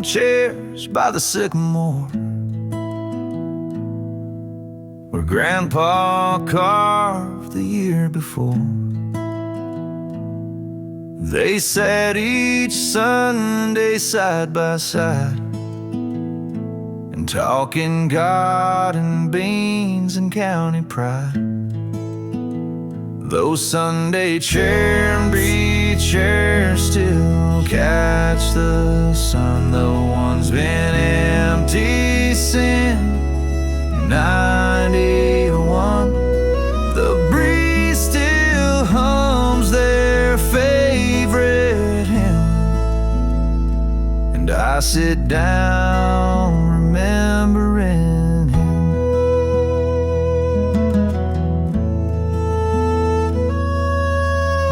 lawn chairs by the sycamore, where Grandpa carved the year before. They sat each Sunday side by side, and talking garden beans and county pride. Those Sunday chair and brie chairs still catch the sun. The one's been empty since 91. The breeze still hums their favorite hymn, and I sit down remembering him.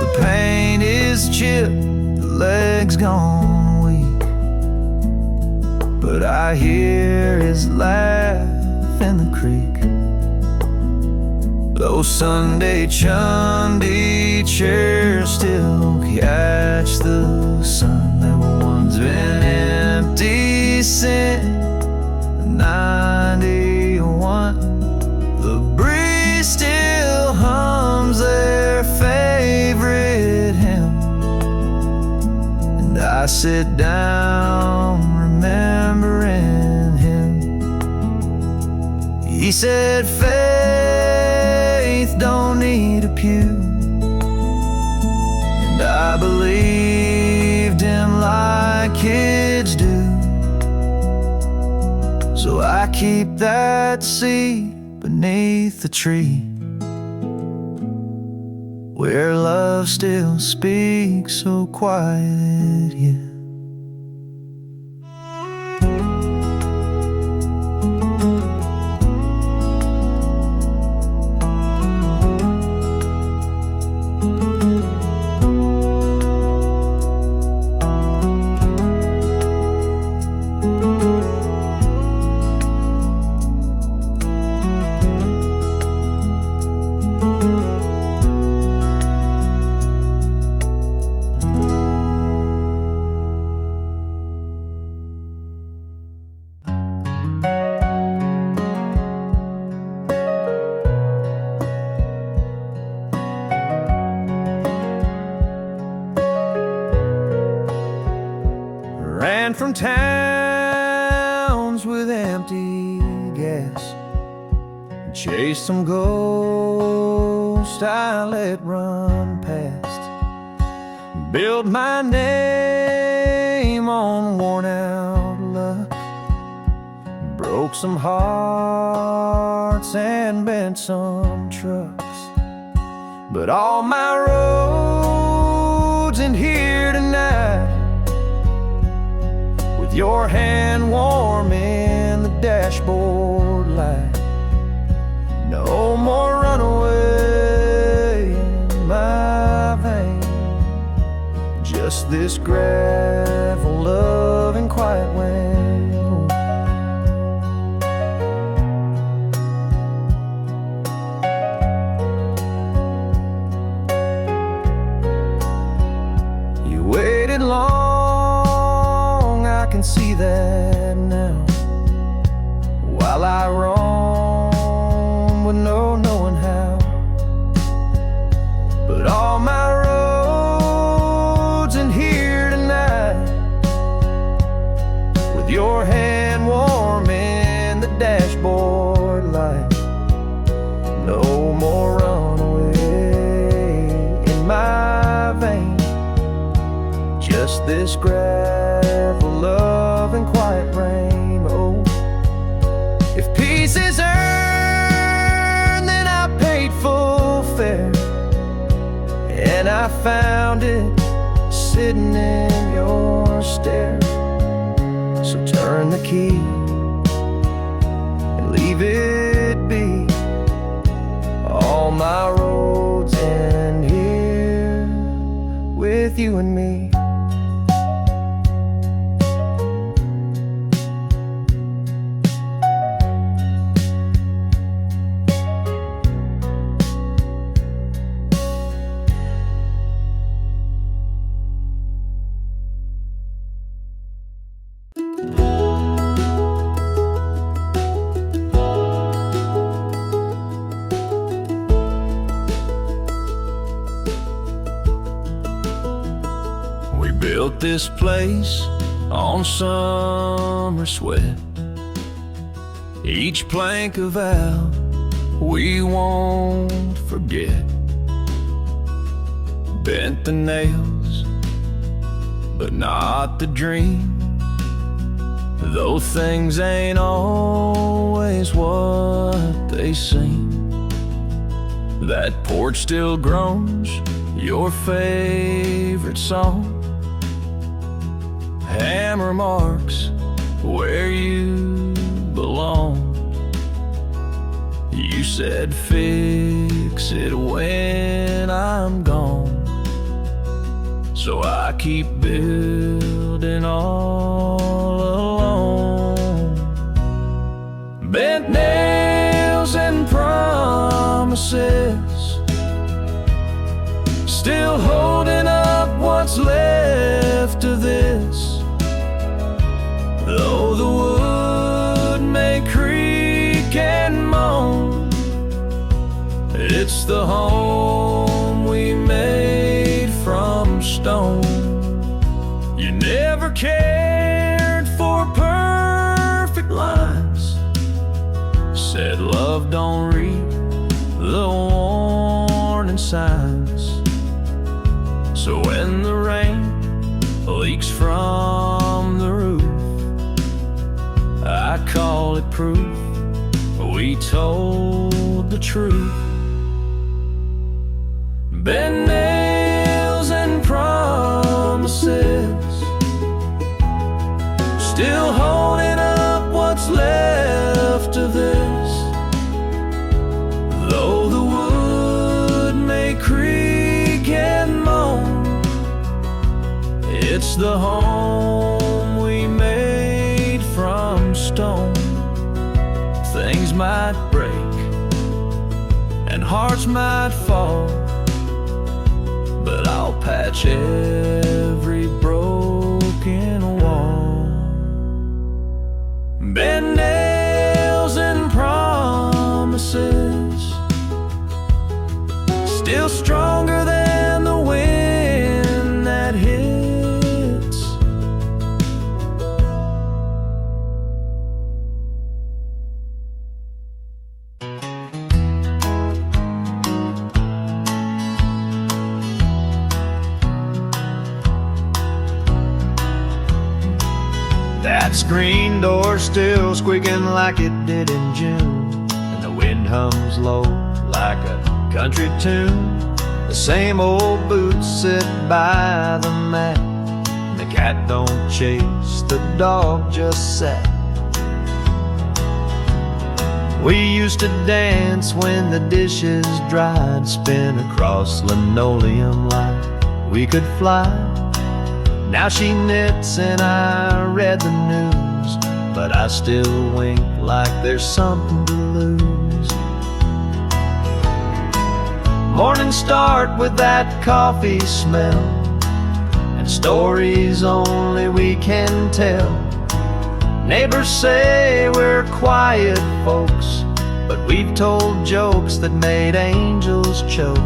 The paint is chipped, the legs gone weak, but I hear his laugh in the creek. Those Sunday Chundy chairs still catch the sun. That one's been empty since 91. The breeze still hums their favorite hymn, and I sit down remembering him. He said faith don't need a pew, and I believed him like kids do. So I keep that seed beneath the tree, where love still speaks so quiet, yeah. Ran from towns with empty gas, chased some ghosts I let run past. Built my name on worn out luck, broke some hearts and bent some trucks. But all my roads end here tonight, with your hand warm in the dashboard light. No more runaway in my vein, just this gravel loving quiet wind. You waited long, I can see that now, while I roam with no knowing how. But all my roads in here tonight, with your hand warm in the dashboard light. No more runaway in my vein, just this gravel love and quiet rain. Oh, if peace is earned, then I paid full fare, and I found it sitting in your stare. So turn the key and leave it be. All my roads end here with you and me. We built this place on summer sweat. Each plank a vow we won't forget. Bent the nails, but not the dream. Though things ain't always what they seem. That porch still groans your favorite song. Hammer marks where you belong. You said fix it when I'm gone. So I keep building all alone. Bent nails and promises, still holding up what's left of this. Though the wood may creak and moan, it's the home we made from stone. You never cared for perfect lines, said love don't read the warning signs. So when the rain leaks from the roof, I call it proof we told the truth. Bent nails and promises, still holding up what's left of this. Though the wood may creak and moan, it's the home we made from stone. Things might break and hearts might fall, but I'll patch every broken wall. Bent nails and promises, still stronger than the wind that hits. That screen door still squeaking like it did in June, and the wind hums low like a country tune. The same old boots sit by the mat, and the cat don't chase, the dog just sat. We used to dance when the dishes dried, spin across linoleum like we could fly. Now she knits and I read the news, but I still wink like there's something to lose. Mornings start with that coffee smell, and stories only we can tell. Neighbors say we're quiet folks, but we've told jokes that made angels choke.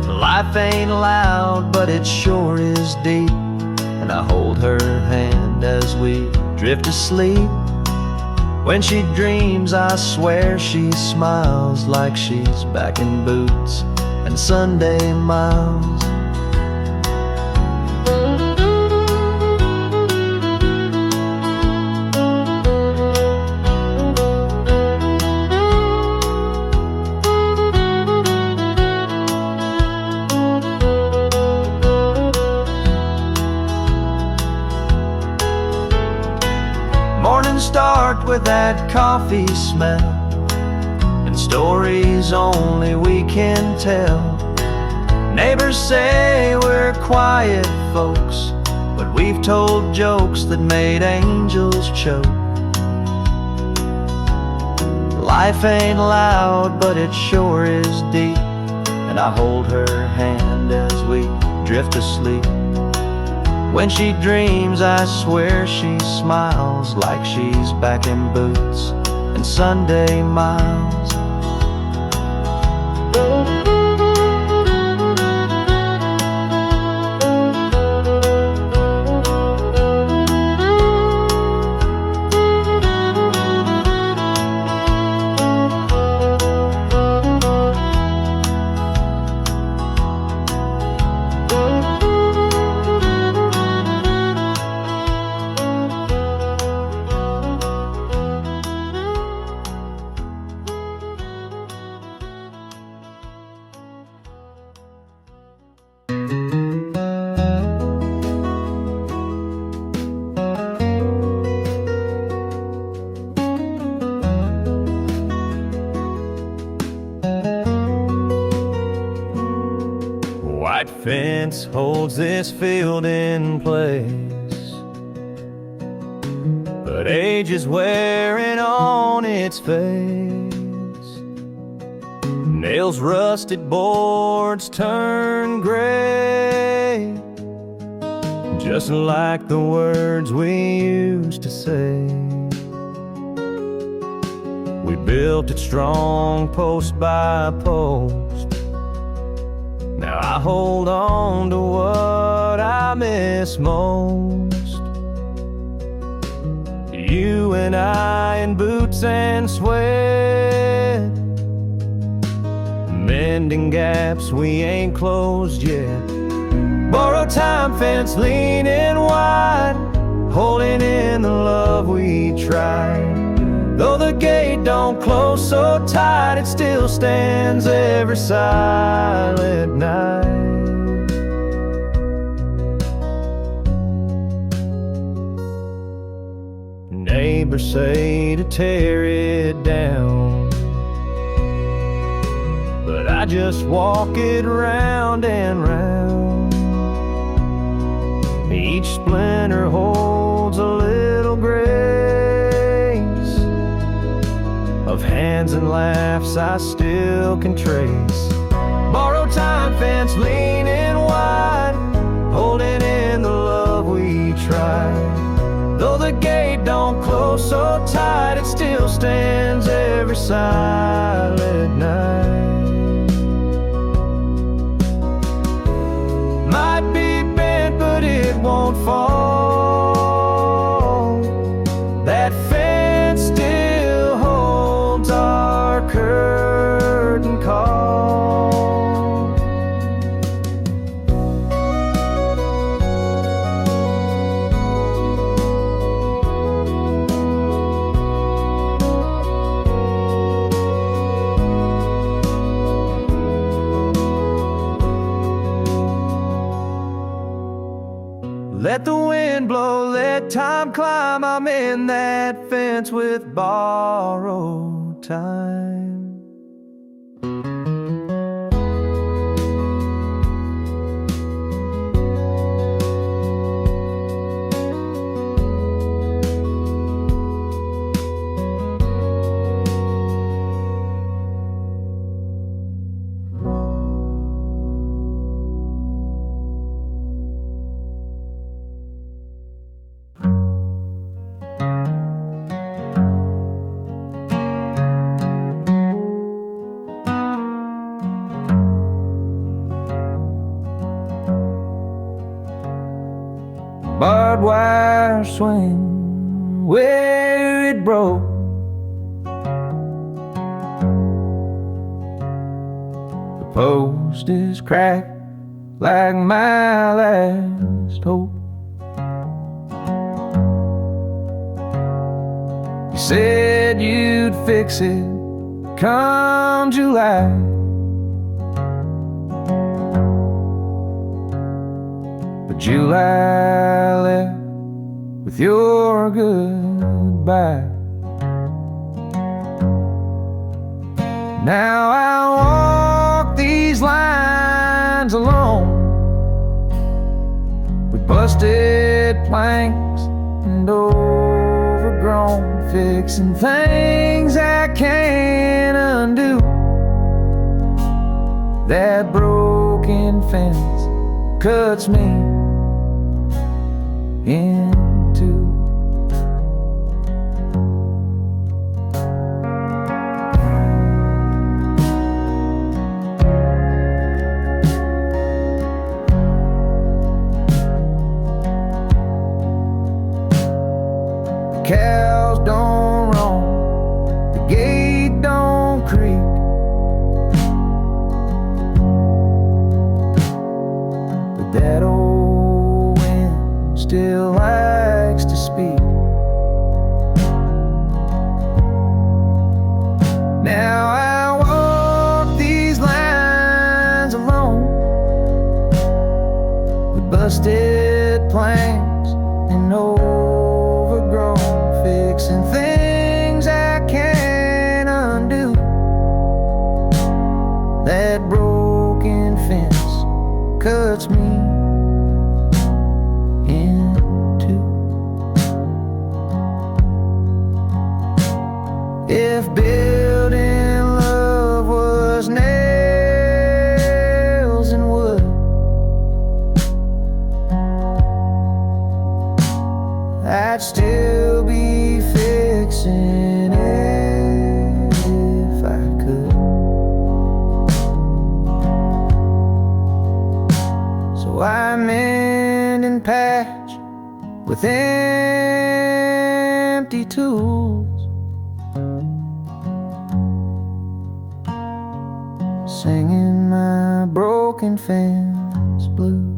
Life ain't loud, but it sure is deep, and I hold her hand as we drift to sleep. When she dreams, I swear she smiles like she's back in boots and Sunday miles. Mornings start with that coffee smell, and stories only we can tell. Neighbors say we're quiet folks, but we've told jokes that made angels choke. Life ain't loud, but it sure is deep, and I hold her hand as we drift to sleep. When she dreams, I swear she smiles like she's back in boots and Sunday miles. White fence holds this field in place, but age is wearing on its face. Nails rusted, boards turn gray, just like the words we used to say. We built it strong, post by post. Now I hold on to what I miss most. You and I in boots and sweat, mending gaps we ain't closed yet. Borrowed time fence leaning wide, holding in the love we tried. Though the gate don't close so tight, it still stands every silent night. Neighbors say to tear it down, but I just walk it round and round. Each splinter holds a little grace of hands and laughs I still can trace. Borrowed time fence leaning wide, holding in the love we tried. Though the gate don't close so tight, it still stands every silent night. Might be bent, but it won't fall. That fence still holds our curtain call. Let the wind blow, let time climb. I'm in that fence with borrowed time. Barbed wire swing where it broke. The post is cracked like my last hope. You said you'd fix it come July. July left with your goodbye. Now I walk these lines alone, with busted planks and overgrown, fixing things I can't undo. That broken fence cuts me into. The cows don't roam, the gate don't creak, but that old wind still likes to speak. Now I walk these lines alone, with busted planks and overgrown, fixing things I can't undo. That broken fence cuts me in two. If building love was nails and wood, I'd still be fixing it if I could. So I mend and patch with empty tools, singing my broken fence blues.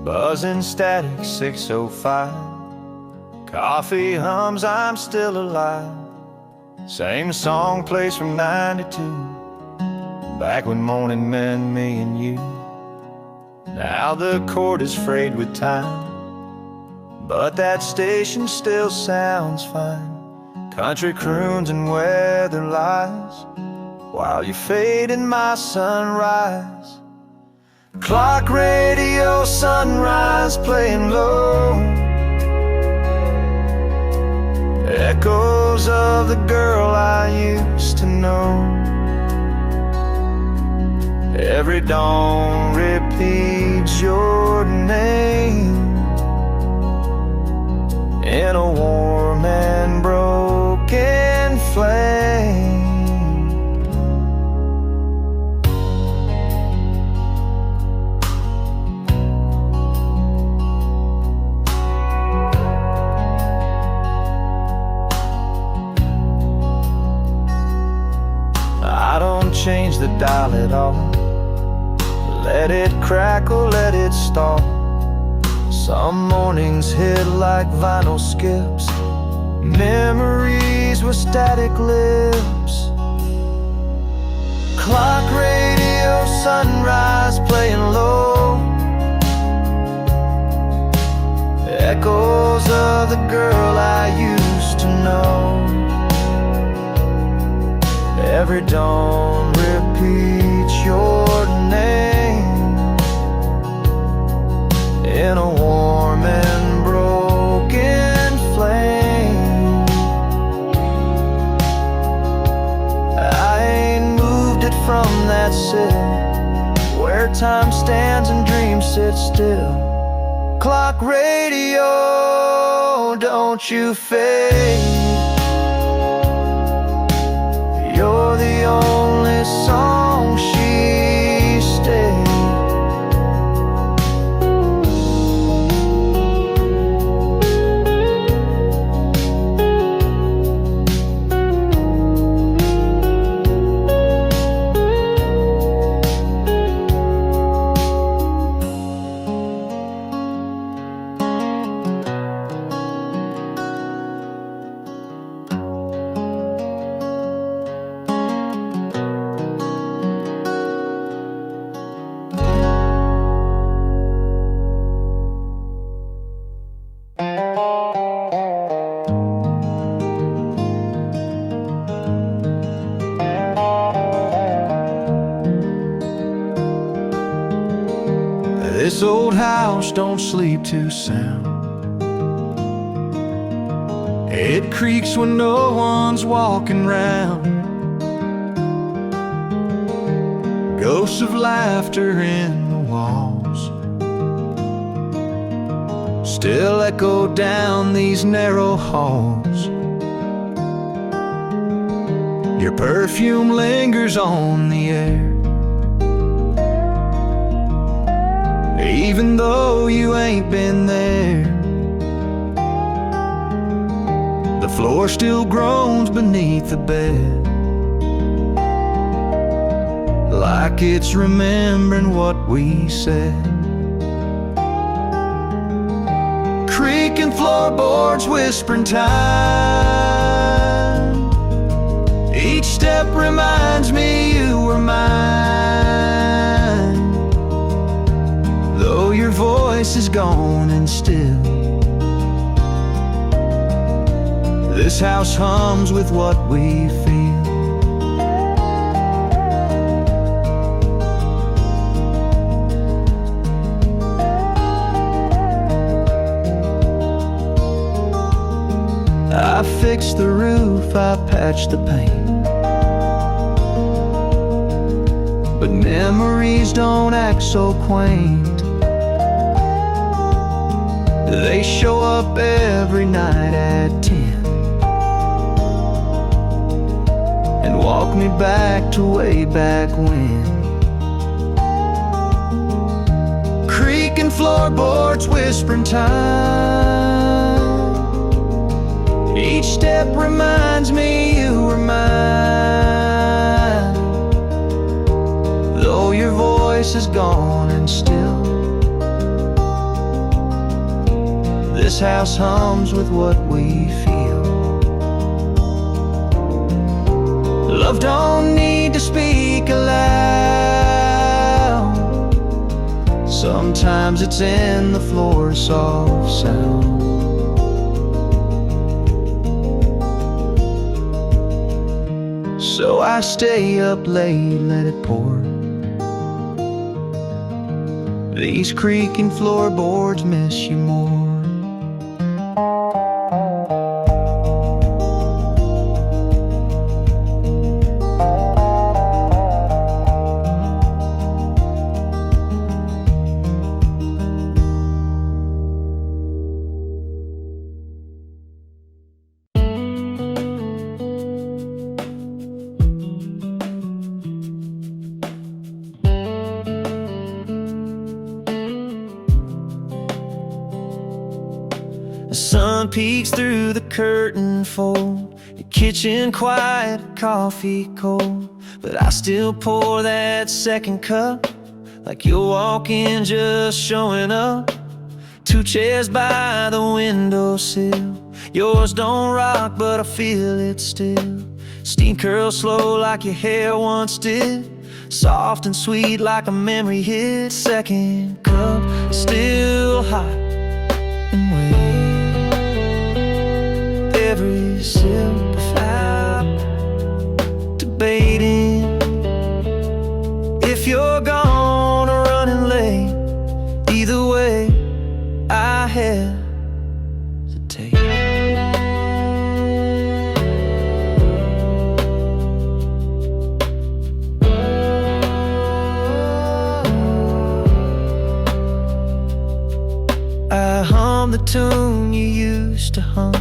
Buzzing static 605, coffee hums, I'm still alive. Same song plays from 92, back when morning meant me and you. Now the chord is frayed with time, but that station still sounds fine. Country croons and weather lies, while you fade in my sunrise. Clock radio sunrise playing low, echoes of the girl I used to know. Every dawn repeats your name in a warm and broken flame. Change the dial at all, let it crackle, let it stall. Some mornings hit like vinyl skips, memories with static lips. Clock radio sunrise playing low, echoes of the girl I used to know. Every dawn repeats your name in a warm and broken flame. I ain't moved it from that city where time stands and dreams sit still. Clock radio, don't you fade. You're the only song she stayed. This old house don't sleep too sound. It creaks when no one's walking round. Ghosts of laughter in the walls still echo down these narrow halls. Your perfume lingers on the air, even though you ain't been there. The floor still groans beneath the bed, like it's remembering what we said. Creaking floorboards whispering time. Each step reminds me you were mine. Though your voice is gone and still, this house hums with what we feel. I fixed the roof, I patched the paint, but memories don't act so quaint. They show up every night at 10 and walk me back to way back when. Creaking floorboards whispering time. Each step reminds me you were mine. Though your voice is gone and still, this house hums with what we feel. Love don't need to speak aloud. Sometimes it's in the floor's soft sound. So I stay up late, let it pour. These creaking floorboards miss you more. The sun peeks through the curtain fold. Your kitchen quiet, coffee cold, but I still pour that second cup, like you're walking, just showing up. 2 chairs by the windowsill. Yours don't rock, but I feel it still. Steam curls slow like your hair once did, soft and sweet like a memory hit. Second cup, still hot and wet. Every sip I'm debating if you're gone or running late. Either way, I hesitate. I hum the tune you used to hum.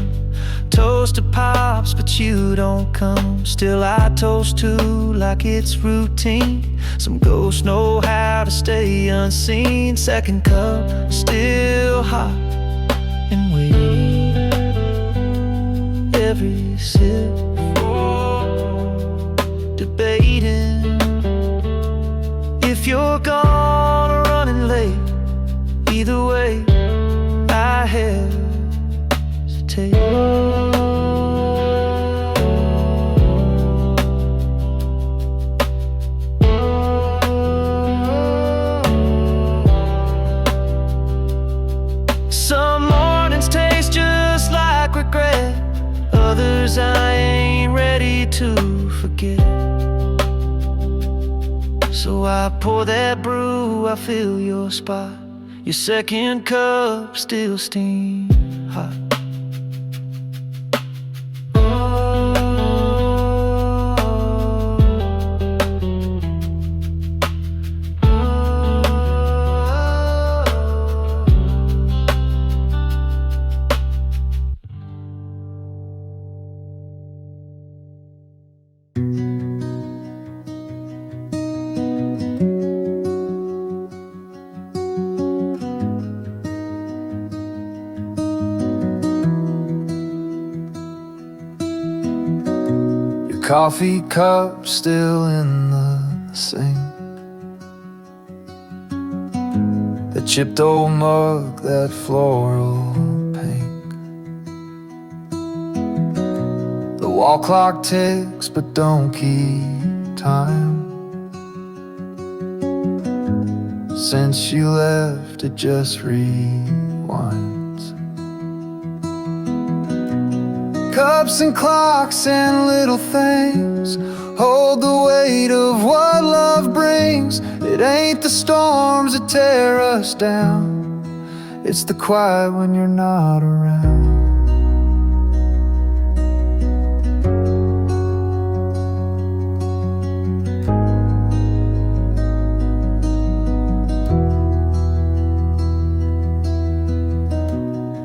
Toast to pops, but you don't come. Still I toast too, like it's routine. Some ghosts know how to stay unseen. Second cup, still hot and waiting. Every sip, debating if you're gone or running late. Either way, I hesitate. Others I ain't ready to forget. So I pour that brew, I fill your spot. Your second cup still steam hot. Coffee cup still in the sink. The chipped old mug, that floral pink. The wall clock ticks but don't keep time. Since you left it just rewinds. Cups and clocks and little things hold the weight of what love brings. It ain't the storms that tear us down, it's the quiet when you're not around.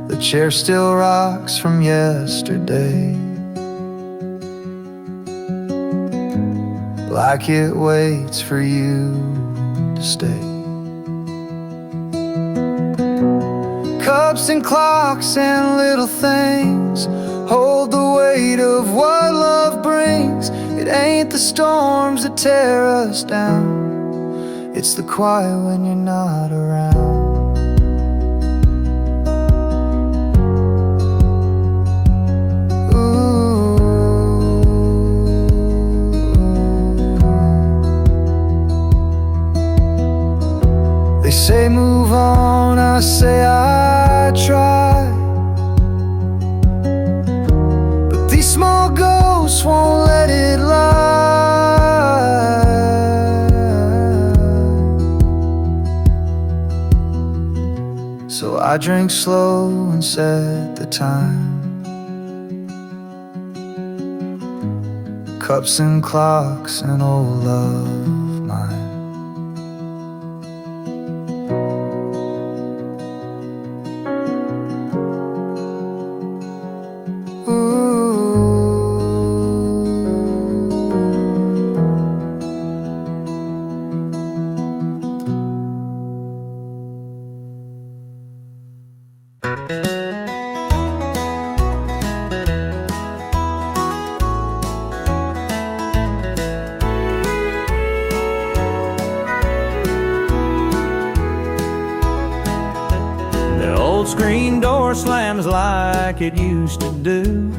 The chair still rocks from yesterday, like it waits for you to stay. Cups and clocks and little things hold the weight of what love brings. It ain't the storms that tear us down, it's the quiet when you're not around. They say move on, I say I try, but these small ghosts won't let it lie. So I drink slow and set the time. Cups and clocks and old love mine. Screen door slams like it used to do.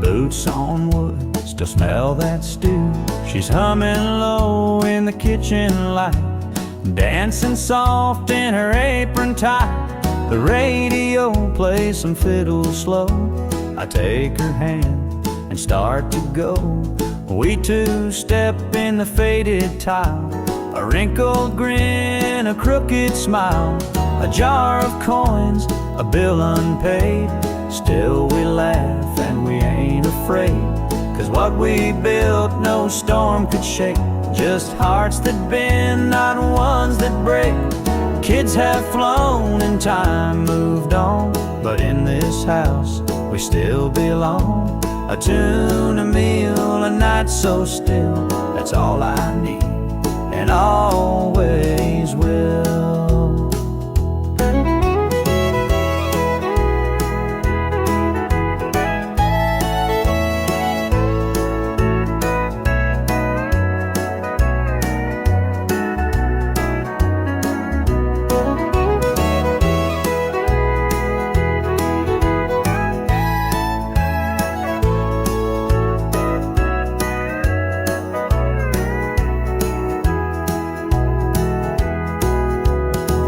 Boots on wood, still smell that stew. She's humming low in the kitchen light, dancing soft in her apron tight. The radio plays some fiddle slow. I take her hand and start to go. We two-step in the faded tile, a wrinkled grin, a crooked smile, a jar of coins, a bill unpaid. Still we laugh and we ain't afraid, 'cause what we built no storm could shake. Just hearts that bend, not ones that break. Kids have flown and time moved on, but in this house we still belong. A tune, a meal, a night so still, that's all I need and always will.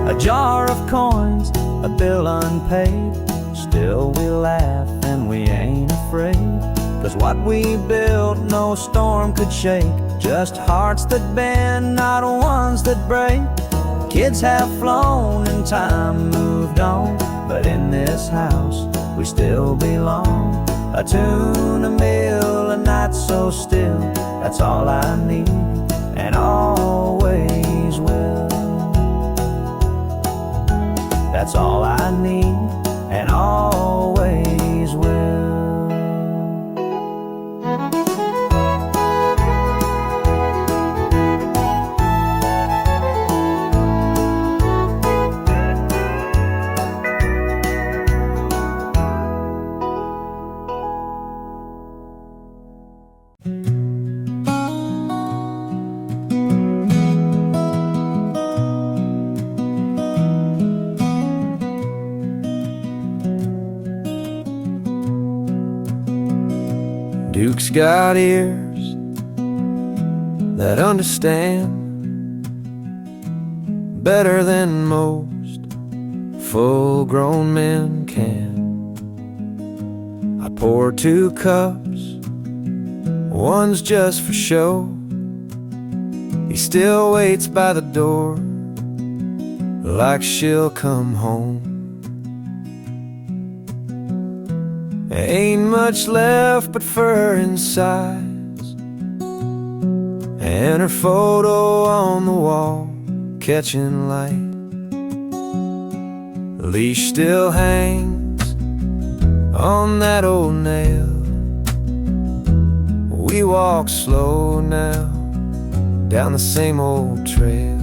A jar of coins, a bill unpaid. Still we laugh and we ain't afraid, 'cause what we built no storm could shake. Just hearts that bend, not ones that break. Kids have flown and time moved on, but in this house we still belong. A tune, a meal, a night so still, that's all I need, and always will. That's all I need, and always will. Duke's got ears that understand better than most full-grown men can. I pour 2 cups, one's just for show. He still waits by the door like she'll come home. There ain't much left but fur and sighs, and her photo on the wall catching light. The leash still hangs on that old nail. We walk slow now down the same old trail.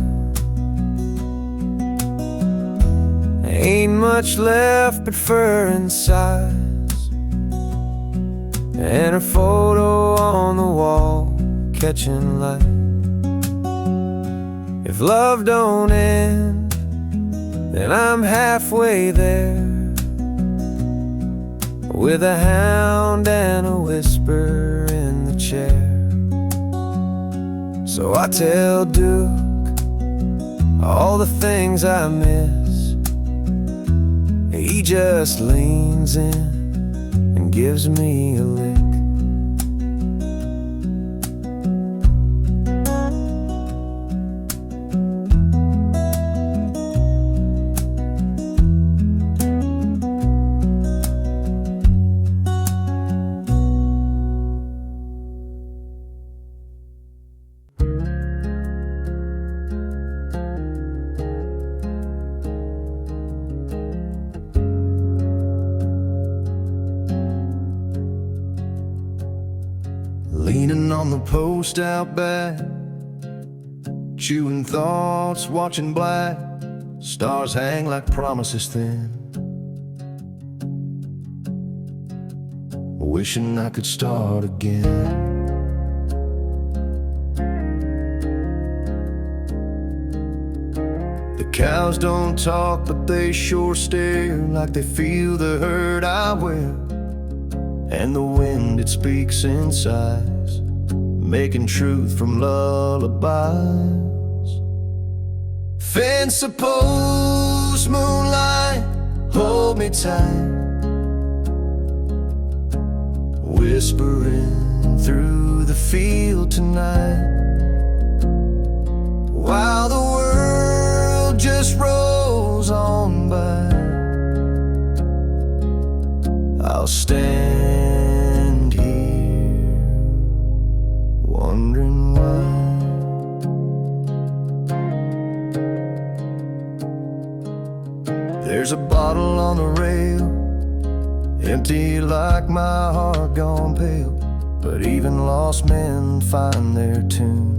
There ain't much left but fur and sighs, and her photo on the wall catching light. If love don't end, then I'm halfway there, with a hound and a whisper in the chair. So I tell Duke all the things I miss. He just leans in and gives me a lick. Leaning on the post out back, chewing thoughts, watching black stars hang like promises thin, wishing I could start again. The cows don't talk, but they sure stare like they feel the hurt I wear. And the wind, it speaks in sighs, making truth from lullabies. Fence a post, moonlight, hold me tight, whispering through the field tonight, while the world just rolls on by. I'll stand here, wondering why. There's a bottle on the rail, empty like my heart gone pale. But even lost men find their tune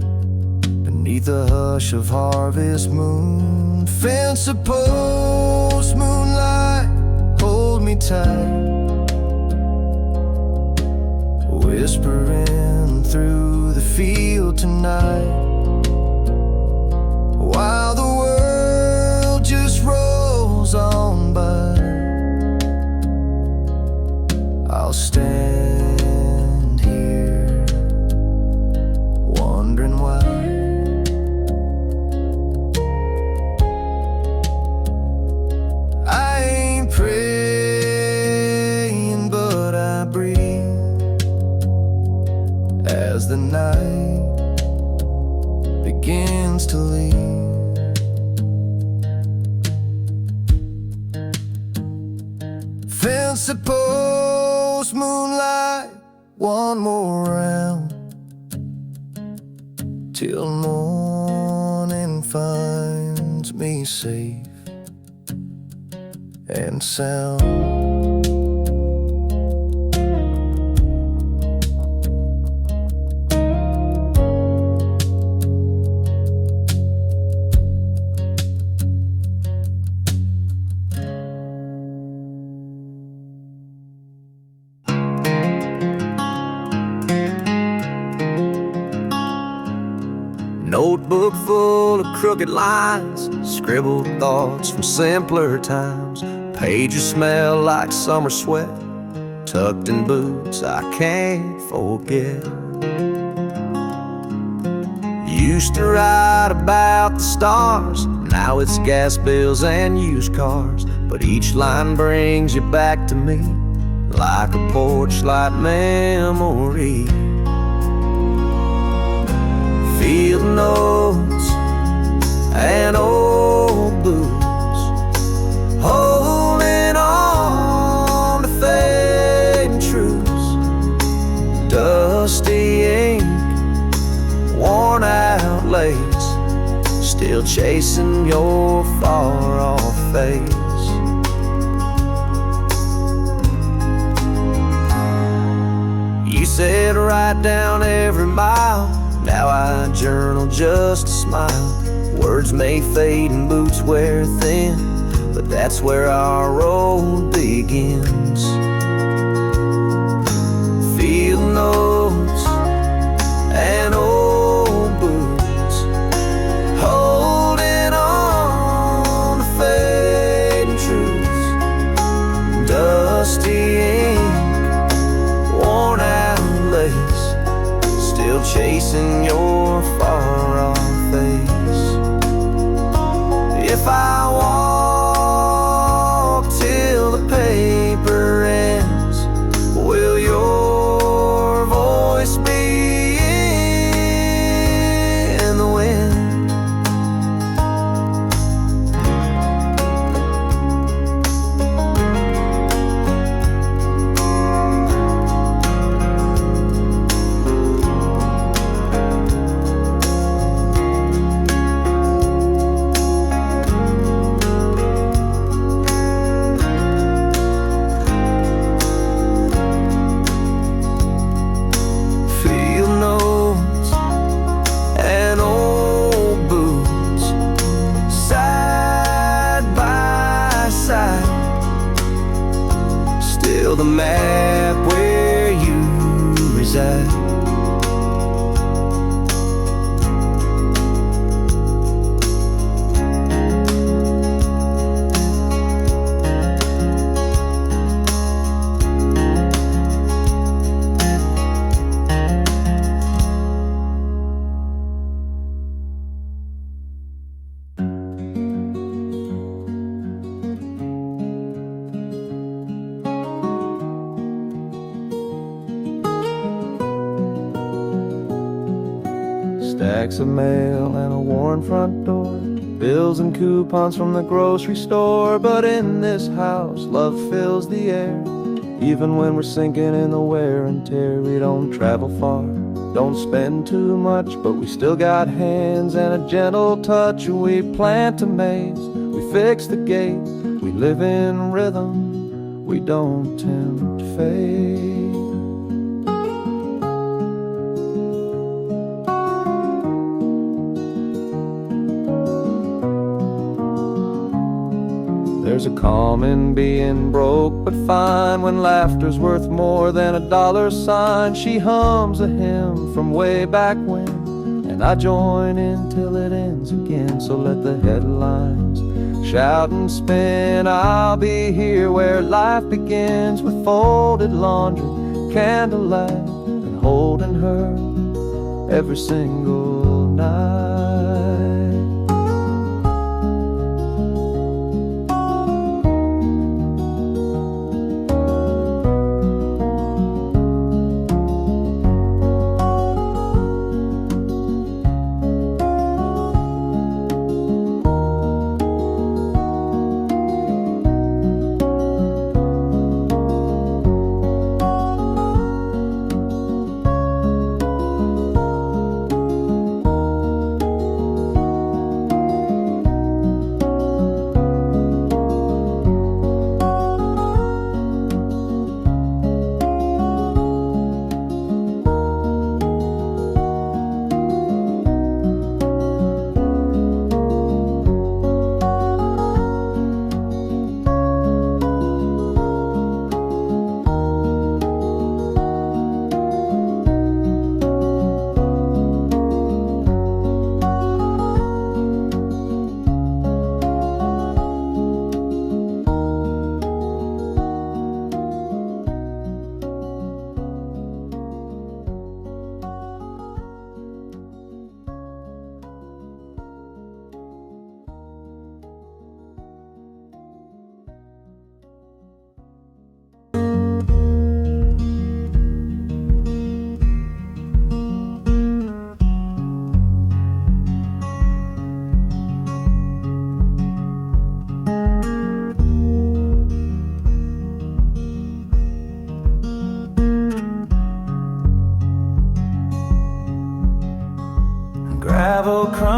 beneath the hush of harvest moon. Fence a post, moonlight, hold me tight, whispering through the field tonight, while the world just rolls on by. I'll stand here, wondering why. I ain't praying, but I breathe as the night begins to leave. fence at post moonlight, one more round till morning finds me safe and sound. Notebook full of crooked lines, scribbled thoughts from simpler times. Pages smell like summer sweat, tucked in boots I can't forget. Used to write about the stars, now it's gas bills and used cars. But each line brings you back to me, like a porch light memory. Field notes and old boots, holding on to fading truths. Dusty ink, worn out lace, still chasing your far-off face. You said write down every mile, now I journal just to smile. Words may fade and boots wear thin, but that's where our road begins. Field notes and old boots, holding on to fading truths. Dusty ink, worn out lace, still chasing your far-off face. If I walk till the paper ends, will your voice be in the wind? The map where you reside. Stacks of mail and a worn front door, bills and coupons from the grocery store. But in this house, love fills the air. Even when we're sinking in the wear and tear, we don't travel far, don't spend too much, but we still got hands and a gentle touch. We plant a maze, we fix the gate, we live in rhythm, we don't tempt fate. There's a calm in being broke but fine, when laughter's worth more than a dollar sign. She hums a hymn from way back when, and I join in till it ends again. So let the headlines shout and spin, I'll be here where life begins, with folded laundry, candlelight, and holding her every single night.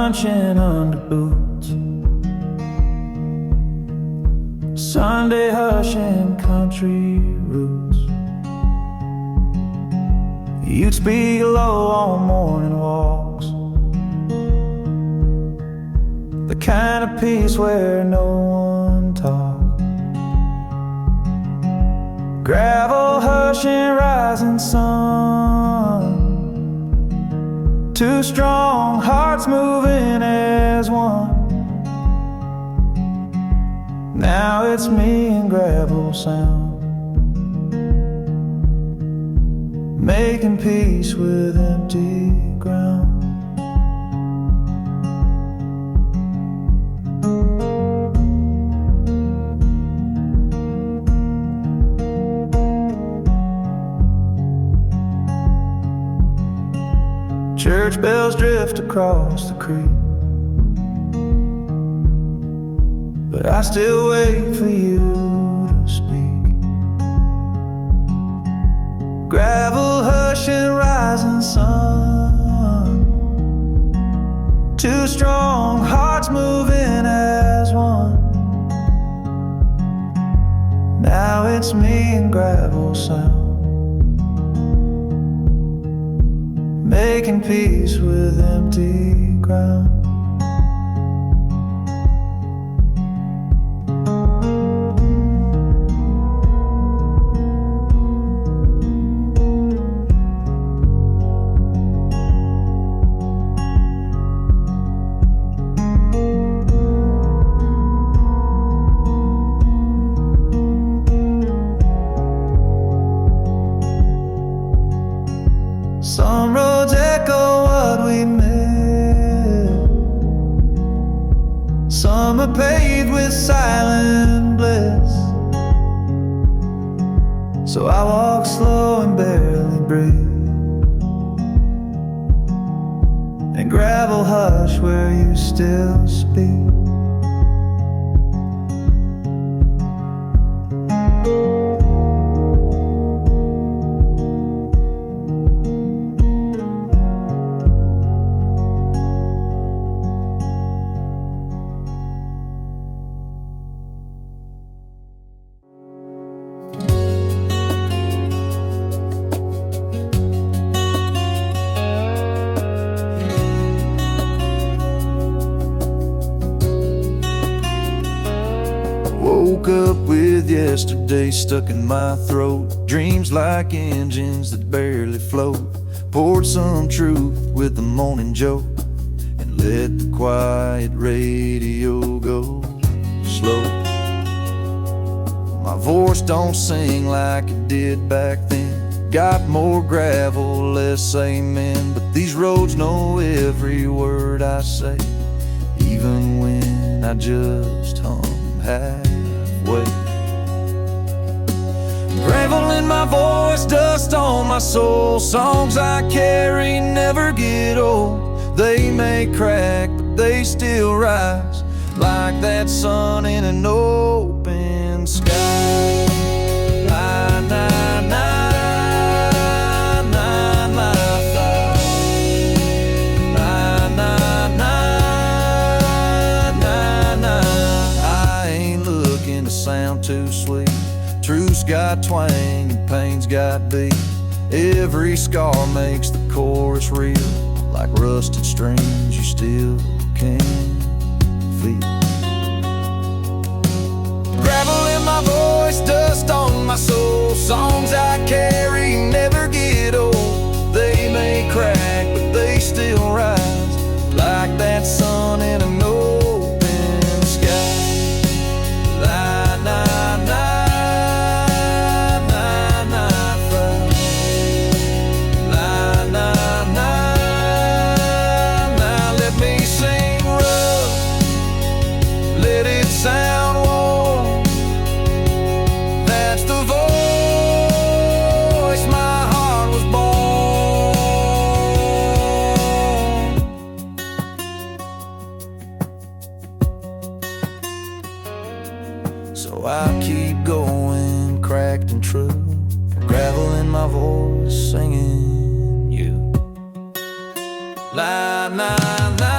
crunching under boots, Sunday hush and country roots. You'd speak low on morning walks, the kind of peace where no one talks. Gravel hush and rising sun, two strong hearts moving as one. Now it's me and gravel sound, making peace with empty ground. Church bells drift across the creek, but I still wait for you to speak. Gravel hush and rising sun, two strong hearts moving as one. Now it's me and gravel sound, making peace with empty ground. Some roads echo what we missed, some are paved with silent bliss. So I walk slow and barely breathe, and gravel hush where you still speak. Woke up with yesterday stuck in my throat, dreams like engines that barely float. Poured some truth with the morning joke, and let the quiet radio go slow. My voice don't sing like it did back then, got more gravel, less amen. But these roads know every word I say, even when I just hum halfway. Gravel in my voice, dust on my soul, songs I carry never get old. They may crack, but they still rise, like that sun in an open sky. Na, na, na, na, na, na, na, na, na. I ain't looking to sound too sweet, truth's got twang and pain's got beat. Every scar makes the chorus real, like rusted strings you still can feel. Gravel in my voice, dust on my soul, songs I carry never get old. They may crack, but they still rise, like that sun in an open sky. La, na, na, na, na, la, na, na, na. Let me sing rough, let it sound warm. That's the voice my heart was born. So I keep going, cracked and true, gravel in my voice, singing you. La, la, la.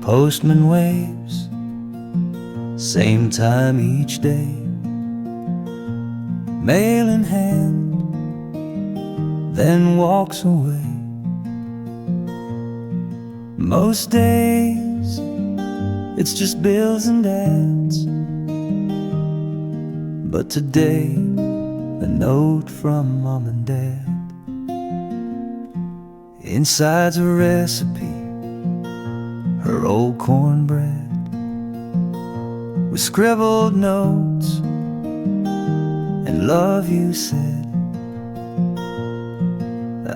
postman waves, same time each day, mail in hand, then walks away. Most days it's just bills and ads, but today a note from mom and dad. Inside's a recipe, her old cornbread, with scribbled notes and love you said.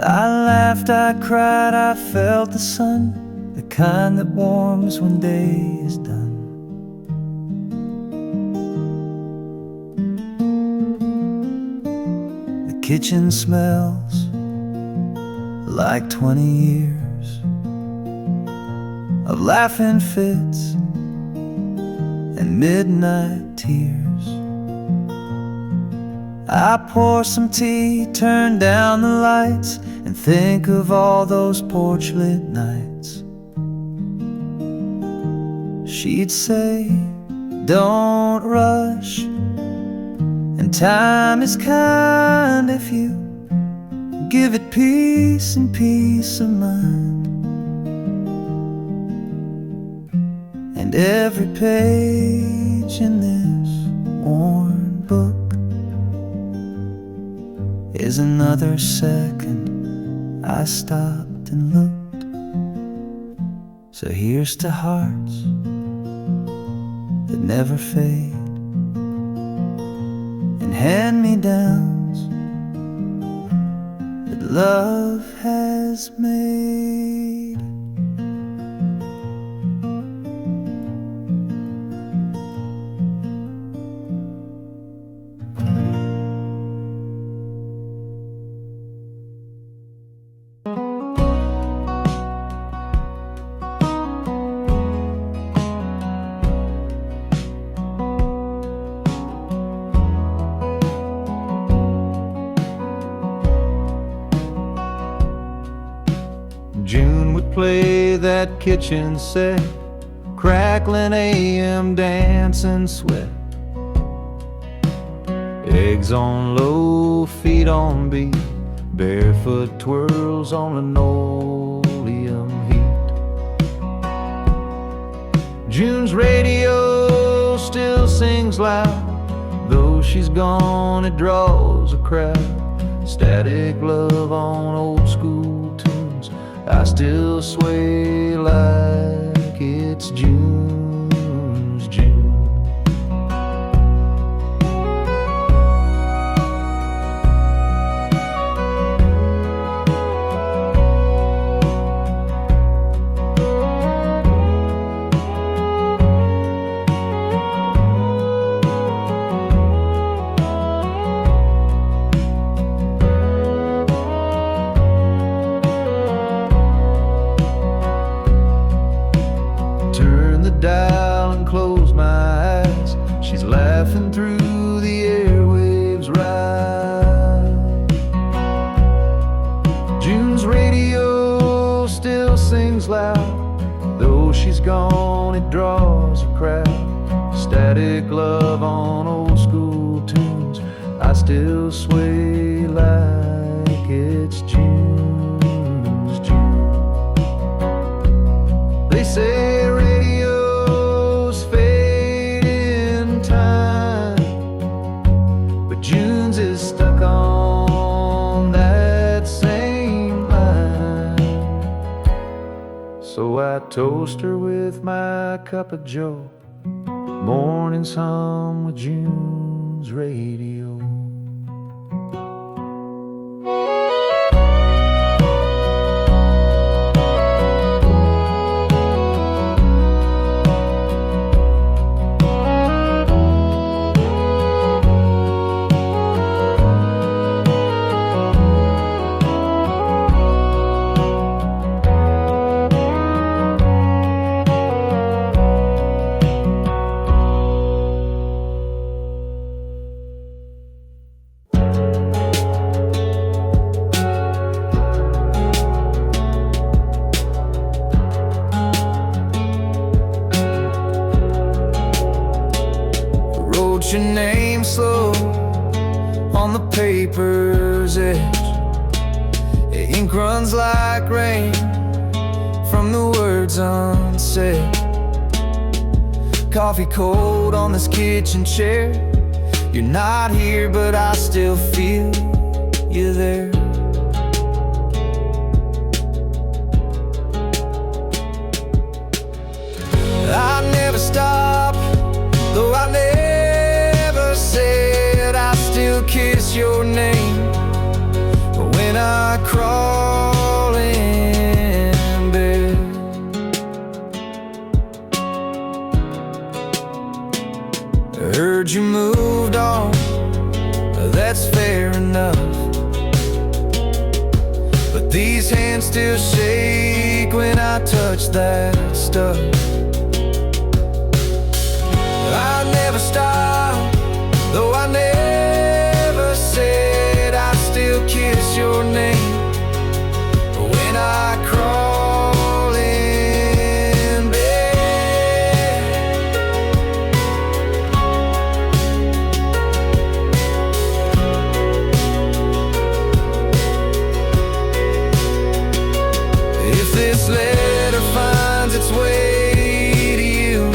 I laughed, I cried, I felt the sun, the kind that warms when day is done. The kitchen smells like 20 years of laughing fits and midnight tears. I pour some tea, turn down the lights, and think of all those porch lit nights. She'd say, don't rush, and time is kind if you give it peace and peace of mind. And every page in this worn book is another second I stopped and looked. So here's to hearts that never fade, and hand-me-downs that love has made. June would play that kitchen set, crackling AM dancing sweat. Eggs on low, feet on beat, barefoot twirls on linoleum heat. June's radio still sings loud, though she's gone it draws a crowd. Static love on old school tunes, I still sway like it's June's June. Turn the dial and close my eyes, she's laughing through the airwaves right. June's radio still sings loud, though she's gone it draws a crowd. Static love on old school tunes, I still sway like it's June's June. They say June's is stuck on that same line. So I toast her with my cup of joe, mornings hum with June's radio. your name slow on the paper's edge. Ink runs like rain from the words unsaid. Coffee cold on this kitchen chair. You're not here, but I still feel you there. I never stop, though I never said. I still kiss your name when I crawl in bed. I heard you moved on, that's fair enough, but these hands still shake when I touch that stuff. I never stop, though I never said. I still kiss your name when I crawl in bed. If this letter finds its way to you,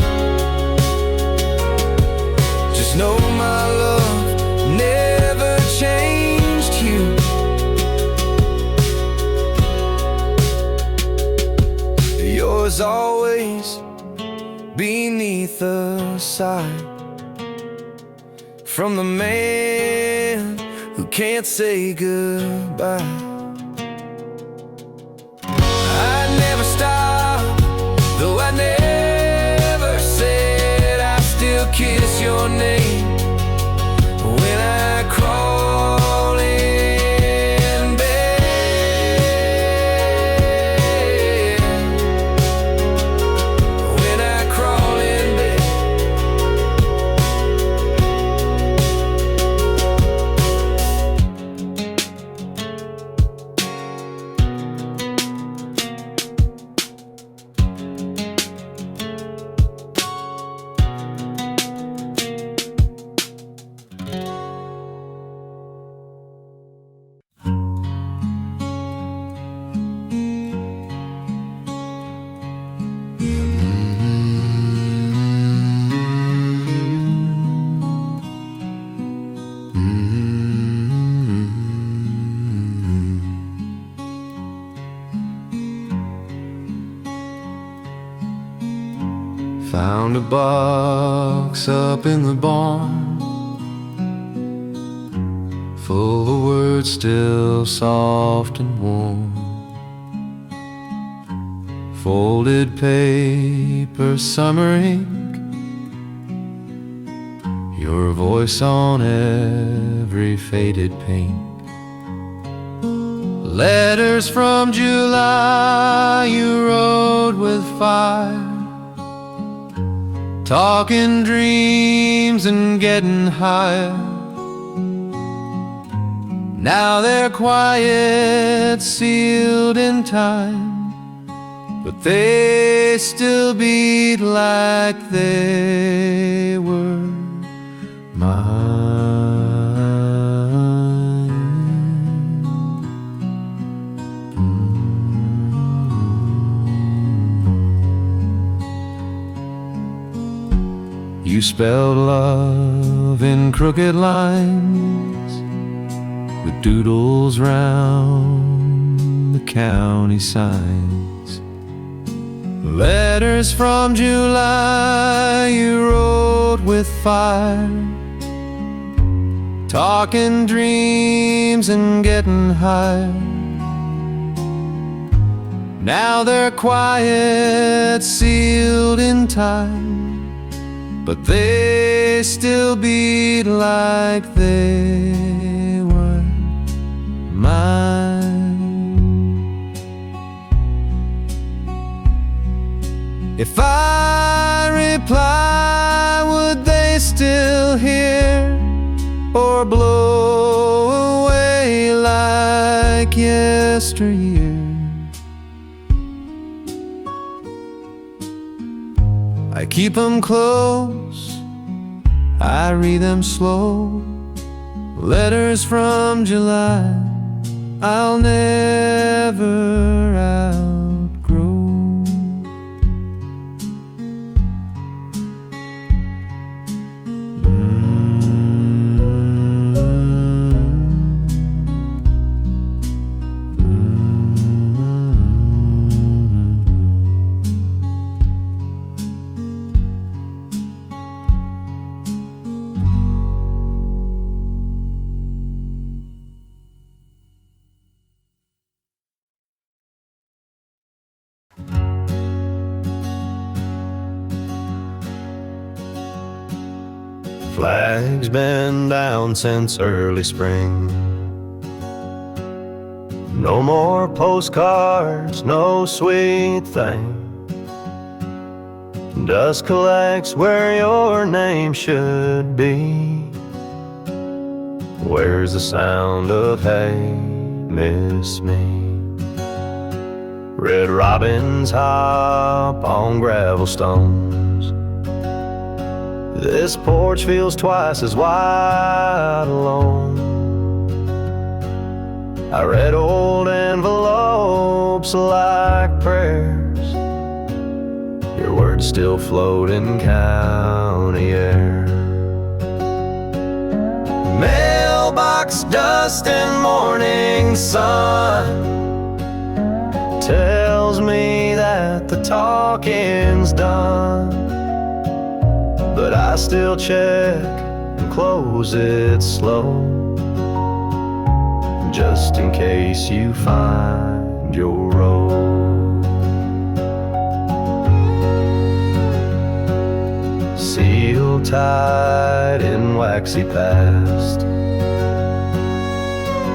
just know my love never changed you. Yours always beneath the side, from the man who can't say goodbye. I never stop, though I never said. I still kiss your name when I crawl in bed. When I crawl in bed. Found a box up in the barn, full of words still soft and warm. Folded paper, summer ink, your voice on every faded pink. Letters from July you wrote with fire, talking dreams and getting higher. Now they're quiet, sealed in time, but they still beat like they were mine. You spelled love in crooked lines with doodles round the county signs. Letters from July you wrote with fire, talking dreams and getting higher. Now they're quiet, sealed in time, but they still beat like they were mine. If I reply, would they still hear or blow away like yesteryear? I keep 'em close I read them slow, letters from July I'll never outgrow. Flag's been down since early spring. No more postcards, no sweet thing. Dust collects where your name should be. Where's the sound of hey, miss me? Red robins hop on gravel stones. This porch feels twice as wide alone. I read old envelopes like prayers. Your words still float in county air. Mailbox dust and morning sun tells me that the talking's done. But I still check and close it slow, just in case you find your road. Sealed tight in waxy past,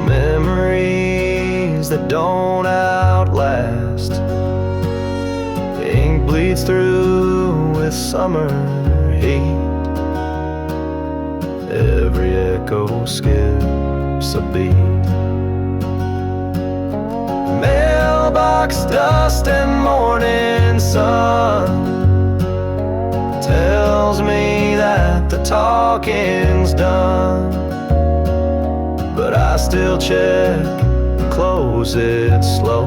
memories that don't outlast. Ink bleeds through with summer heat. Every echo skips a beat. Mailbox dust and morning sun tells me that the talking's done. But I still check and close it slow,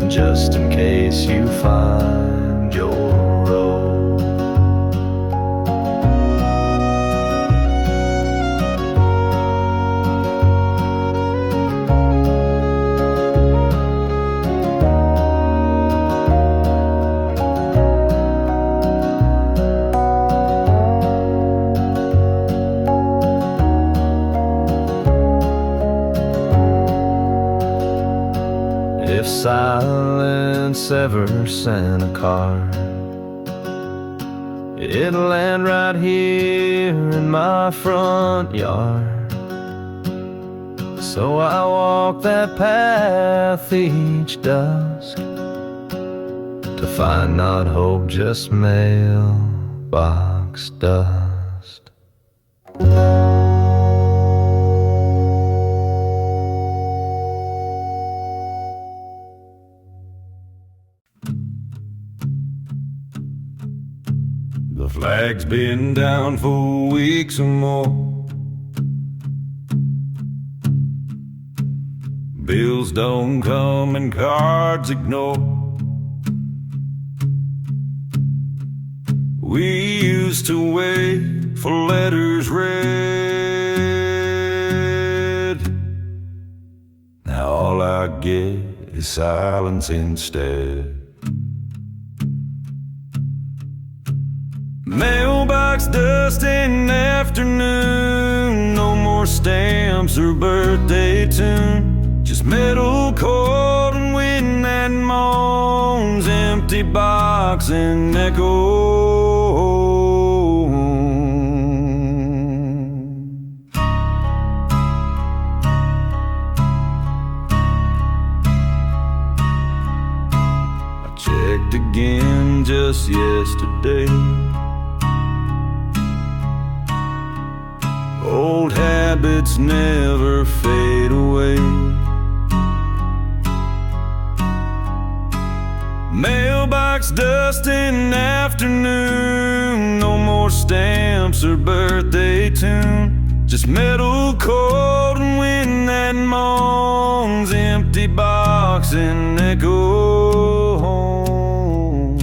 just in case you find your road. If silence ever sent a card, it'd land right here in my front yard. So I walk that path each dusk to find not hope, just mailbox dust. The flag's been down for weeks or more. Bills don't come and cards ignore. We used to wait for letters read. Now all I get is silence instead. Mailbox dust in the afternoon, no more stamps or birthday tune, just metal cord and wind that moans, empty box and echo. I checked again just yesterday. Old habits never fade away. Mailbox dusting afternoon, no more stamps or birthday tune, just metal cold and wind that moans, empty box and echo home.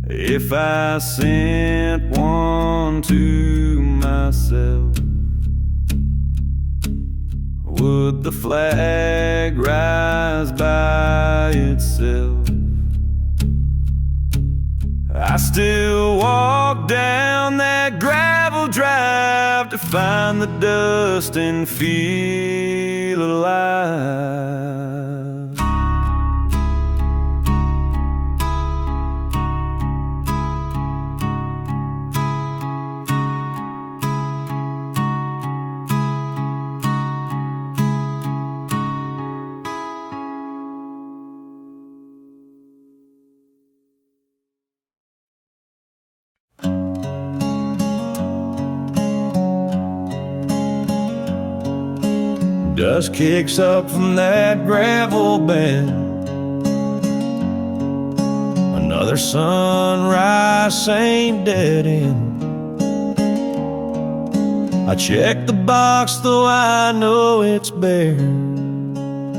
If I sent one to myself, would the flag rise by itself? I still walk down that gravel drive to find the dust and feel alive. Dust kicks up from that gravel bed, another sunrise ain't dead end. I check the box though I know it's bare,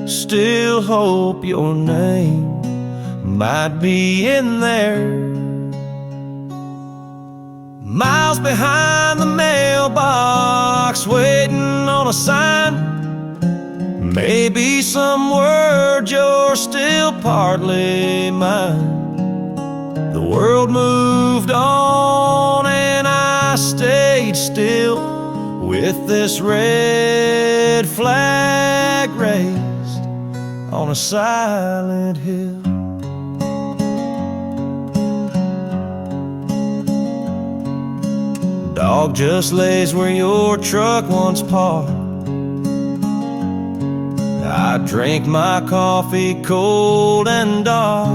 still hope your name might be in there. Miles behind the mailbox, waiting on a sign, maybe some word you're still partly mine. The world moved on and I stayed still with this red flag raised on a silent hill. Dog just lays where your truck once parked. I drink my coffee cold and dark.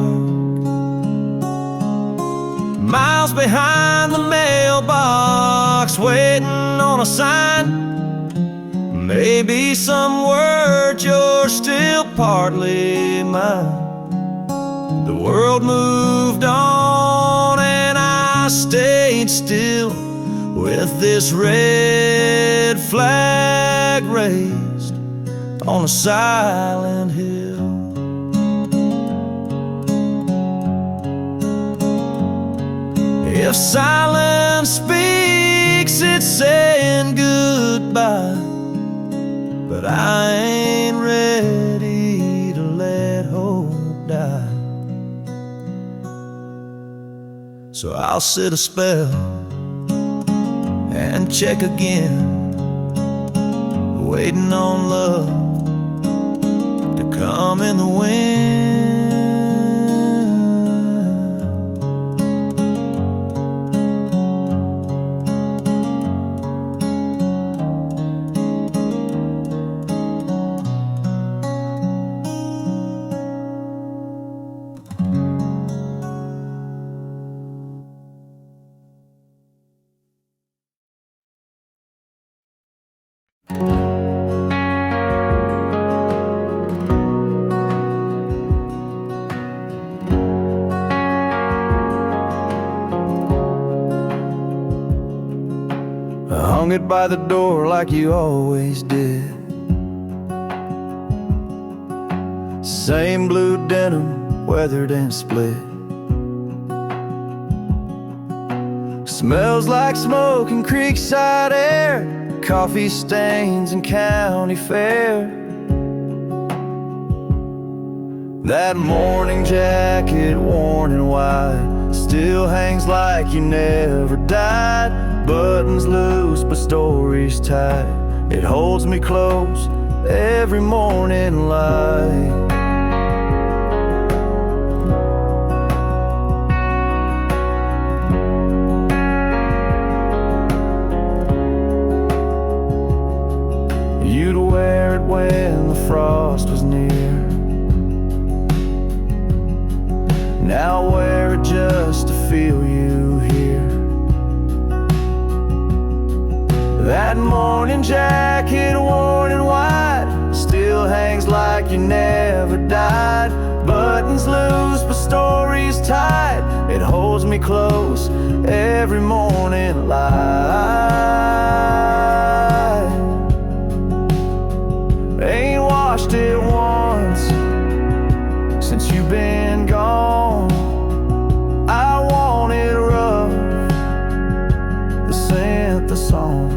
Miles behind the mailbox, waiting on a sign, maybe some word you're still partly mine. The world moved on and I stayed still with this red flag raised on a silent hill. If silence speaks, it's saying goodbye, but I ain't ready to let hope die. So I'll sit a spell and check again, waiting on love to come in the wind. Hung it by the door like you always did. Same blue denim, weathered and split. Smells like smoke and creekside air, coffee stains and county fair. That morning jacket, worn and wide, still hangs like you never died. Buttons loose but stories tight, it holds me close every morning light. You'd wear it when the frost was near. Now I wear it just to feel you here. That morning jacket, worn and white, still hangs like you never died. Buttons loose, but stories tight. It holds me close every morning light. Ain't washed it once since you've been gone. I want it rough, the scent, the song.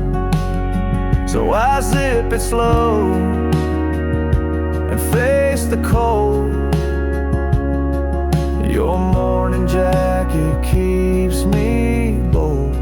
So I zip it slow and face the cold. Your morning jacket keeps me bold.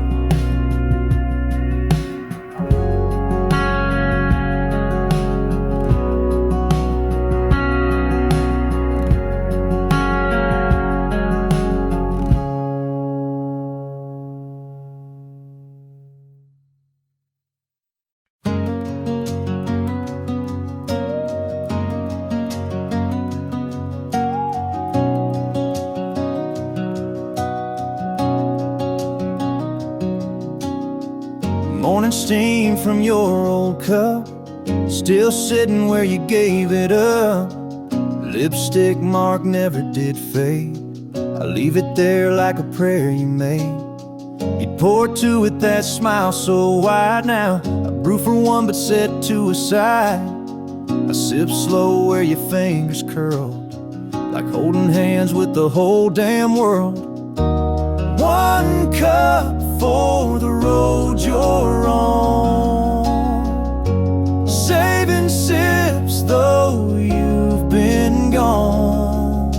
Morning steam from your old cup, still sitting where you gave it up. Lipstick mark never did fade. I leave it there like a prayer you made. You'd pour to it that smile so wide. Now I brew for one but set two aside. I sip slow where your fingers curled, like holding hands with the whole damn world. One cup for the road you're on, saving sips though you've been gone.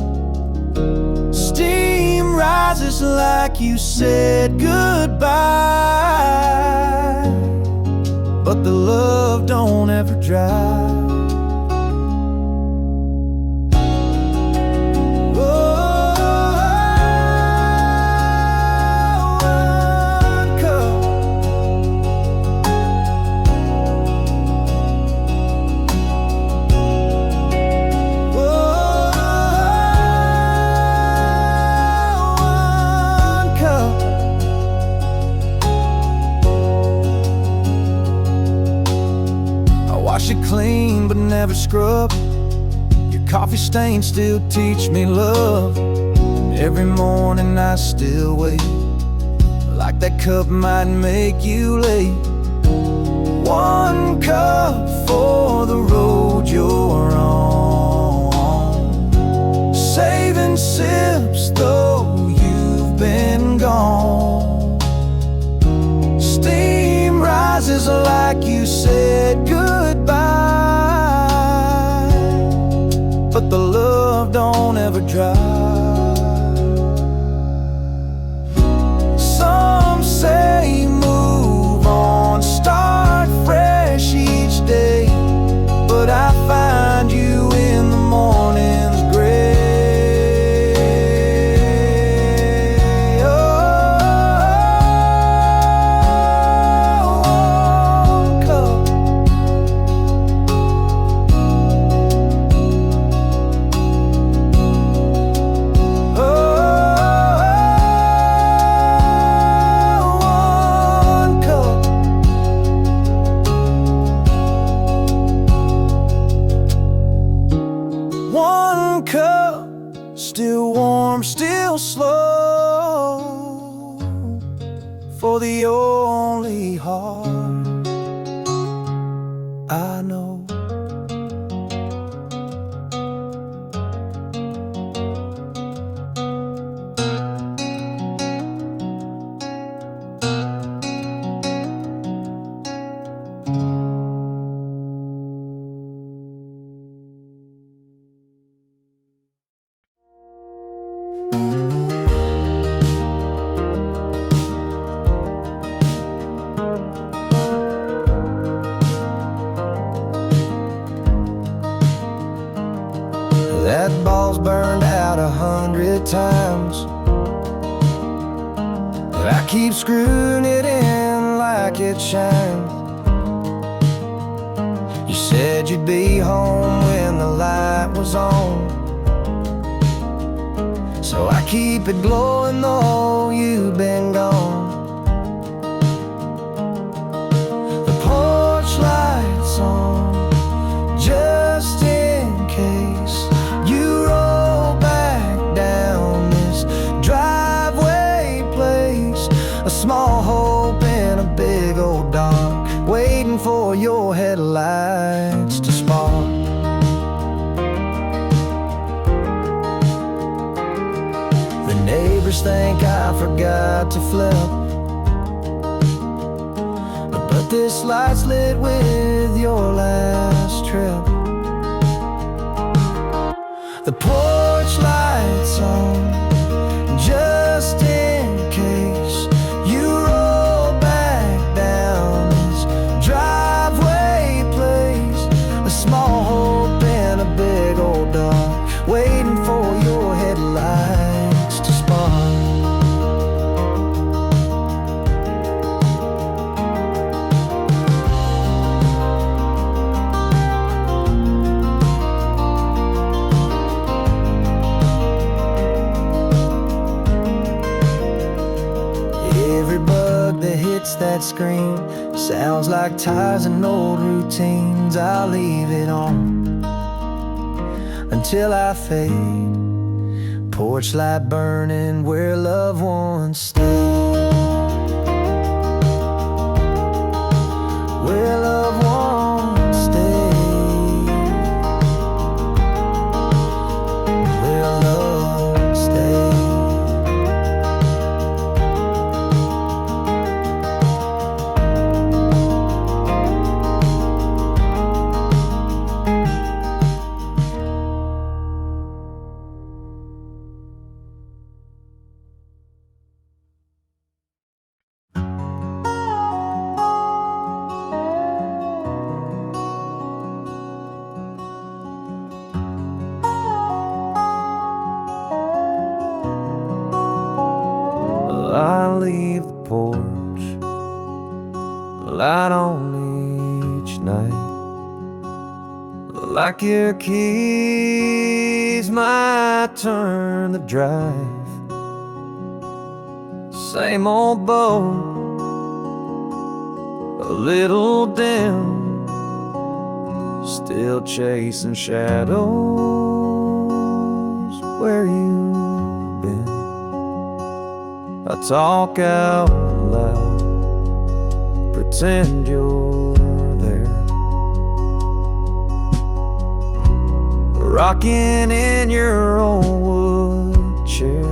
Steam rises like you said goodbye, but the love don't ever dry. Clean but never scrub. Your coffee stains still teach me love. And every morning I still wait, like that cup might make you late. One cup for the road you're on, saving sips though you've been gone. Steam rises like you said goodbye, but the love don't ever dry. Some say move on, start fresh each day, but I find you in the morning's gray. Still warm, still slow, for the only heart I know. That ball's burned out 100 times, but I keep screwing it in like it shines. You said you'd be home when the light was on, so I keep it glowing though you've been gone. The porch lights on, just in case you roll headlights to spark. The neighbors think I forgot to flip, but this light's lit with your last trip. The porch light's on just in case you roll back down this driveway place. A small hope and a big old dark, waiting for your headlights to spark. That screen sounds like tires and old routines. I'll leave it on until I fade. Porch light burning where loved ones stay, where loved ones stay, where love stay. I leave the porch, light on each night, like your keys might turn the drive. Same old boat, a little dim, still chasing shadows. Where you been? I talk out loud, pretend you're there, rocking in your old wood chair.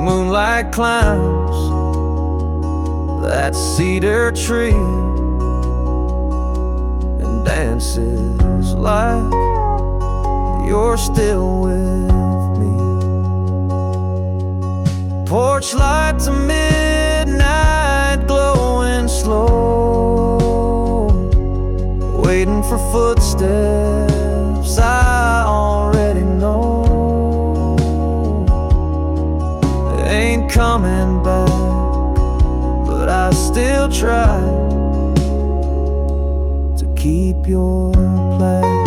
Moonlight climbs that cedar tree and dances like you're still with me. Porch lights of midnight glowing slow, waiting for footsteps I already know. They ain't coming back, but I still try to keep your place.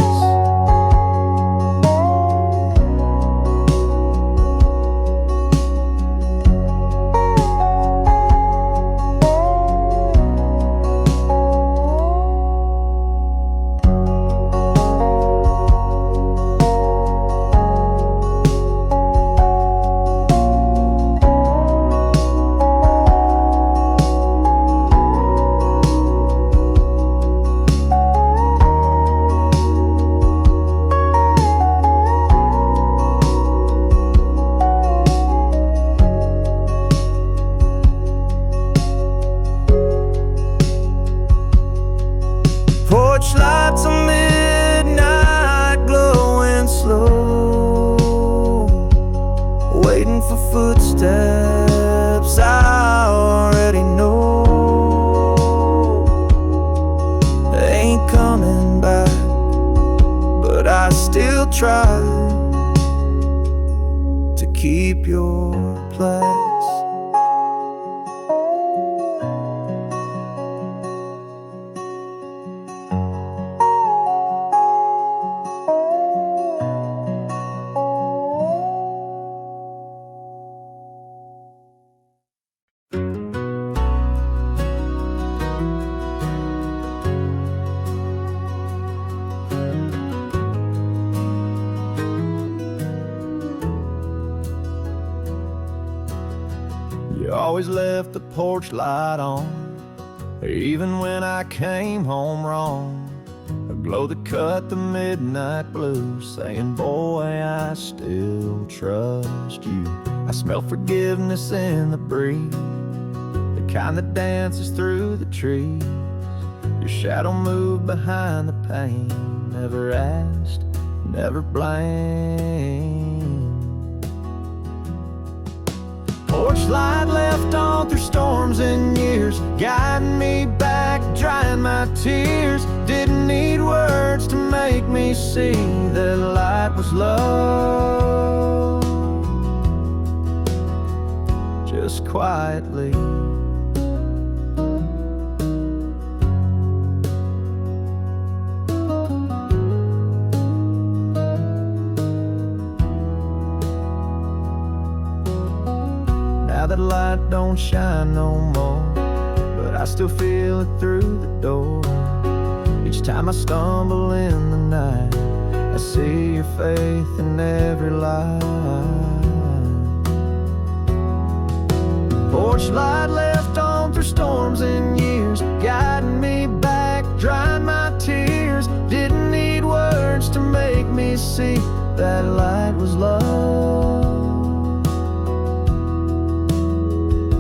Porch lights of midnight glowing slow, waiting for footsteps I already know. They ain't coming back, but I still try to keep your place. You always left the porch light on Even when I came home wrong, a glow that cut the midnight blue, saying, boy, I still trust you. I smell forgiveness in the breeze, the kind that dances through the trees. Your shadow moved behind the pain, never asked, never blamed. Porch light left on through storms and years, guiding me back, drying my tears. Didn't need words to make me see that light was love. Just quietly. Now that light don't shine no more, but I still feel it through the door. Each time I stumble in the night, I see your faith in every line. Porch light left on through storms and years, guiding me back, drying my tears. Didn't need words to make me see that light was love.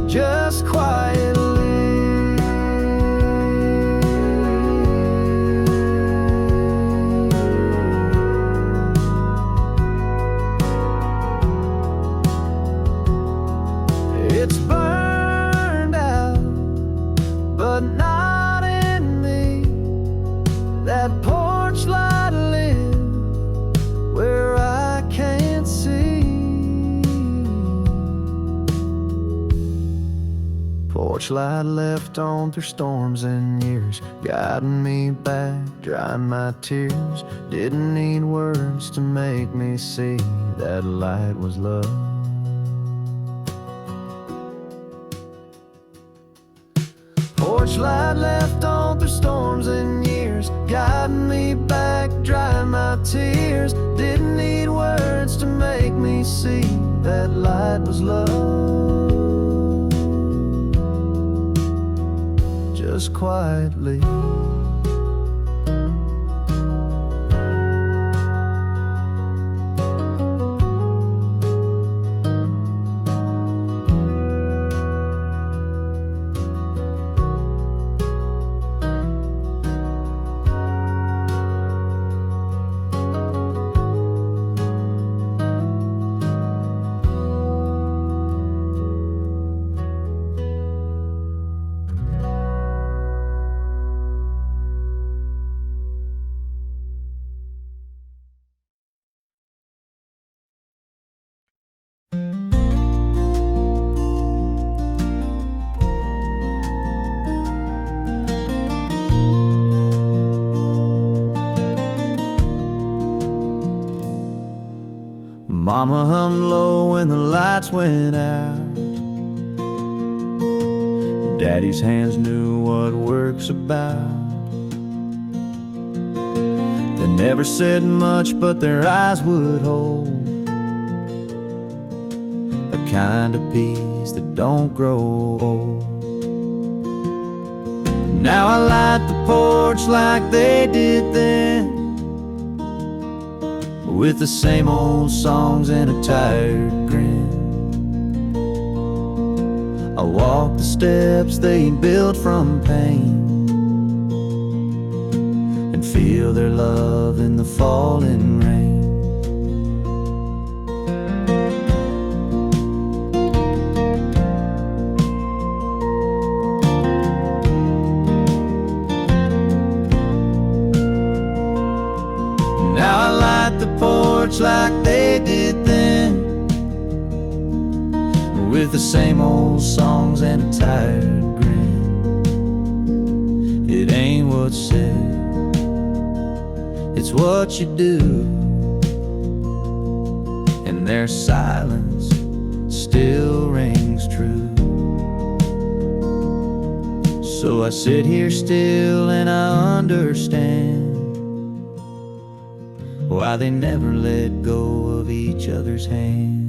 Just quietly. It's burned out, but not in me. That porch light lives where I can't see. Porch light left on through storms and years, guiding me back, drying my tears. Didn't need words to make me see that light was love. Porch light left on through storms and years, guiding me back, drying my tears. Didn't need words to make me see that light was love. Just quietly. Mama hummed low when the lights went out. Daddy's hands knew what work's about. They never said much, but their eyes would hold a kind of peace that don't grow old. Now I light the porch like they did then, with the same old songs and a tired grin. I walk the steps they built from pain, and feel their love in the falling rain. Now I light the porch like they did then, with the same old songs and a tired grin. It ain't what's said, it's what you do, and their silence still rings true. So I sit here still and I understand why they never let go of each other's hand.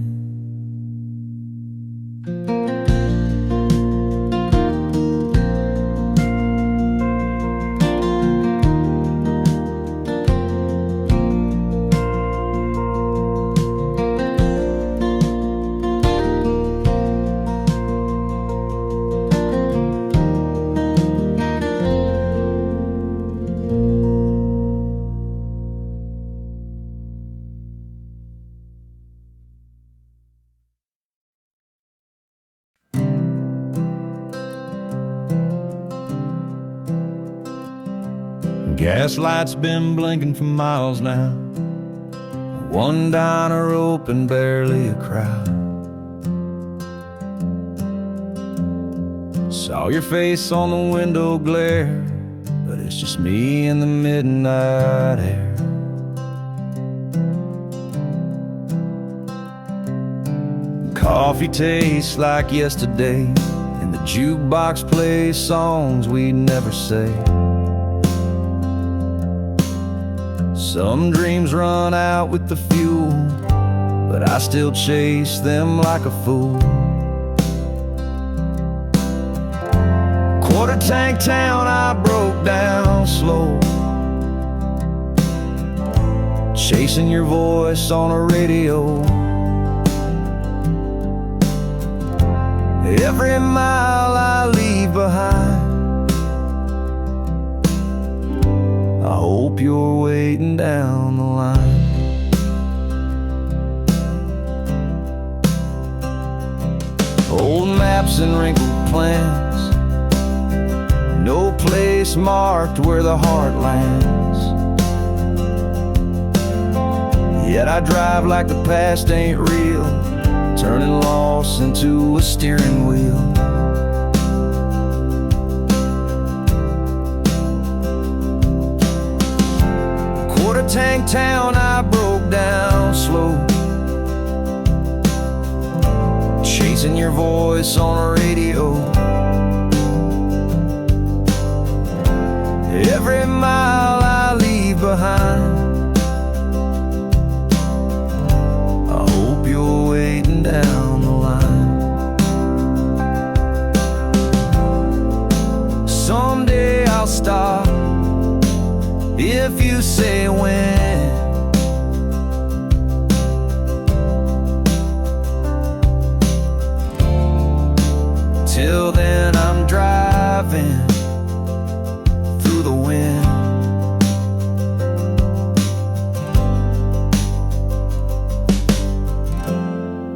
Gaslight's been blinking for miles now. One diner open, barely a crowd. Saw your face on the window glare, but it's just me in the midnight air. Coffee tastes like yesterday, and the jukebox plays songs we'd never say. Some dreams run out with the fuel, but I still chase them like a fool. Quarter tank town, I broke down slow, chasing your voice on a radio. Every mile I leave behind, I hope you're waiting down the line. Old maps and wrinkled plans, no place marked where the heart lands. Yet I drive like the past ain't real, turning loss into a steering wheel. Quarter tank town, I broke down slow, chasing your voice on a radio. Every mile I leave behind, I hope you're waiting down the line. Someday I'll stop if you say when. Till then I'm driving through the wind.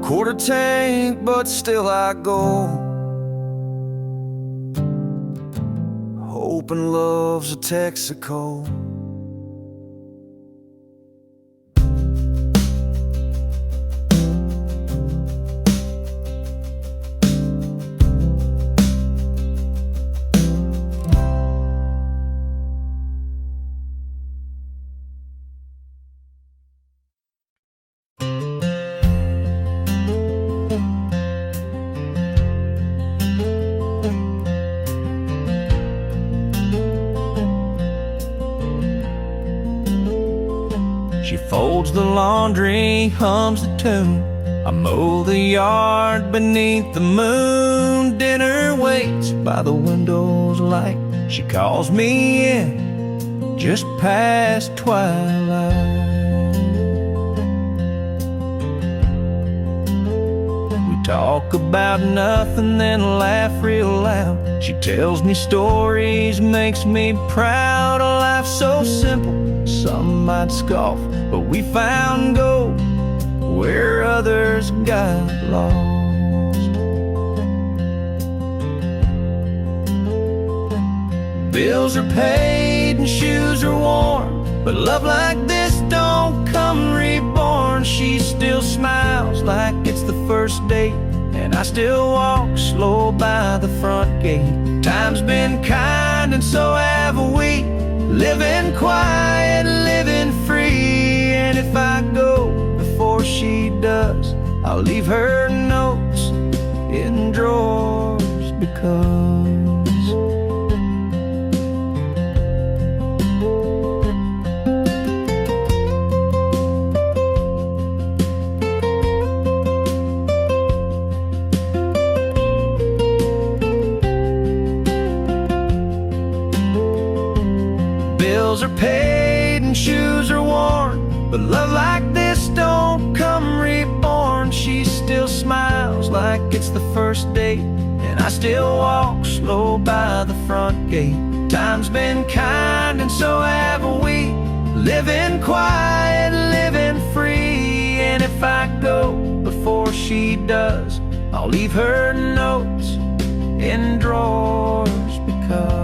Quarter tank, but still I go, hoping love's a Texaco. She folds the laundry, hums the tune. I mow the yard beneath the moon. Dinner waits by the window's light. She calls me in just past twilight. We talk about nothing, then laugh real loud. She tells me stories, makes me proud. A life so simple, some might scoff, but we found gold where others got lost. Bills are paid and shoes are worn, but love like this don't come reborn. She still smiles like it's the first date, and I still walk slow by the front gate. Time's been kind and so have we, living quiet, living free. And if I go before she does, I'll leave her notes in drawers because bills are paid and shoes are worn, but love like this don't come reborn. She still smiles like it's the first date, and I still walk slow by the front gate. Time's been kind and so have we, living quiet, living free. And if I go before she does, I'll leave her notes in drawers because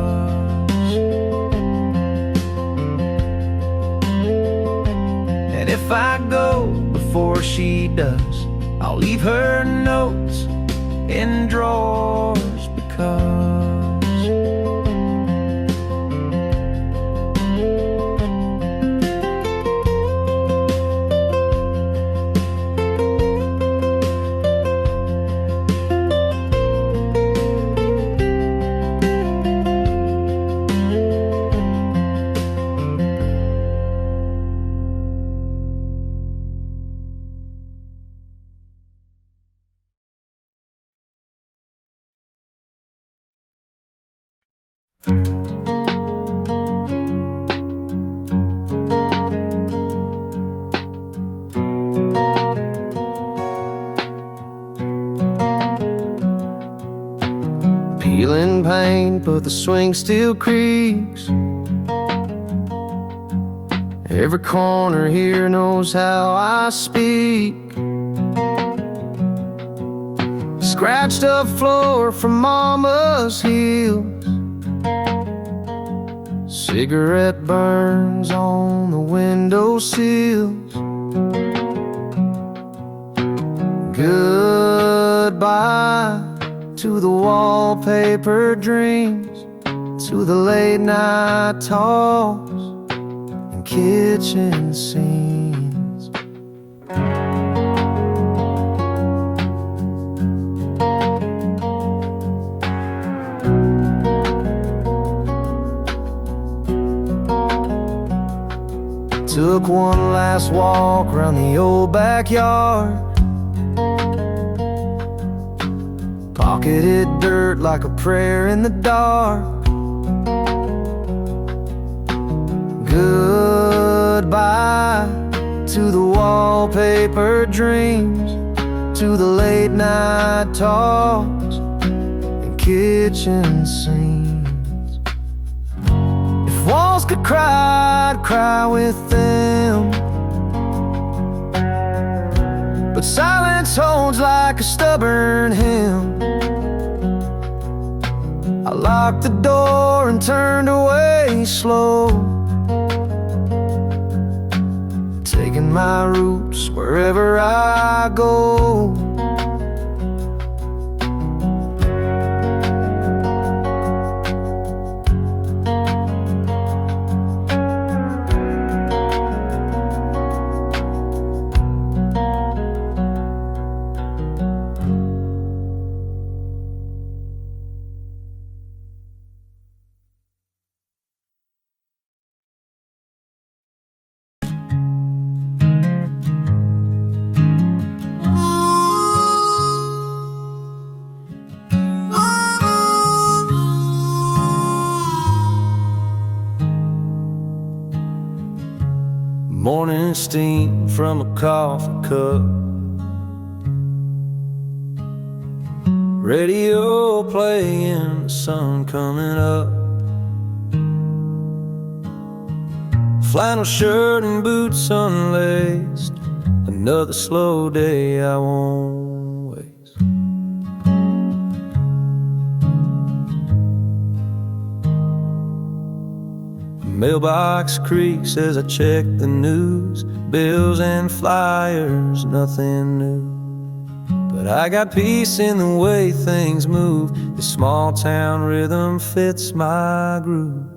before she does. I'll leave her notes in drawers because feeling pain, but the swing still creaks. Every corner here knows how I speak. Scratched up floor from mama's heels. Cigarette burns on the window sills. Goodbye to the wallpaper dreams, to the late night talks and kitchen scenes. Took one last walk around the old backyard. Pocketed dirt like a prayer in the dark. Goodbye to the wallpaper dreams, to the late night talks and kitchen scenes. If walls could cry, I'd cry with them, but silence holds like a stubborn hymn. I locked the door and turned away slow, taking my roots wherever I go. Morning steam from a coffee cup, radio playing, the sun coming up. Flannel shirt and boots unlaced, another slow day I won't waste. Mailbox creaks as I check the news, bills and flyers, nothing new. But I got peace in the way things move. This small town rhythm fits my groove.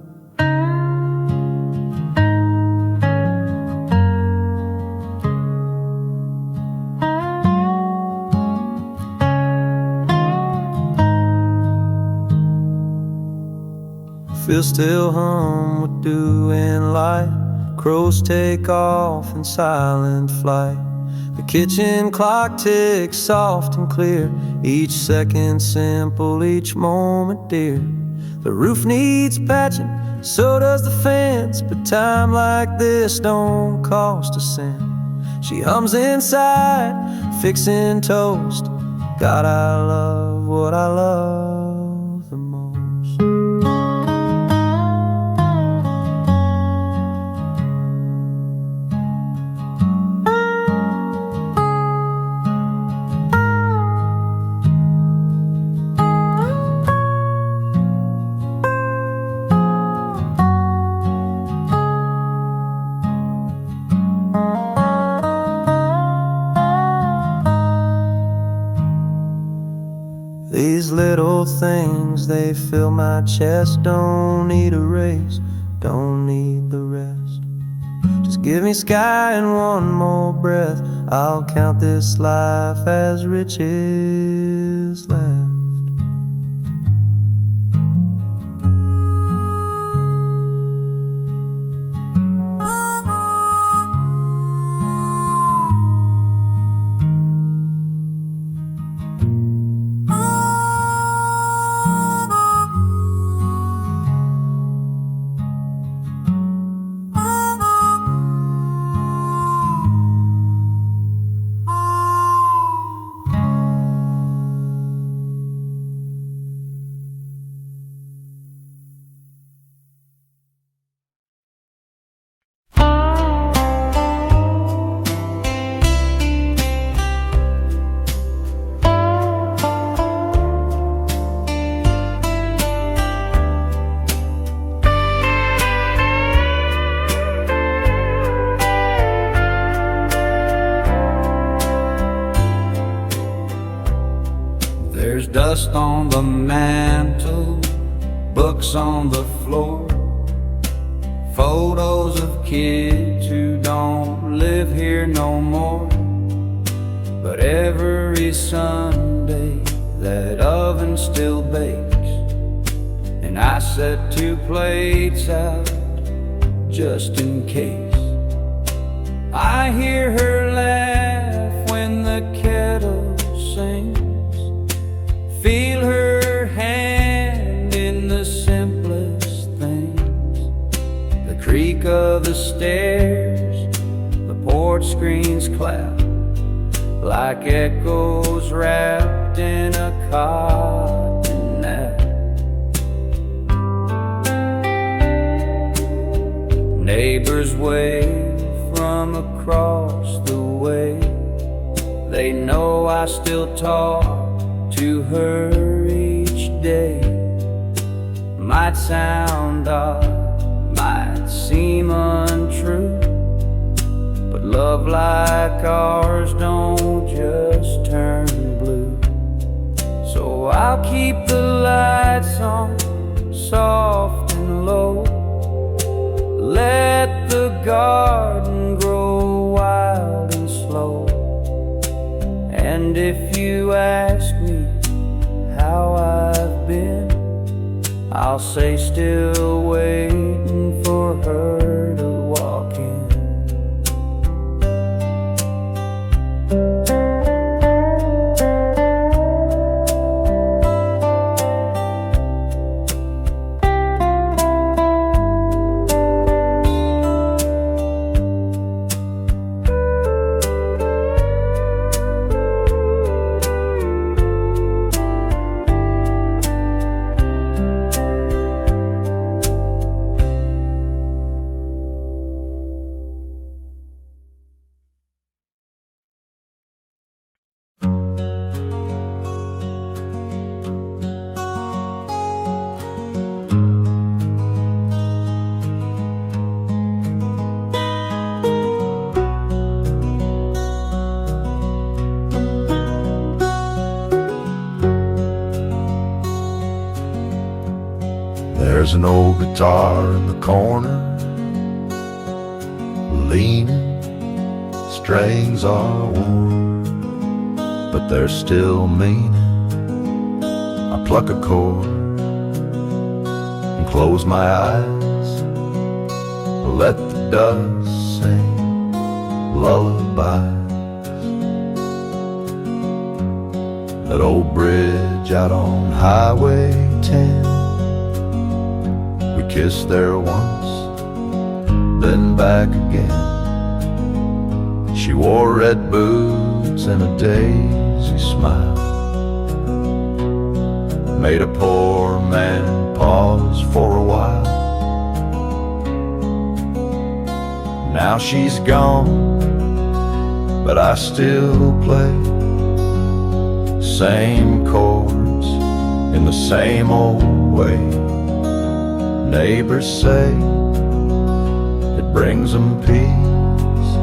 Feel still hum with dew and light. Crows take off in silent flight. The kitchen clock ticks soft and clear, each second simple, each moment dear. The roof needs patching, so does the fence, but time like this don't cost a cent. She hums inside, fixing toast. God, I love what I love the most. little things, they fill my chest. Don't need a race, don't need the rest. Just give me sky and one more breath. I'll count this life as riches left. There's dust on the mantle, books on the floor, photos of kids who don't live here no more. But every Sunday that oven still bakes, and I set 2 plates out just in case. I hear her laugh when the kettle sings, feel her hand in the simplest things, the creak of the stairs, the porch screens clap like echoes wrapped in a cotton nap. Neighbors wave from across the way, they know I still talk to her each day. Might sound odd, might seem untrue, but love like ours don't just turn blue. So I'll keep the lights on, soft and low, let the garden grow wild and slow. And if you ask me how I've been, I'll say still waiting for her to walk in. There's an old guitar in the corner, leaning, strings are worn, but they're still meaning. I pluck a chord and close my eyes, let the dust sing lullabies. That old bridge out on Highway 10, kissed there once, then back again. She wore red boots and a daisy smile, made a poor man pause for a while. Now she's gone, but I still play same chords in the same old way. Neighbors say it brings them peace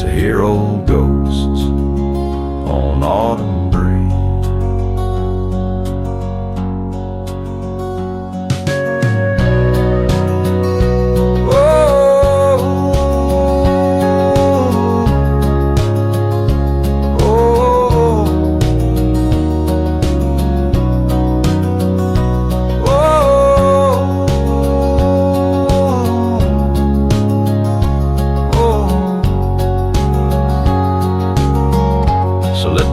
to hear old ghosts on autumn breeze.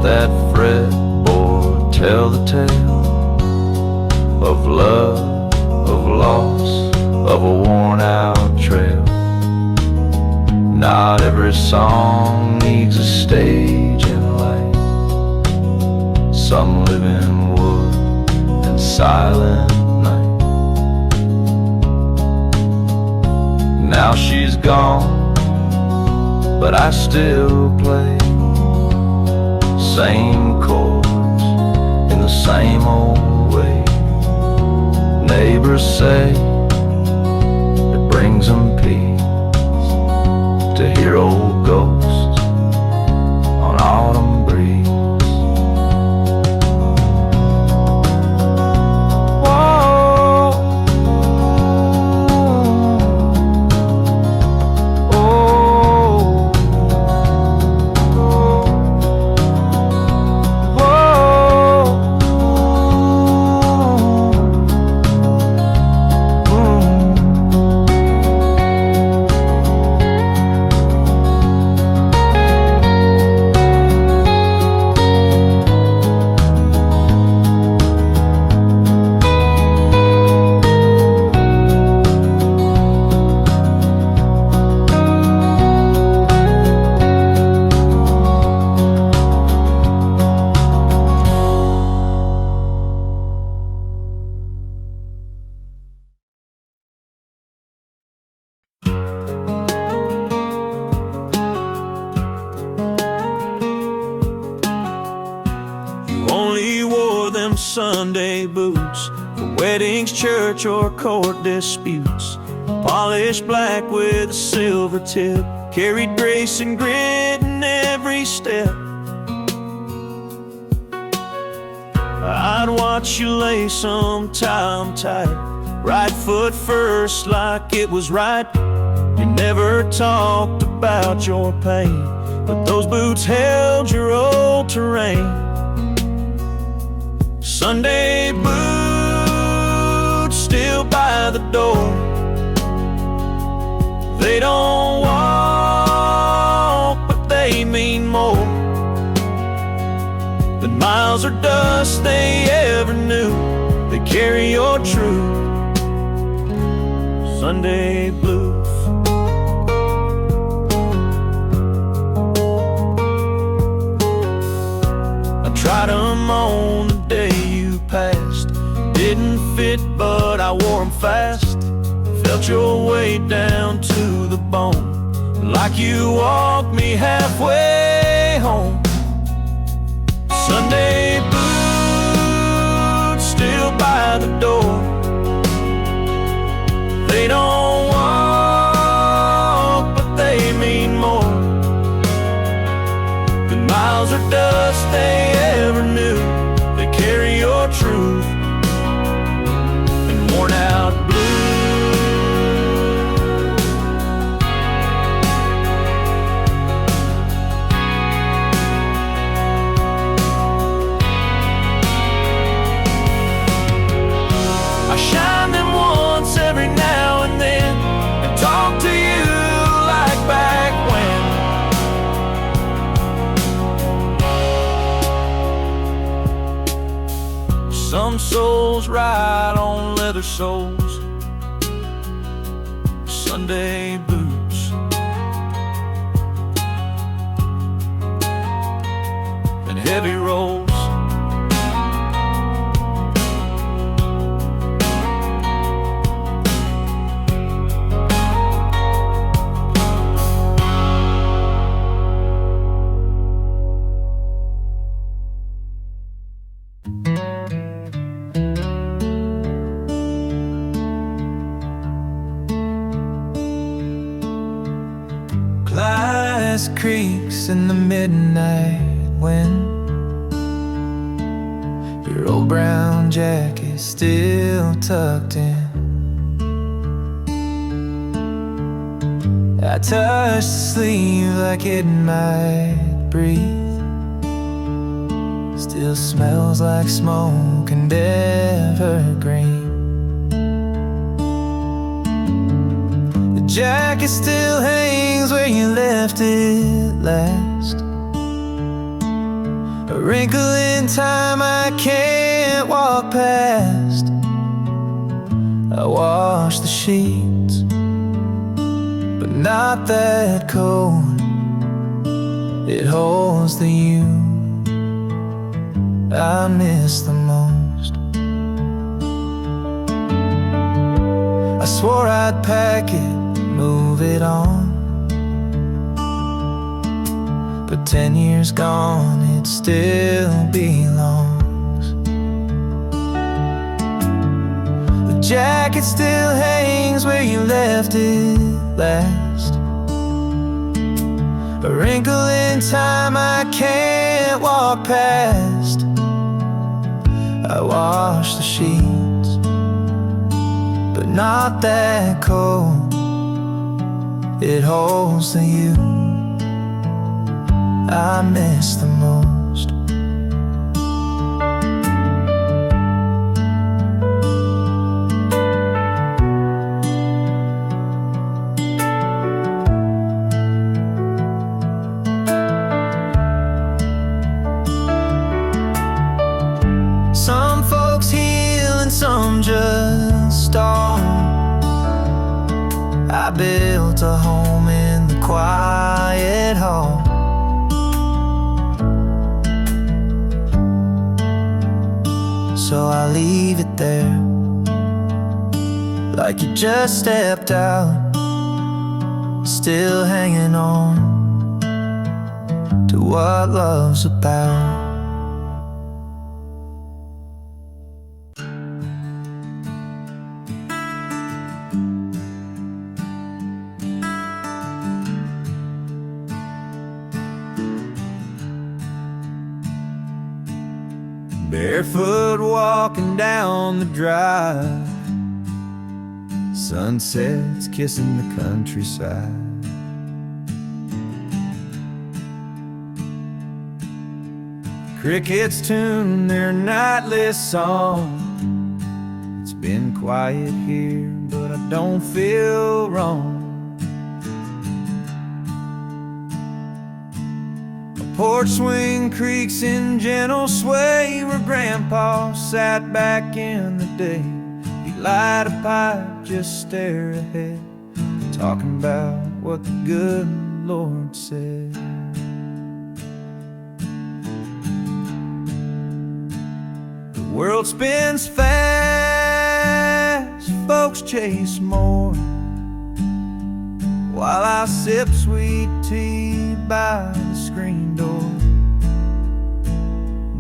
that fretboard tell the tale of love, of loss, of a worn out trail. Not every song needs a stage and light. Some live in wood and silent night. Now she's gone, but I still play same chords in the same old way. Neighbors say it brings them peace to hear old ghosts on autumn breeze. Sunday boots for weddings, church, or court disputes. Polished black with a silver tip, carried grace and grit in every step. I'd watch you lay some time tight, right foot first like it was right. You never talked about your pain, but those boots held your old terrain. Sunday boots still by the door. They don't walk, but they mean more than miles or dust they ever knew. They carry your truth. Sunday blues. I tried 'em on the day you passed. Didn't fit, but I wore 'em fast. Felt your way down to the bone, like you walked me halfway home. Sunday boots still by the door. They don't walk, but they mean more than miles or dust they ever knew. They carry your truth and worn out blue. I shine them once every now and then and talk to you like back when. Some souls ride on leather soles, Sunday boots. And heavy rolls. Glass creaks in the midnight wind. Your old brown jacket still tucked in. I touch the sleeve like it might breathe. Still smells like smoke and evergreen. The jacket still hangs where you left it last. A wrinkle in time I can't walk past. I wash the sheets, but not that cold. It holds the you I miss the most. I swore I'd pack it, move it on, but 10 years gone, it still belongs. The jacket still hangs where you left it last. A wrinkle in time I can't walk past. I wash the sheets, but not that cold. It holds the you I miss the most. Some folks heal and some just start. I built a home in the quiet hall. So I leave it there, like you just stepped out, still hanging on to what love's about. Barefoot walking down the drive, sunsets kissing the countryside. Crickets tune their nightly song. It's been quiet here, but I don't feel wrong. Porch swing creaks in gentle sway, where Grandpa sat back in the day. He'd light a pipe, just stare ahead, talking about what the good Lord said. The world spins fast, folks chase more, while I sip sweet tea by the screen door.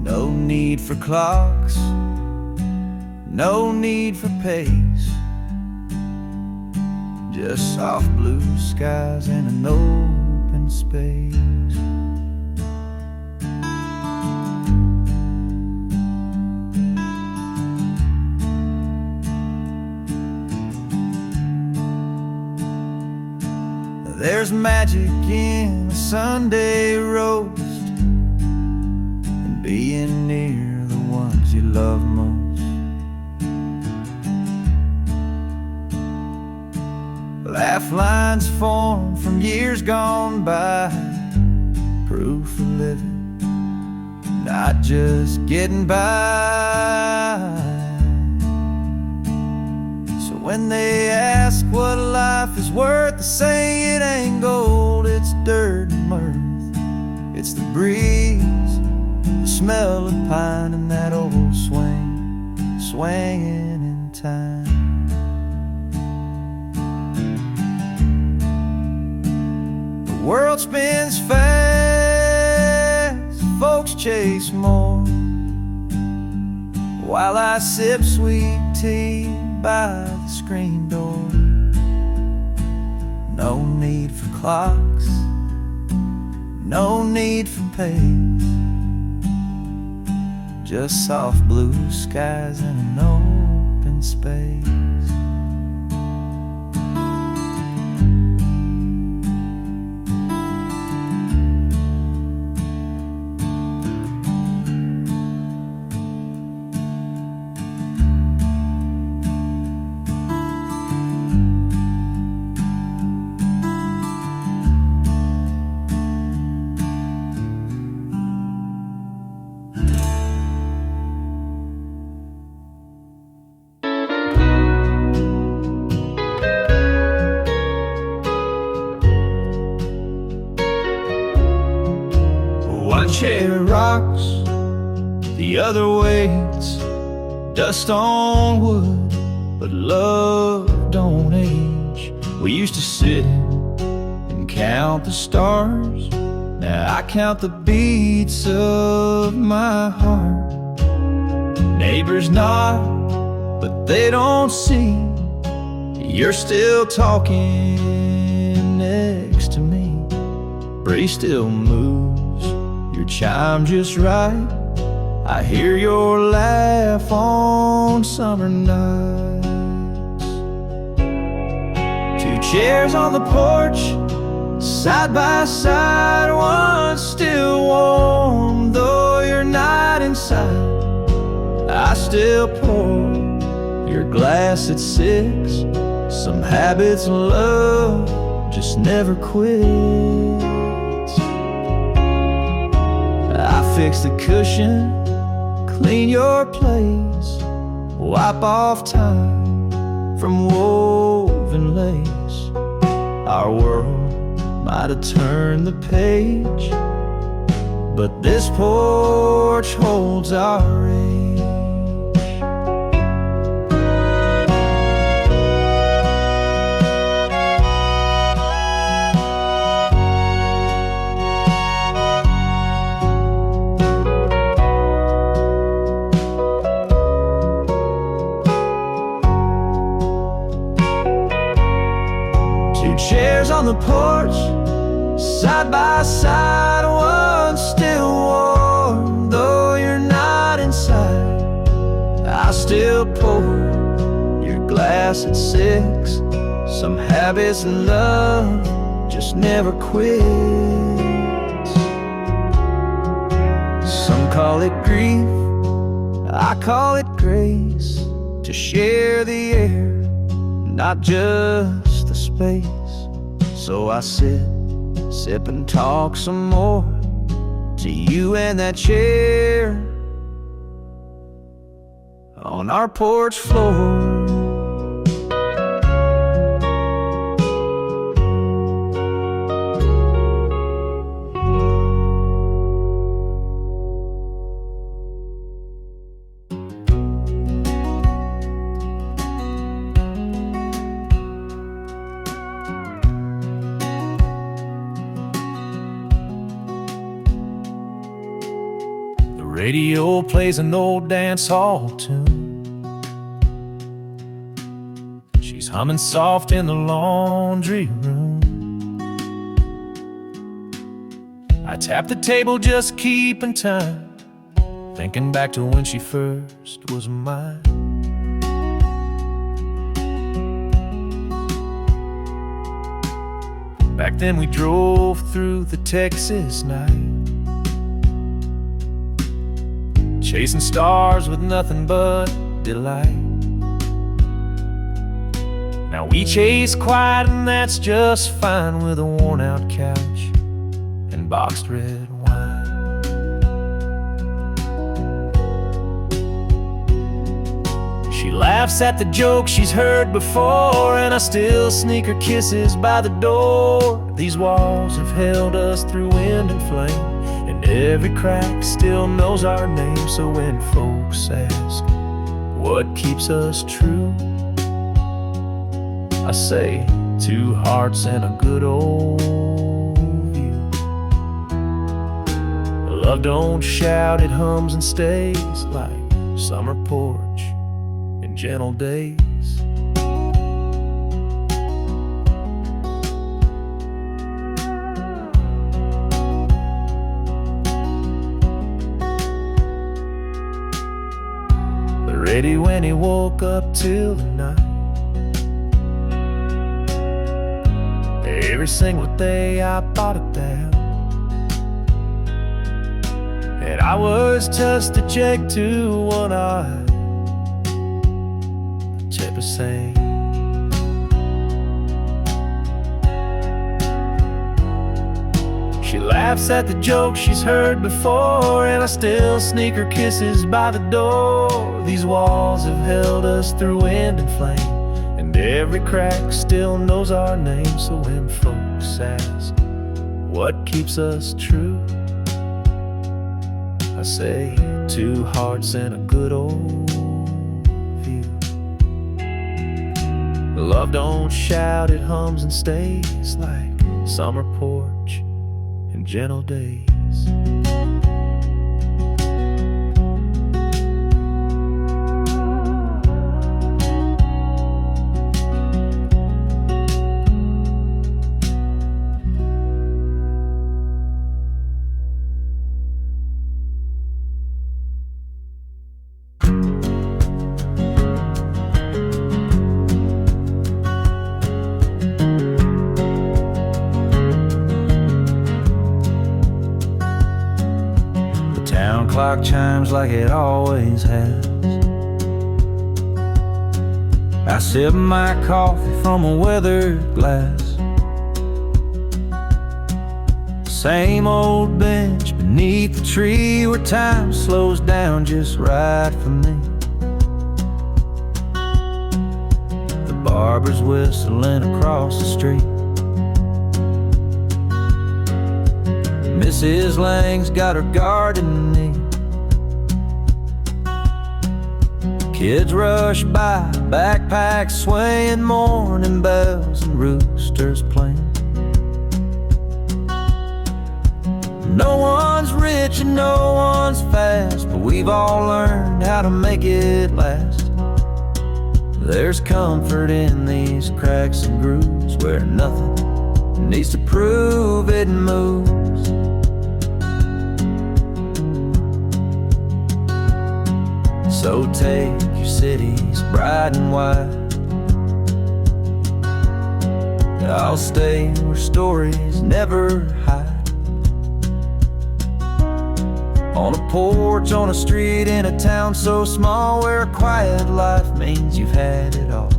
No need for clocks, no need for pace, just soft blue skies and an open space. There's magic in a Sunday roast, and being near the ones you love most. Laugh lines formed from years gone by, proof of living, not just getting by. When they ask what life is worth, I say it ain't gold, it's dirt and mirth. It's the breeze, the smell of pine, and that old swing, swinging in time. The world spins fast, folks chase more, while I sip sweet tea by the screen door. No need for clocks, no need for pace, just soft blue skies and an open space. rocks, the other waits dust on wood. But love don't age. We used to sit and count the stars. Now I count the beats of my heart. Neighbors nod, but they don't see you're still talking next to me. Breeze still moves, your chime just right. I hear your laugh on summer nights. Two chairs on the porch, side by side, one still warm. Though you're not inside, I still pour your glass at 6. Some habits of love just never quits. I fix the cushion, clean your place, wipe off time from woven lace. Our world might have turned the page, but this porch holds our age. Chairs on the porch, side by side, one still warm. Though you're not inside, I still pour your glass at 6. Some habits in love just never quit. Some call it grief, I call it grace. To share the air, not just the space. So I sit, sip and talk some more to you and that chair on our porch floor. Radio plays an old dance hall tune. She's humming soft in the laundry room. I tap the table just keeping time, thinking back to when she first was mine. Back then we drove through the Texas night, chasing stars with nothing but delight. Now we chase quiet and that's just fine, with a worn out couch and boxed red wine. She laughs at the jokes she's heard before, and I still sneak her kisses by the door. These walls have held us through wind and flame, and every crack still knows our name. So when folks ask what keeps us true, I say 2 hearts and a good old view. Love don't shout, it hums and stays, like summer porch in gentle days. Ready when he woke up till the night. Every single day I thought of that, and I was just a check to one eye. The tip is saying, she laughs at the jokes she's heard before, and I still sneak her kisses by the door. These walls have held us through wind and flame, and every crack still knows our name. So when folks ask what keeps us true, I say, two hearts and a good old view. Love don't shout, it hums and stays like summer porch and gentle days. Clock chimes like it always has. I sip my coffee from a weathered glass. Same old bench beneath the tree where time slows down just right for me. The barber's whistling across the street. Mrs. Lang's got her garden knee. Kids rush by, backpacks swaying, morning bells and roosters playing. No one's rich and no one's fast, but we've all learned how to make it last. There's comfort in these cracks and grooves where nothing needs to prove it moves. So take your cities bright and wide. I'll stay where stories never hide. On a porch, on a street, in a town so small where a quiet life means you've had it all.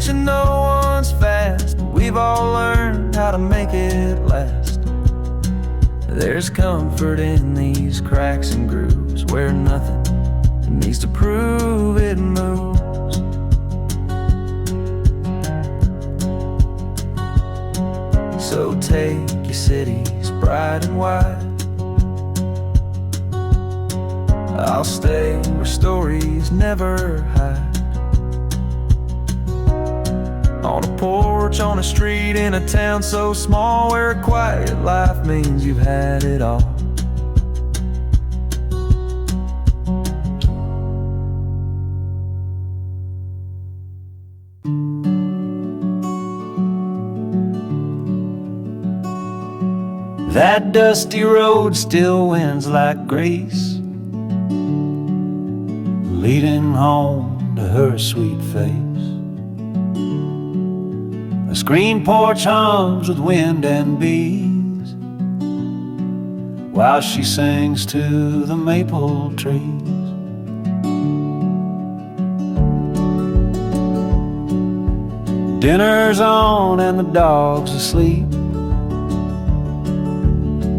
And no one's fast, but we've all learned how to make it last. There's comfort in these cracks and grooves where nothing needs to prove it moves. So take your cities bright and wide. I'll stay where stories never hide. On a porch, on a street, in a town so small where a quiet life means you've had it all. That dusty road still winds like grace, leading home to her sweet face. The screen porch hums with wind and bees while she sings to the maple trees. Dinner's on and the dog's asleep.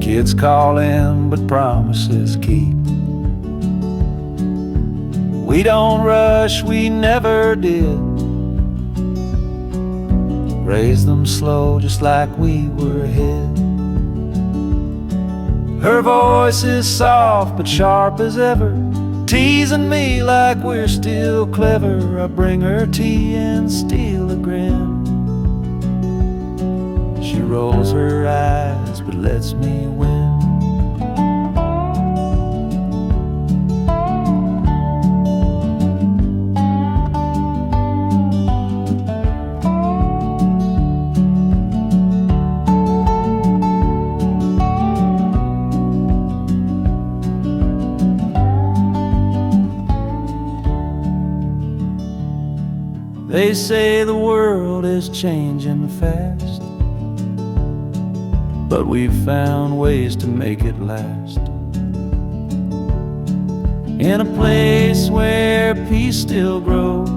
Kids call in but promises keep. We don't rush, we never did. Raise them slow just like we were hid. Her voice is soft but sharp as ever, teasing me like we're still clever. I bring her tea and steal a grin. She rolls her eyes but lets me win. They say the world is changing fast, but we've found ways to make it last. in a place where peace still grows,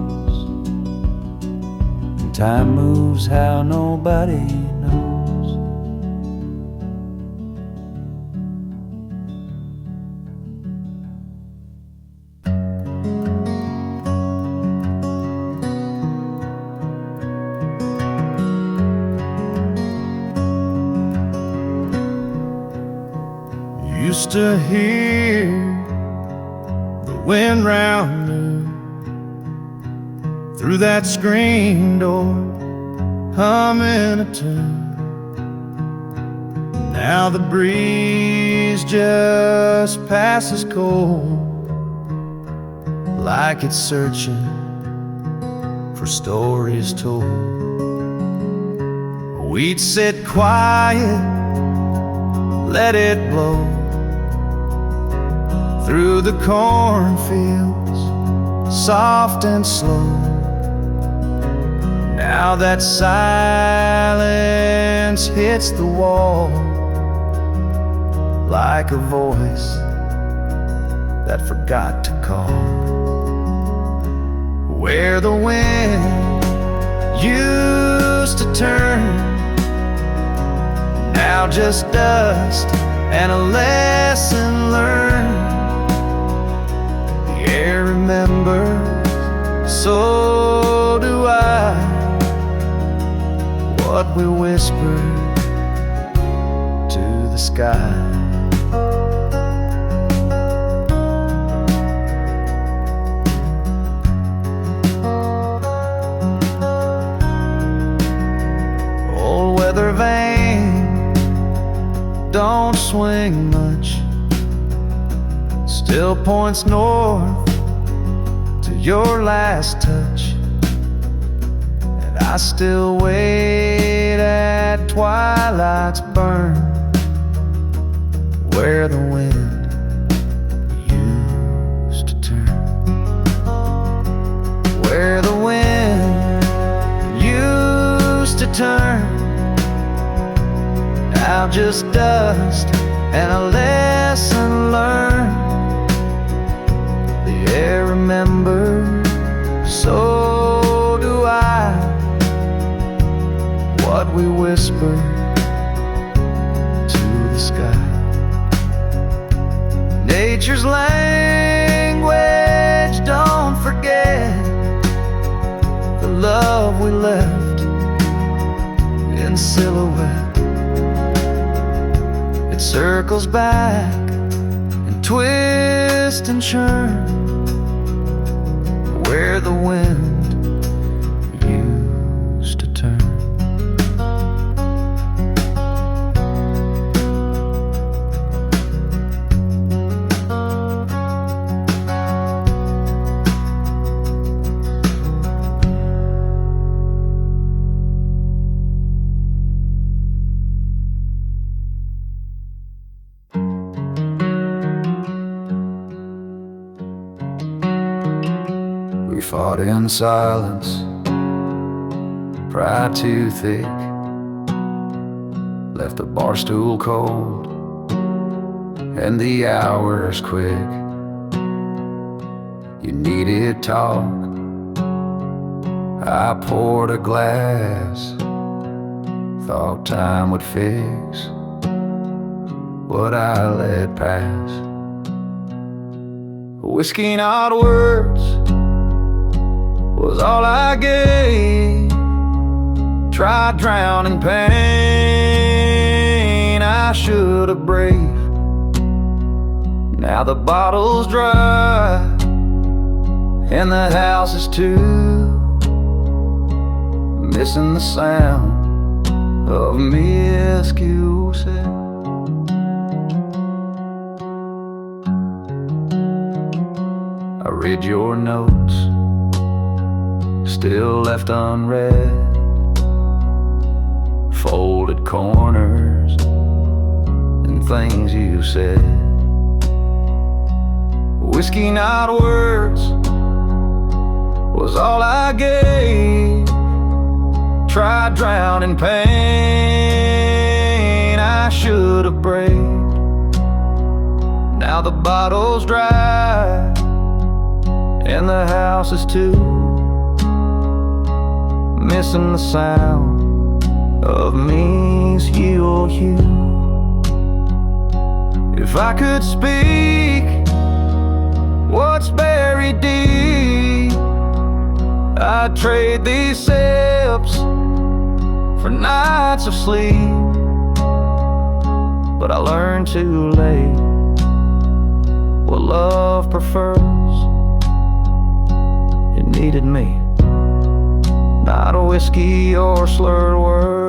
and time moves how nobody knows. Used to hear the wind round noon through that screen door, humming a tune. Now the breeze just passes cold, like it's searching for stories told. We'd sit quiet, let it blow through the cornfields, soft and slow. Now that silence hits the wall, like a voice that forgot to call. Where the wind used to turn, now just dust and a lesson learned. The air remembers, so do I, what we whispered to the sky. Old weather vane don't swing much, still points north to your last touch. And I still wait at twilight's burn, where the wind used to turn. Where the wind used to turn, now just dust and a lesson learned. The air remembers, so do I, what we whisper to the sky. Nature's language, don't forget the love we left in silhouette. It circles back and twists and churns, where the wind used to turn. We fought in silence, pride too thick, left the bar stool cold and the hours quick. You needed talk, I poured a glass, thought time would fix what I let pass. Whiskey, not words, was all I gave. Tried drowning pain, I should have braved. Now the bottle's dry and the house is too, missing the sound of miscues. I read your notes, still left unread, folded corners and things you said. Whiskey, not words, was all I gave. Tried drowning pain, I should have braved. Now the bottle's dry and the house is too, missing the sound of me's you or you. If I could speak what's buried deep, I'd trade these steps for nights of sleep. But I learned too late what love prefers. It needed me, not a whiskey or slurred word.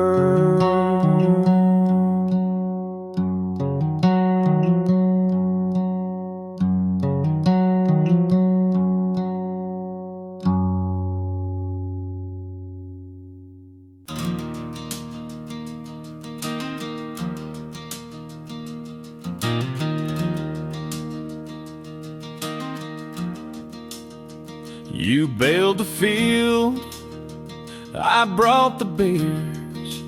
You bailed the field, I brought the beers.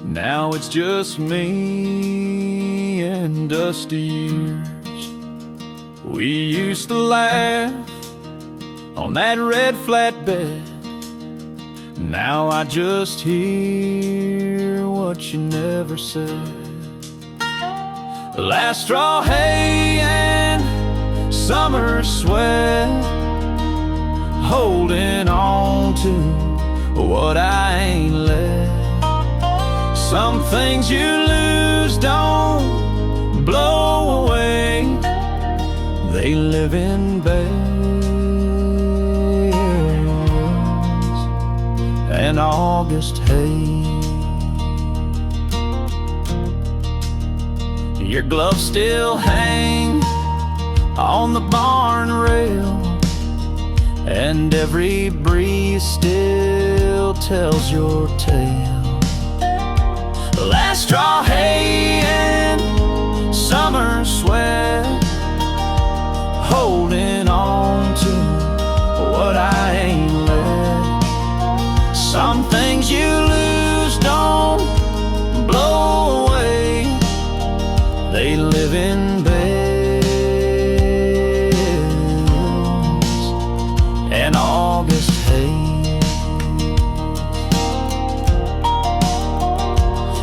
Now it's just me and dusty years. We used to laugh on that red flatbed. Now I just hear what you never said. Last straw hay and summer sweat, holding on to what I ain't let. Some things you lose don't blow away, they live in bales and August hay. Your gloves still hang on the barn rail, and every breeze still tells your tale. Last straw hay and summer sweat, holding on to what I ain't let. Some things you lose don't blow away, they live in bales and August hay.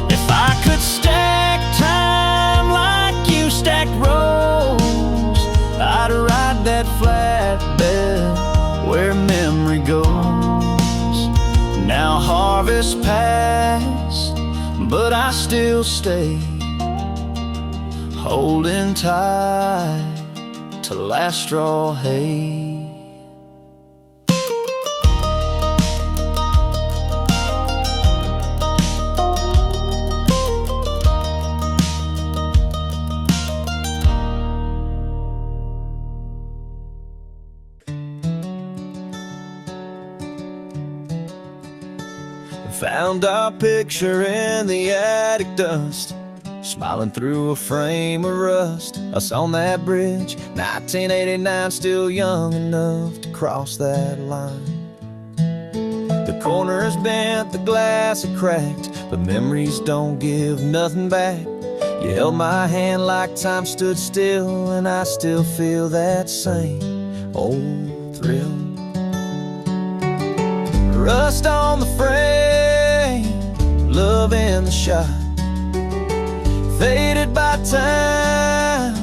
If I could stack time like you stacked rows, I'd ride that flatbed where memory goes. Now harvest past, but I still stay, holding tight to last straw hay. Found our picture in the attic dust, smiling through a frame of rust. Us on that bridge, 1989, still young enough to cross that line. The corner is bent, the glass is cracked, but memories don't give nothing back. You held my hand like time stood still, and I still feel that same old thrill. Rust on the frame, love in the shot, faded by time,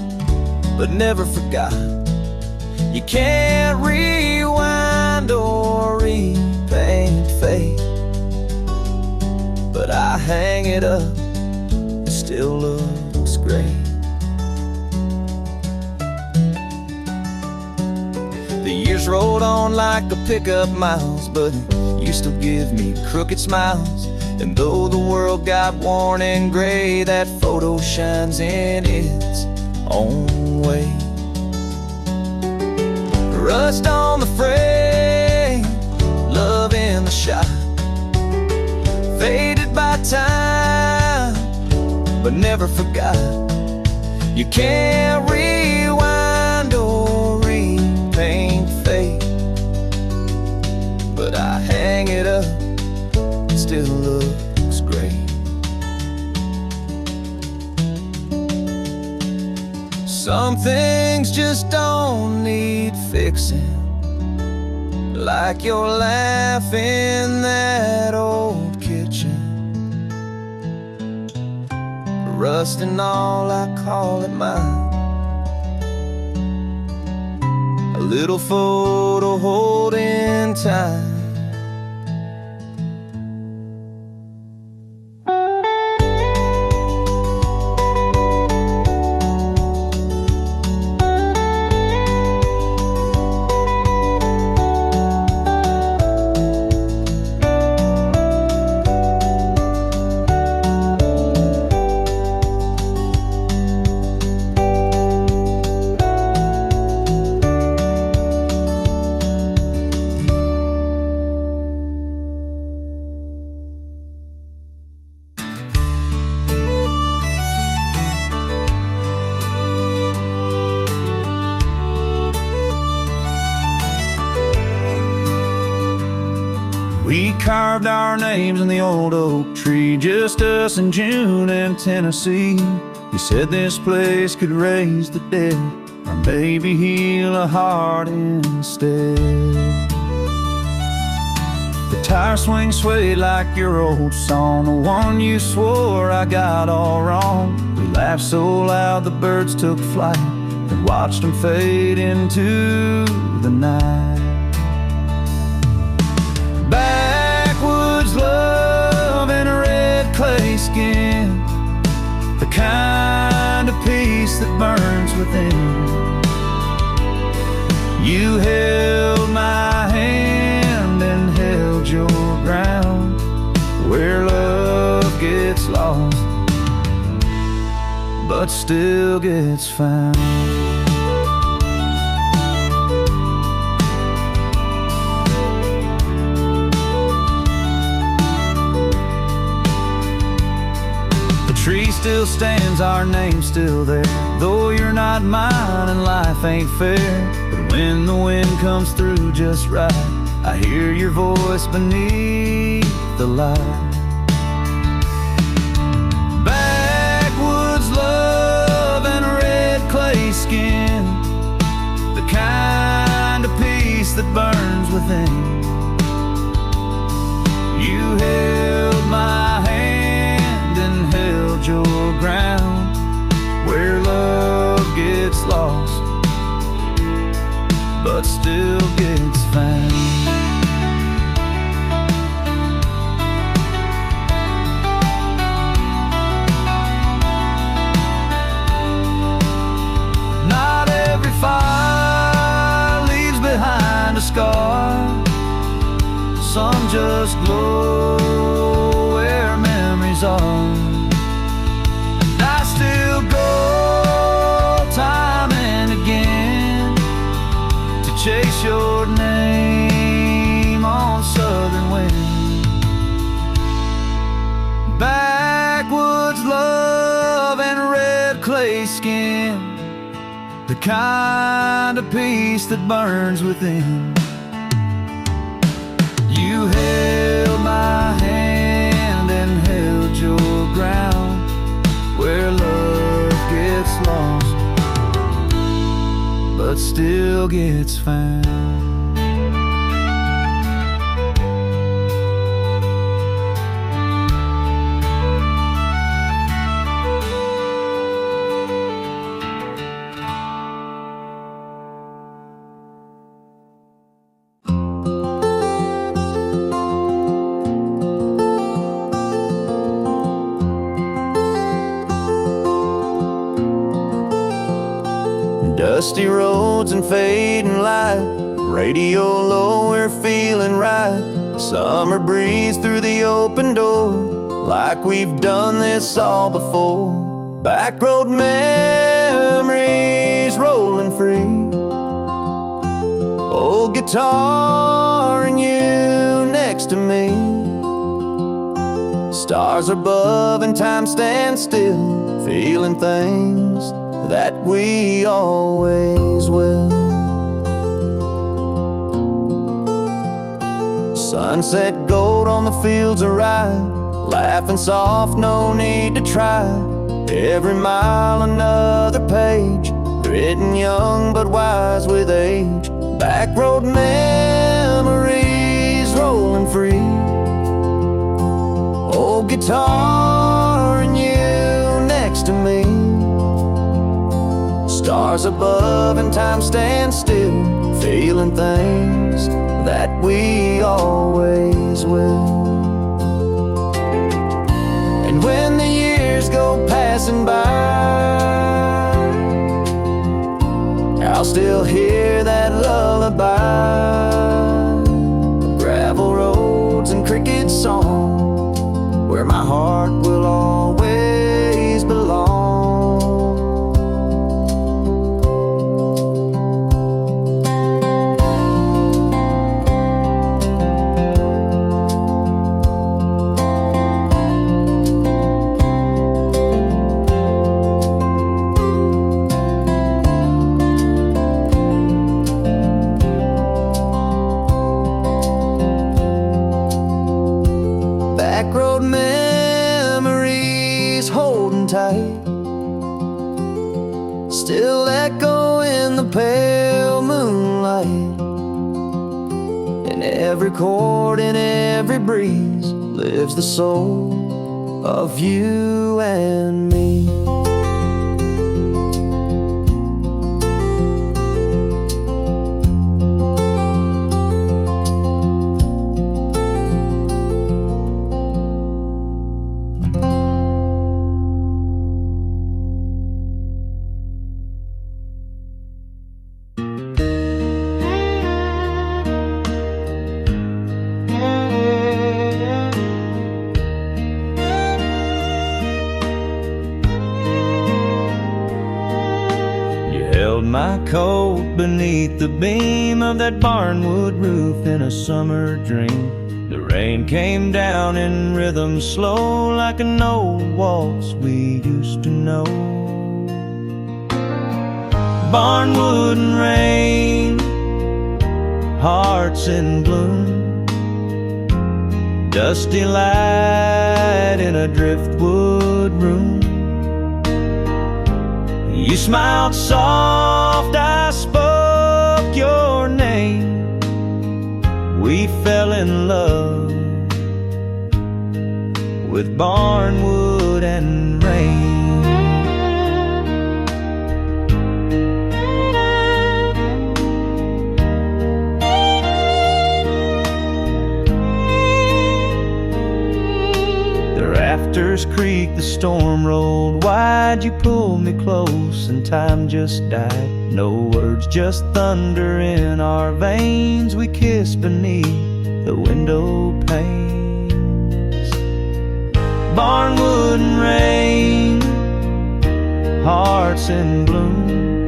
but never forgot. You can't rewind or repaint fate, but I hang it up, it still looks great. The years rolled on like a pickup miles, but you still give me crooked smiles. And though the world got worn and gray, that photo shines in its own way. Rust on the frame, love in the shot, faded by time, but never forgot. You can't rewind or repaint fate, but I hang it up, it still looks great. Some things just don't need fixing, like your laugh in that old kitchen. Rust and all, I call it mine. A little photo holding time. We carved our names in the old oak tree, just us in June in Tennessee. He said this place could raise the dead, or maybe heal a heart instead. The tire swing swayed like your old song, the one you swore I got all wrong. We laughed so loud the birds took flight, and watched them fade into the night. Backwoods love and a red clay skin, the kind of peace that burns within. You held my hand and held your ground, where love gets lost but still gets found. Tree still stands, our name's still there, though you're not mine and life ain't fair. But when the wind comes through just right, I hear your voice beneath the light. Backwoods love and a red clay skin, the kind of peace that burns within. You held my hand and held your ground, where love gets lost but still gets found. Not every fire leaves behind a scar. Some just glow where memories are. And I still go time and again to chase your name on southern wind. Backwoods love and red clay skin, the kind of peace that burns within. You held my hand and held your ground, where love gets lost but still gets found. Dusty roads and fading light, radio low, we're feeling right. Summer breeze through the open door, like we've done this all before. Back road memories rolling free, old guitar and you next to me. Stars above and time stands still, feeling things that we always will. Sunset gold on the fields of rye, laughing soft, no need to try. Every mile another page, written young but wise with age. Back road memories guitar and you next to me. Stars above and time stands still, feeling things that we always will. And when the years go passing by, I'll still hear that lullaby, gravel roads and cricket song, where my heart will always belong. Backroad memories holding tight, still echo in the pale moonlight. In every chord, in every breeze, lives the soul of you and me. My coat beneath the beam of that barnwood roof in a summer dream. The rain came down in rhythm slow, like an old waltz we used to know. Barnwood and rain, hearts in bloom, dusty light in a driftwood room. You smiled soft, I spoke your name. We fell in love with barnwood and rain. The rafters creaked, the storm rolled wide. You pulled me close and time just died. No words, just thunder in our veins. We kissed beneath the window panes. Barnwood and rain, hearts in bloom,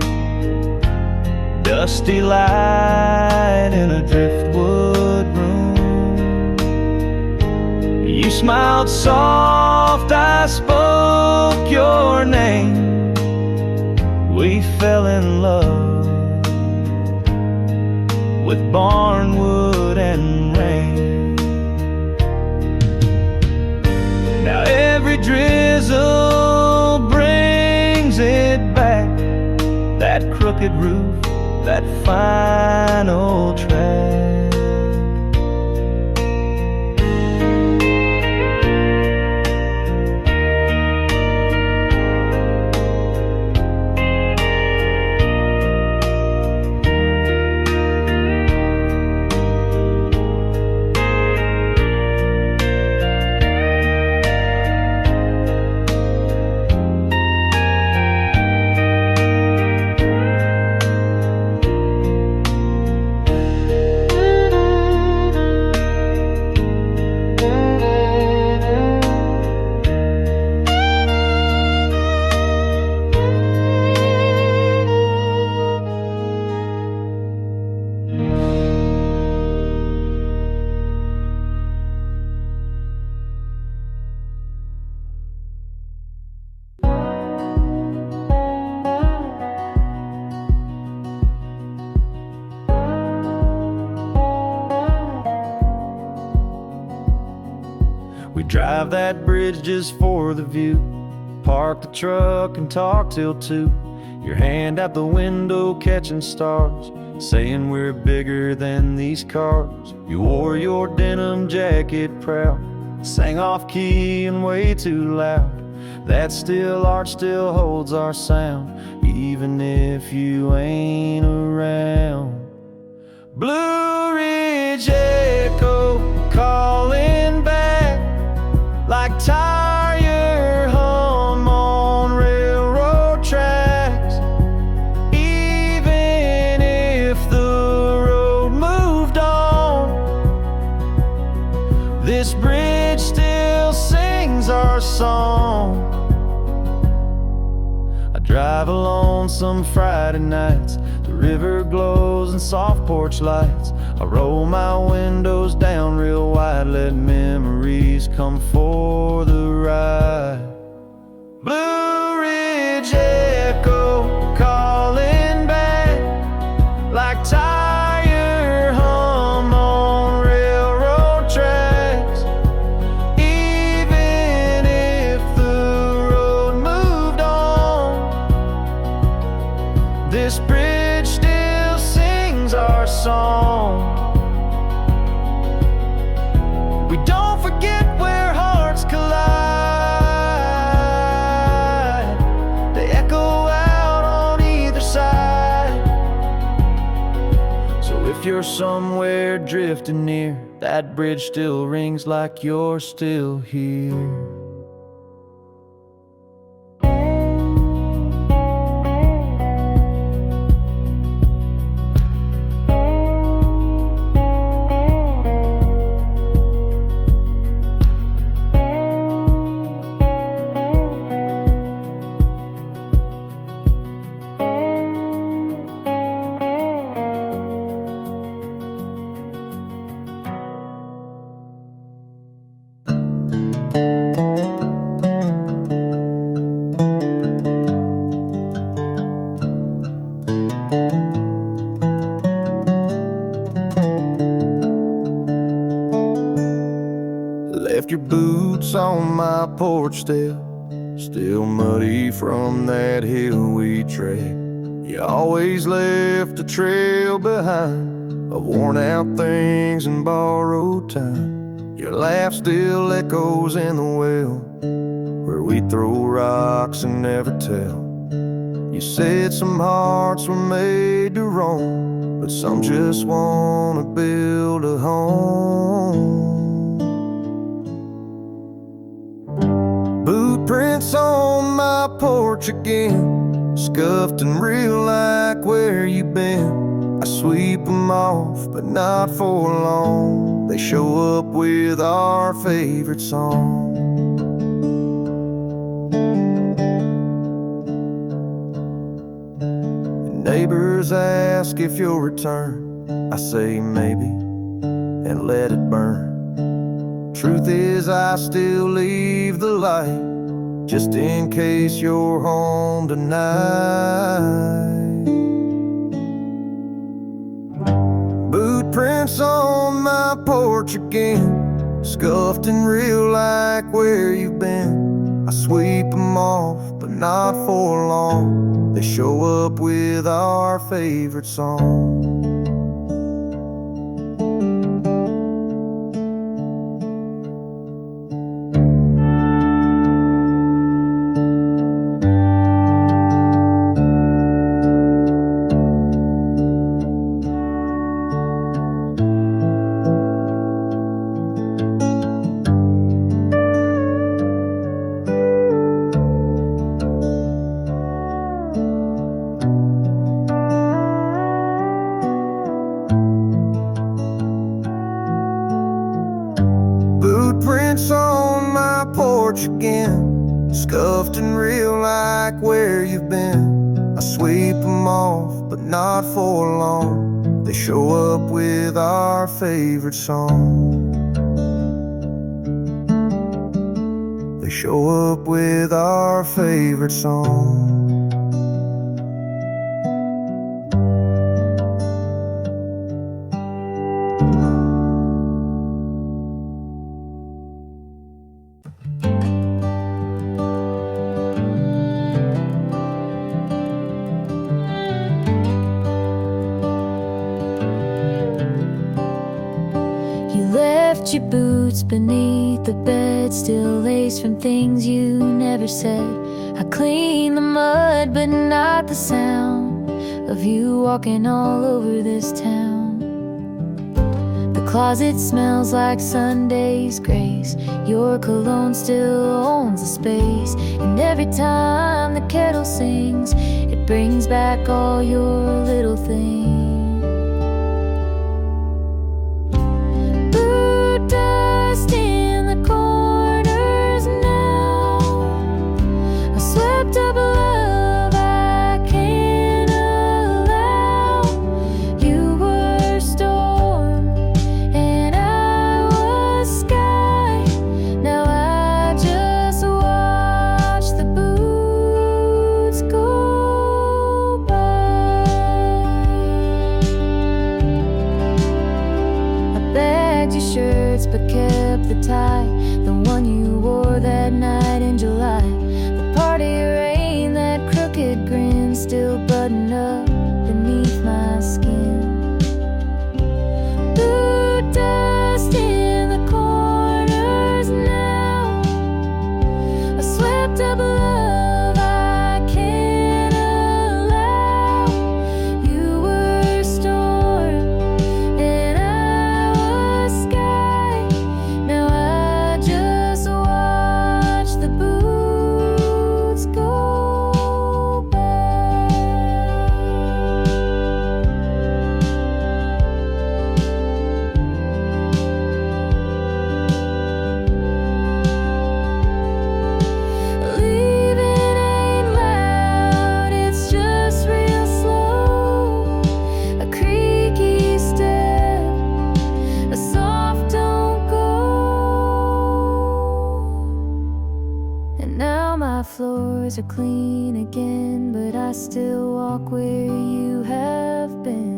dusty light in a driftwood room. You smiled soft, I spoke your name. We fell in love with barnwood and rain. Now every drizzle brings it back, that crooked roof, that fine old track. We drive that bridge just for the view, park the truck and talk till 2. Your hand out the window catching stars, saying we're bigger than these cars. You wore your denim jacket proud, sang off key and way too loud. That still art still holds our sound, even if you ain't around. Blue Ridge echo calling back like tire hum on railroad tracks. Even if the road moved on, this bridge still sings our song. I drive alone some Friday nights, the river glows in soft porch lights. I roll my windows down real wide, let memories come for the ride. Blue Ridge echo calling back like tire hum on railroad tracks. Even if the road moved on, this bridge still sings our song. We don't forget where hearts collide. They echo out on either side. So if you're somewhere drifting near, that bridge still rings like you're still here. Left your boots on my porch step, still muddy from that hill we trekked. You always left a trail behind of worn out things and borrowed time. Your laugh still echoes in the well where we throw rocks and never tell. You said some hearts were made to roam, but some just wanna build a home. Boot prints on my porch again, scuffed and real like where you been. I sweep them off, but not for long. They show up with our favorite song. And neighbors ask if you'll return. I say maybe, and let it burn. Truth is, I still leave the light, just in case you're home tonight. Boot prints on my porch again, scuffed and real like where you've been. I sweep them off, but not for long. They show up with our favorite song. Prints on my porch again, scuffed and real like where you've been. I sweep them off, but not for long. They show up with our favorite song. They show up with our favorite song. your boots beneath the bed, still laced from things you never said. I clean the mud, but not the sound of you walking all over this town. The closet smells like Sunday's grace. Your cologne still owns the space. And every time the kettle sings, it brings back all your little things. Blue dust in the corners now, a swept up love I can't allow. You were storm and I was sky. Now I just watch the boots go by. I bagged your shirts but kept the tie, the one you wore that night in July. The party rain, that crooked grin still buttoned up beneath my skin. Blue dust in the corners now, a swept up love I can't allow. You were storm and I was sky. Now I just watch the boots go by. Leaving ain't loud, it's just real slow. A creaky step, a soft don't go. And now my floors are clean again, but I still walk where you have been.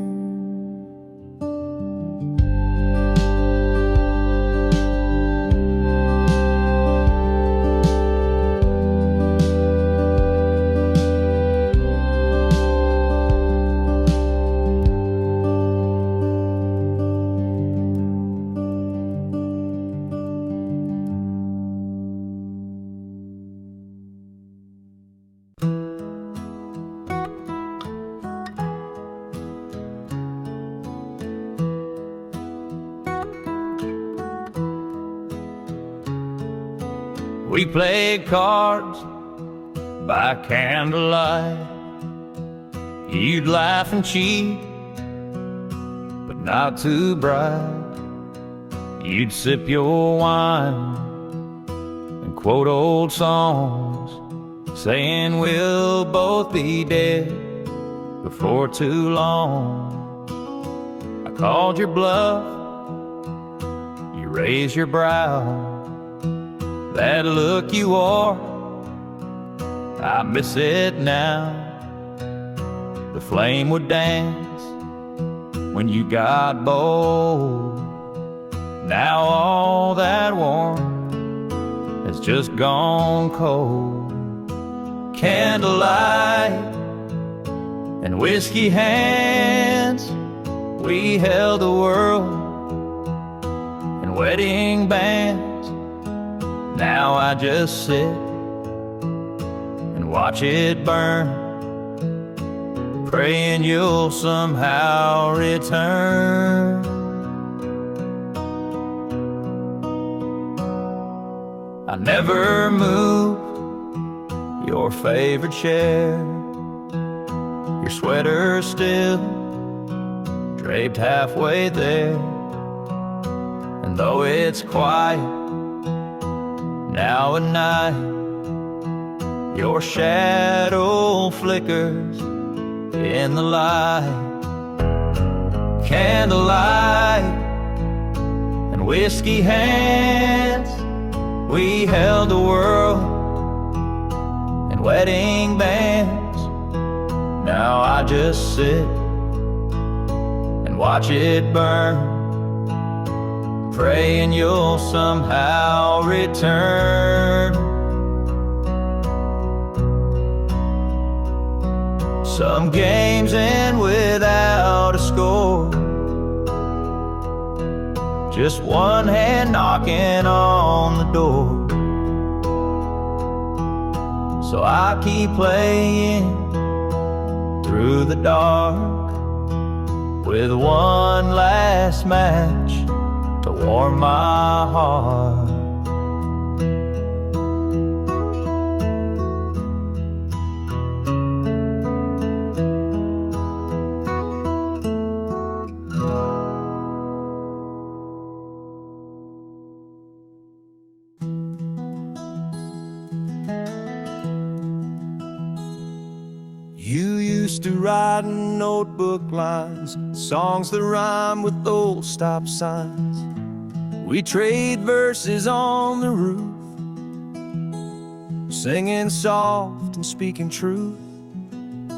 We played cards by candlelight. You'd laugh and cheat, but not too bright. You'd sip your wine and quote old songs, saying we'll both be dead before too long. I called your bluff, you raised your brow. That look you wore, I miss it now. The flame would dance when you got bold. Now all that warmth has just gone cold. Candlelight and whiskey hands, we held the world in wedding bands. Now I just sit and watch it burn, praying you'll somehow return. I never moved your favorite chair, your sweater still draped halfway there. And though it's quiet now at night, your shadow flickers in the light. Candlelight and whiskey hands, we held the world in wedding bands. Now I just sit and watch it burn, praying you'll somehow return. Some games end without a score, just one hand knocking on the door. So I keep playing through the dark with one last match to warm my heart. You used to write in notebook lines, songs that rhyme with old stop signs. We trade verses on the roof, singing soft and speaking truth.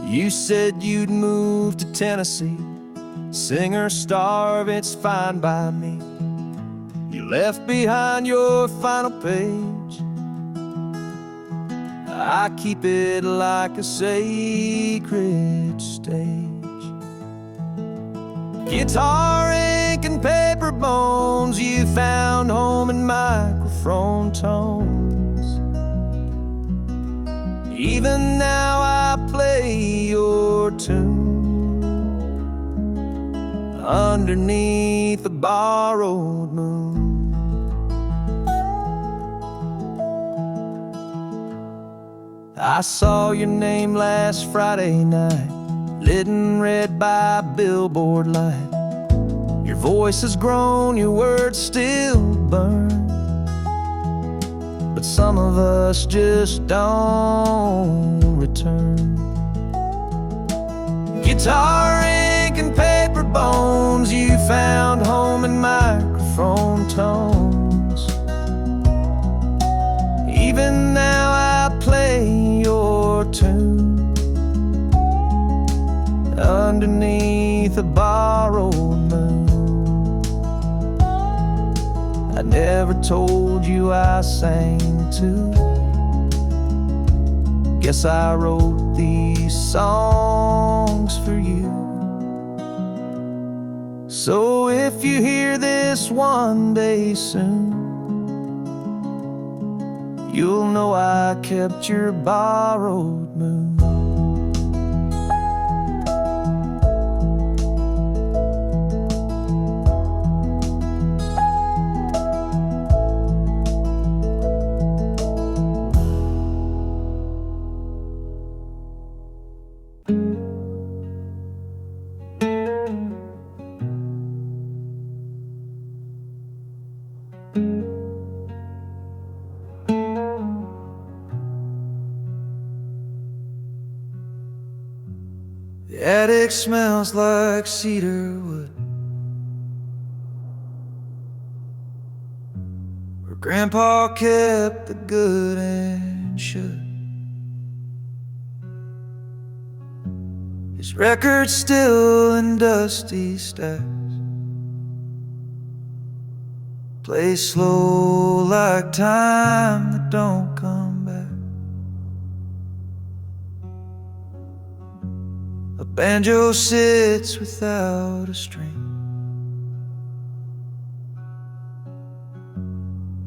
You said you'd move to Tennessee, sing or starve, it's fine by me. You left behind your final page, I keep it like a sacred stage. Guitar, ink, and paper bones, you found home in microphone tones. Even now I play your tune underneath a borrowed moon. I saw your name last Friday night, lit and read by a billboard light. Your voice has grown, your words still burn, but some of us just don't return. Guitar, ink, and paper bones, you found home in microphone tones. Even now I play your tune underneath a borrowed moon. I never told you I sang too. Guess I wrote these songs for you. So if you hear this one day soon, you'll know I kept your borrowed moon. The attic smells like cedar wood, where Grandpa kept the good and should. His records still in dusty stacks, play slow like time that don't come back. A banjo sits without a string,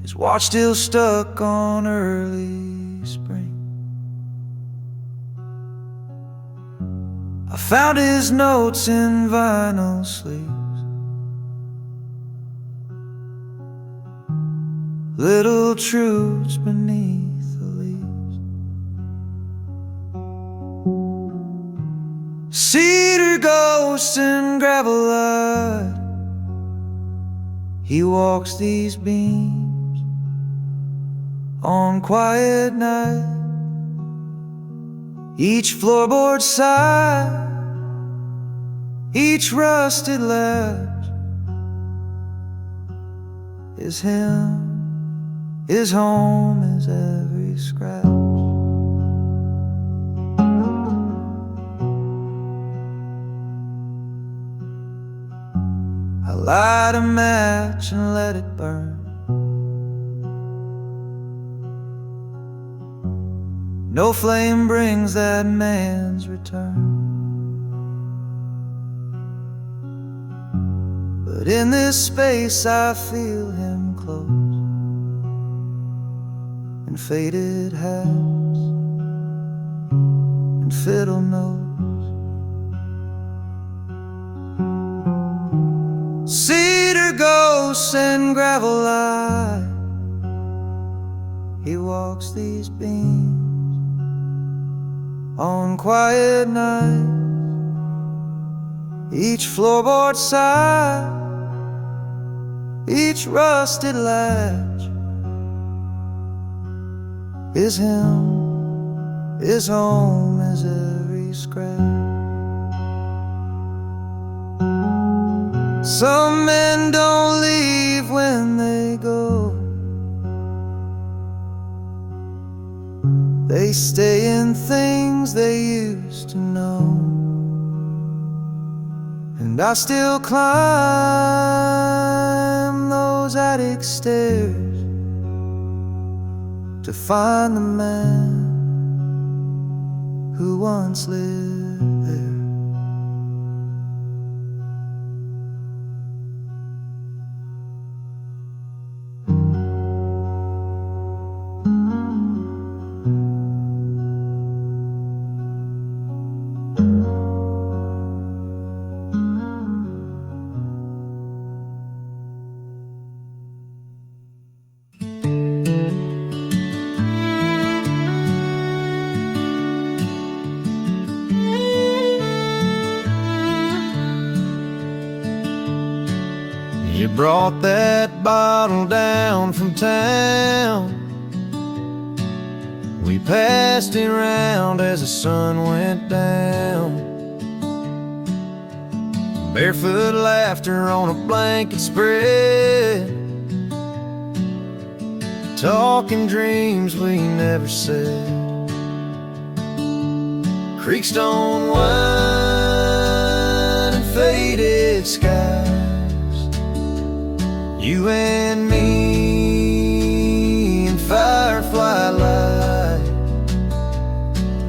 his watch still stuck on early spring. I found his notes in vinyl sleeves, little truths beneath the leaves. Cedar ghosts and gravel light, he walks these beams on quiet night. Each floorboard sigh, each rusted latch is him, his home is every scratch. I light a match and let it burn. No flame brings that man's return, but in this space I feel him close, in faded hats and fiddle notes. Cedar ghosts and gravel light, he walks these beams on quiet nights. Each floorboard sigh, each rusted latch is him, his home is every scratch. Some men don't leave when they go, they stay in things they used to know. And I still climb those attic stairs to find the man who once lived there. You brought that bottle down from town, we passed it around as the sun went down. Barefoot laughter on a blanket spread, talking dreams we never said. Creekstone wine and faded skies, you and me in firefly light.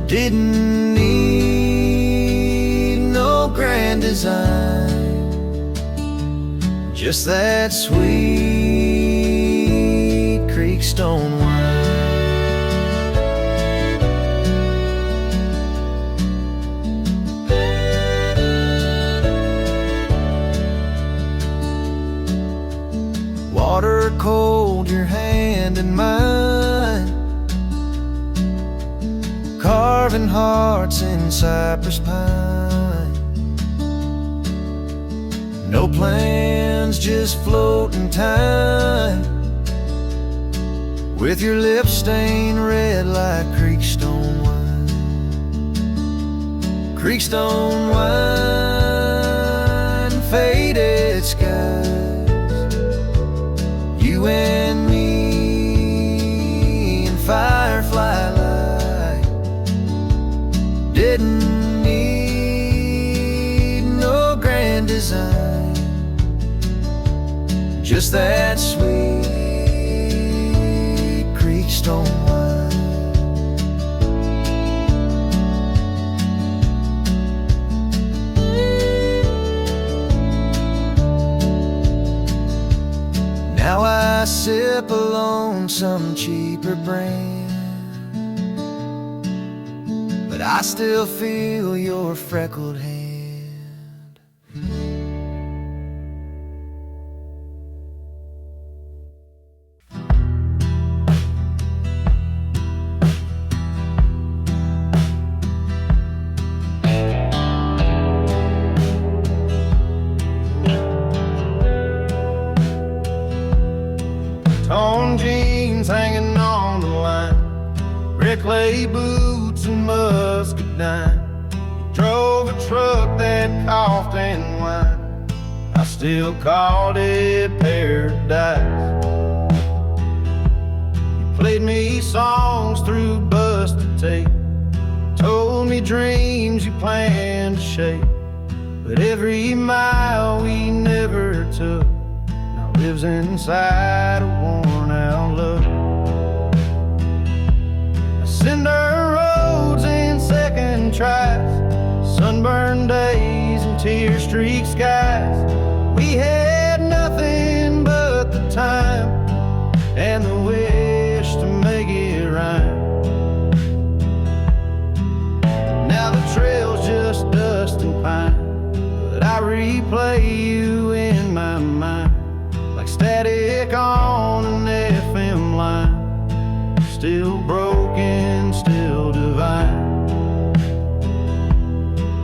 Didn't need no grand design, just that sweet Creekstone wine. Water cold, your hand in mine, carving hearts in cypress pine. No plans, just floating time, with your lips stained red like Creekstone wine. Creekstone wine, faded skies, you and me in firefly light. Didn't need no grand design, just that sweet Creekstone wine. Now I sip alone some cheaper brand, but I still feel your freckled hand. Torn jeans hanging on the line, red clay boots and muscadine. Drove a truck that coughed and whined, I still called it paradise. You played me songs through busted tape, told me dreams you planned to shape, but every mile we never took lives inside a worn-out look. Cinder roads and second tries, sunburned days and tear-streaked skies. We had pine, but I replay you in my mind like static on an FM line. Still broken, still divine.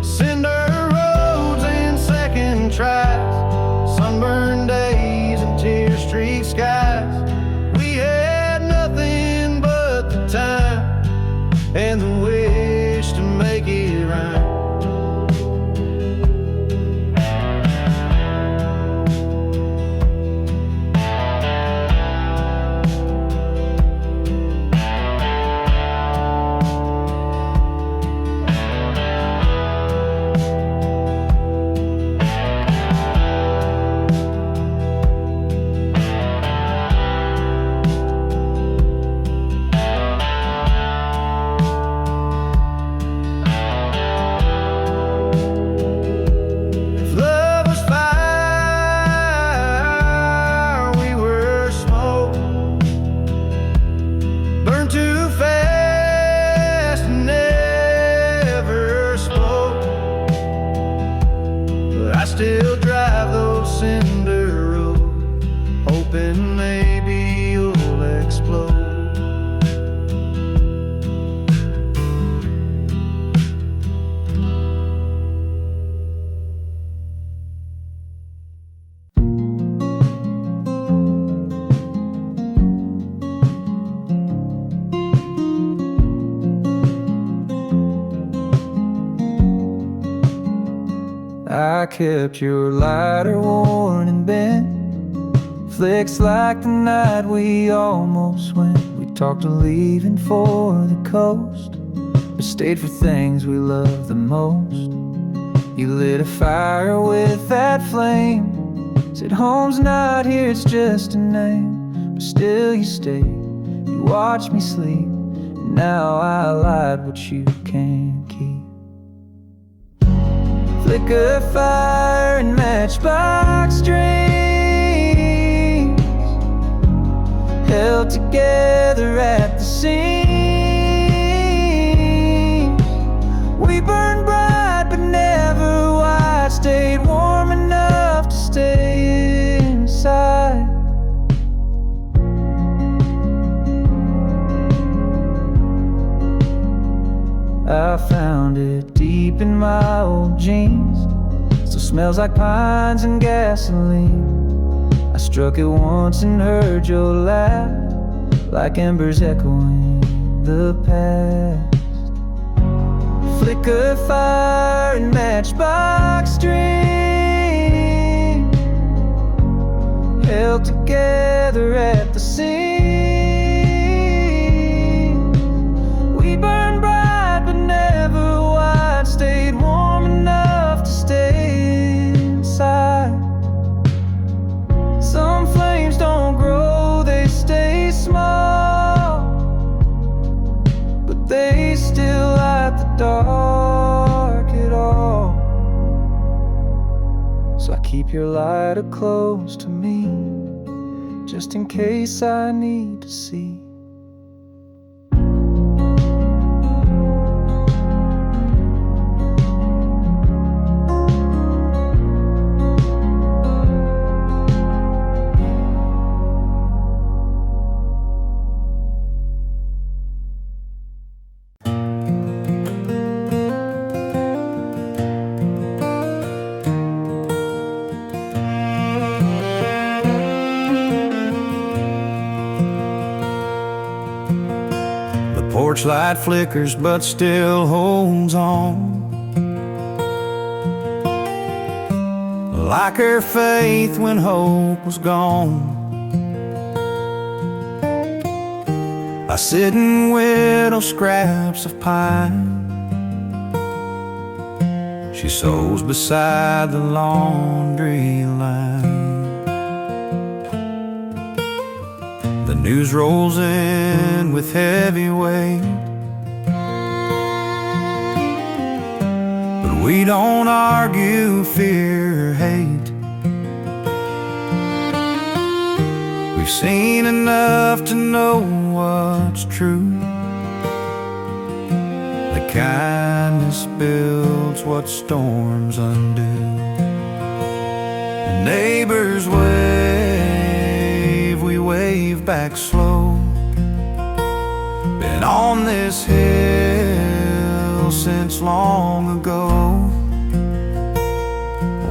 Cinder roads and second tries, sunburned days and tear-streaked skies. We had nothing but the time and the wish to make it right. Still drive those cinder roads, hoping maybe you'll explode. I kept your lighter worn and bent, flicks like the night we almost went. We talked of leaving for the coast, but stayed for things we love the most. You lit a fire with that flame, said home's not here, it's just a name. But still you stayed, you watched me sleep, and now I lied what you can't keep. Flicker fire and matchbox dreams, held together at the seams. We burned bright but never wide, stayed warm enough to stay inside. I found it deep in my old jeans, still smells like pines and gasoline. I struck it once and heard your laugh, like embers echoing the past. Flicker fire and matchbox dreams, held together at the seams. We burned bright but never wide, stayed warm enough to stay inside. Some flames don't grow, they stay small, but they still light the dark at all. So I keep your lighter close to me, just in case I need to see. Porch light flickers but still holds on, like her faith when hope was gone. I sit and whittle scraps of pine, she sews beside the laundry line. The news rolls in with heavy weight, but we don't argue fear or hate. We've seen enough to know what's true, that kindness builds that's what storms undo. Neighbors wave, we wave back slow. Been on this hill since long ago.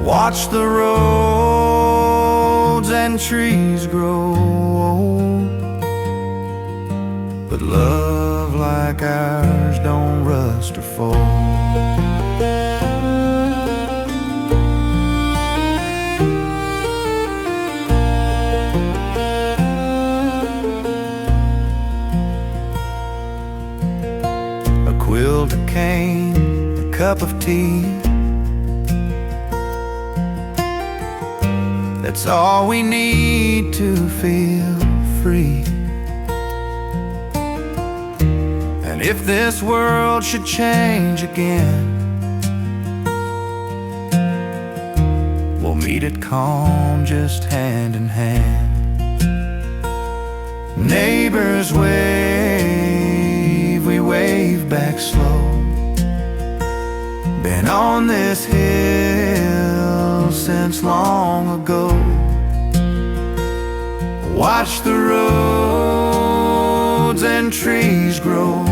Watch the roads and trees grow, but love like ours don't rust or fold. A cane, a cup of tea, that's all we need to feel free. And if this world should change again, we'll meet it calm, just hand in hand. Neighbors wave, we wave back slow. Been on this hill since long ago. Watch the roads and trees grow,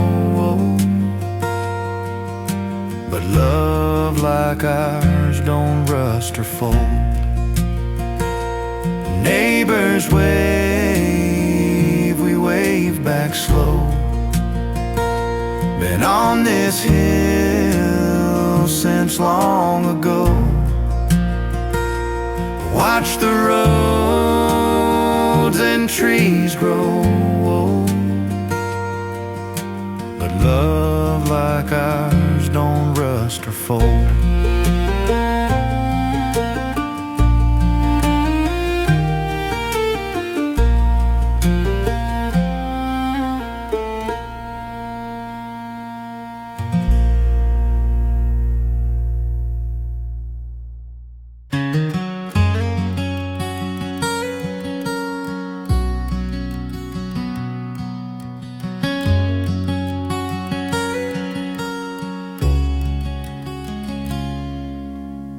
but love like ours don't rust or fold. Neighbors wave, we wave back slow. Been on this hill since long ago. Watch the roads and trees grow, but love like ours don't rust or fold.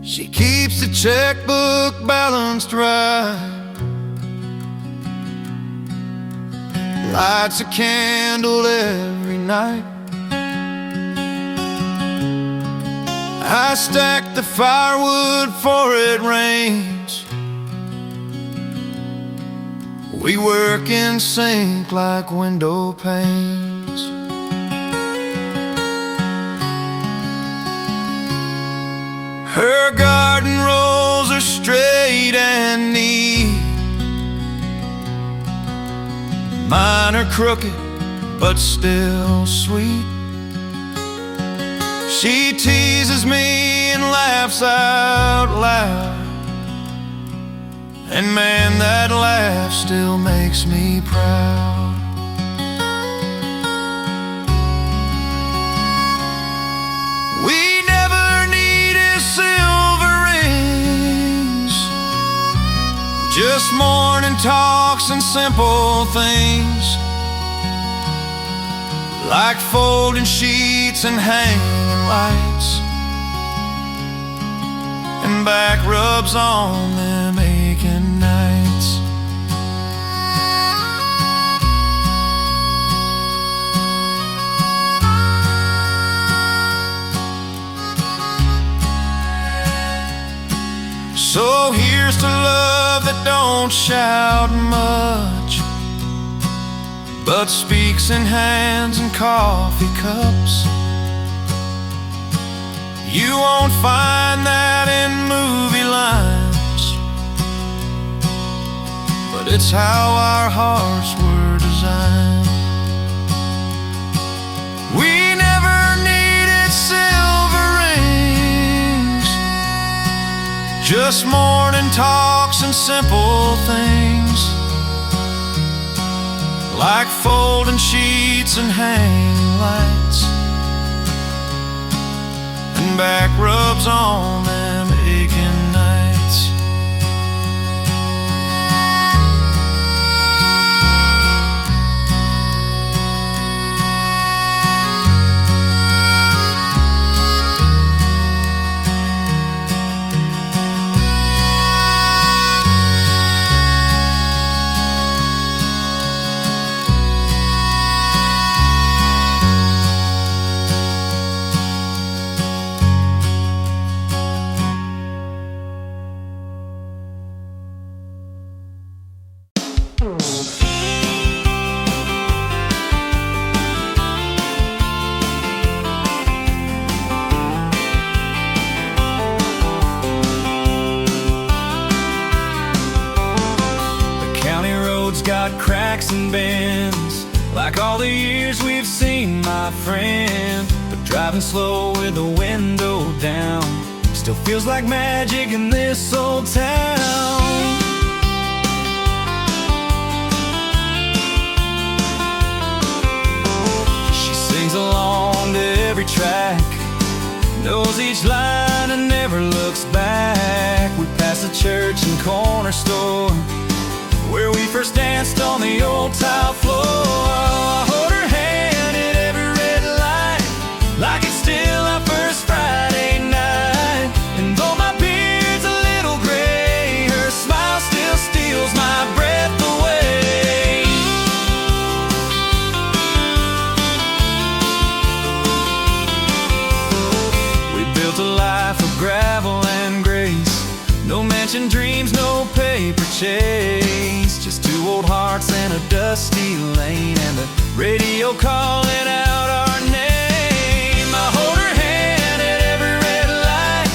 She keeps the checkbook balanced right, lights a candle every night. I stack the firewood for it rains. We work in sync like window panes. Her garden rolls are straight and neat. Mine are crooked, but still sweet. She teases me and laughs out loud, and man, that laugh still makes me proud. We never needed silver rings, just morning talks and simple things, like folding sheets and hanging lights, and back rubs on them aching nights. So here's to love that don't shout much, but speaks in hands and coffee cups. You won't find that in movie lines, but it's how our hearts were designed. We never needed silver rings, just morning talks and simple things, like folding sheets and hanging lights, and back rubs on them aching nights. Got cracks and bends, like all the years we've seen, my friend. But driving slow with the window down still feels like magic in this old town. She sings along to every track, knows each line and never looks back. We pass the church and corner store where we first danced on the old tile floor. I hold her hand at every red light, like it's still our first Friday night. And though my beard's a little gray, her smile still steals my breath away. We built a life of gravel and grace, no mansion dreams, no paper chase, just two old hearts in a dusty lane, and the radio calling out our name. I hold her hand at every red light,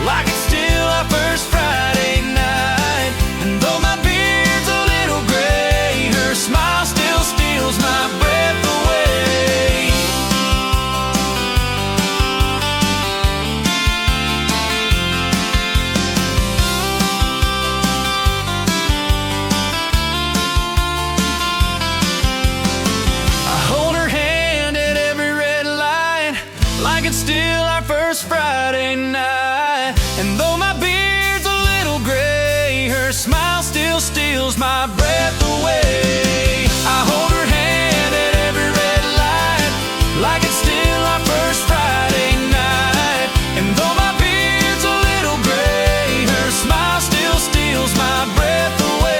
like it's still our first Friday night. And though my beard's a little gray, her smile still steals my breath away. It's still our first Friday night. And though my beard's a little gray, her smile still steals my breath away. I hold her hand at every red light, like it's still our first Friday night. And though my beard's a little gray, her smile still steals my breath away.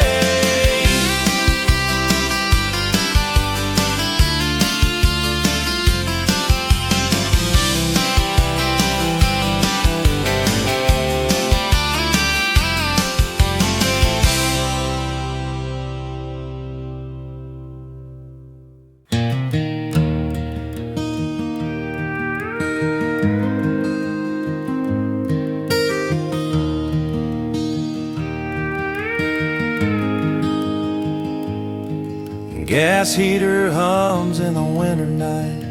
Gas heater hums in the winter night.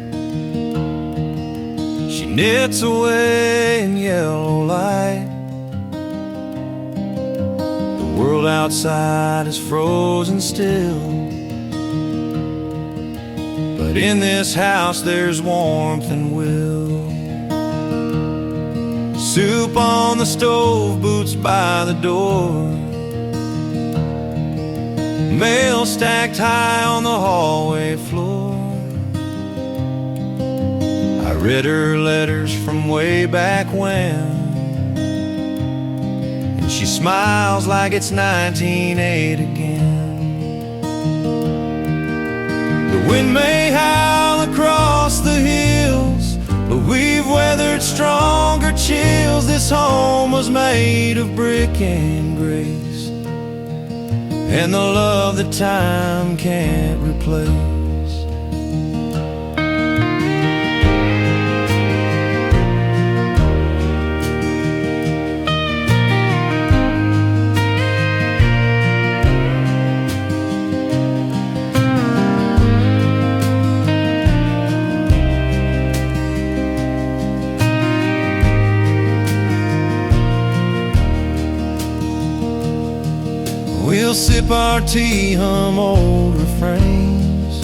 She knits away in yellow light. The world outside is frozen still, but in this house there's warmth and will. Soup on the stove, boots by the door, mail stacked high on the hallway floor. I read her letters from way back when, and she smiles like it's 1908 again. The wind may howl across the hills, but we've weathered stronger chills. This home was made of brick and grace, and the love that time can't replace. We'll sip our tea, hum old refrains,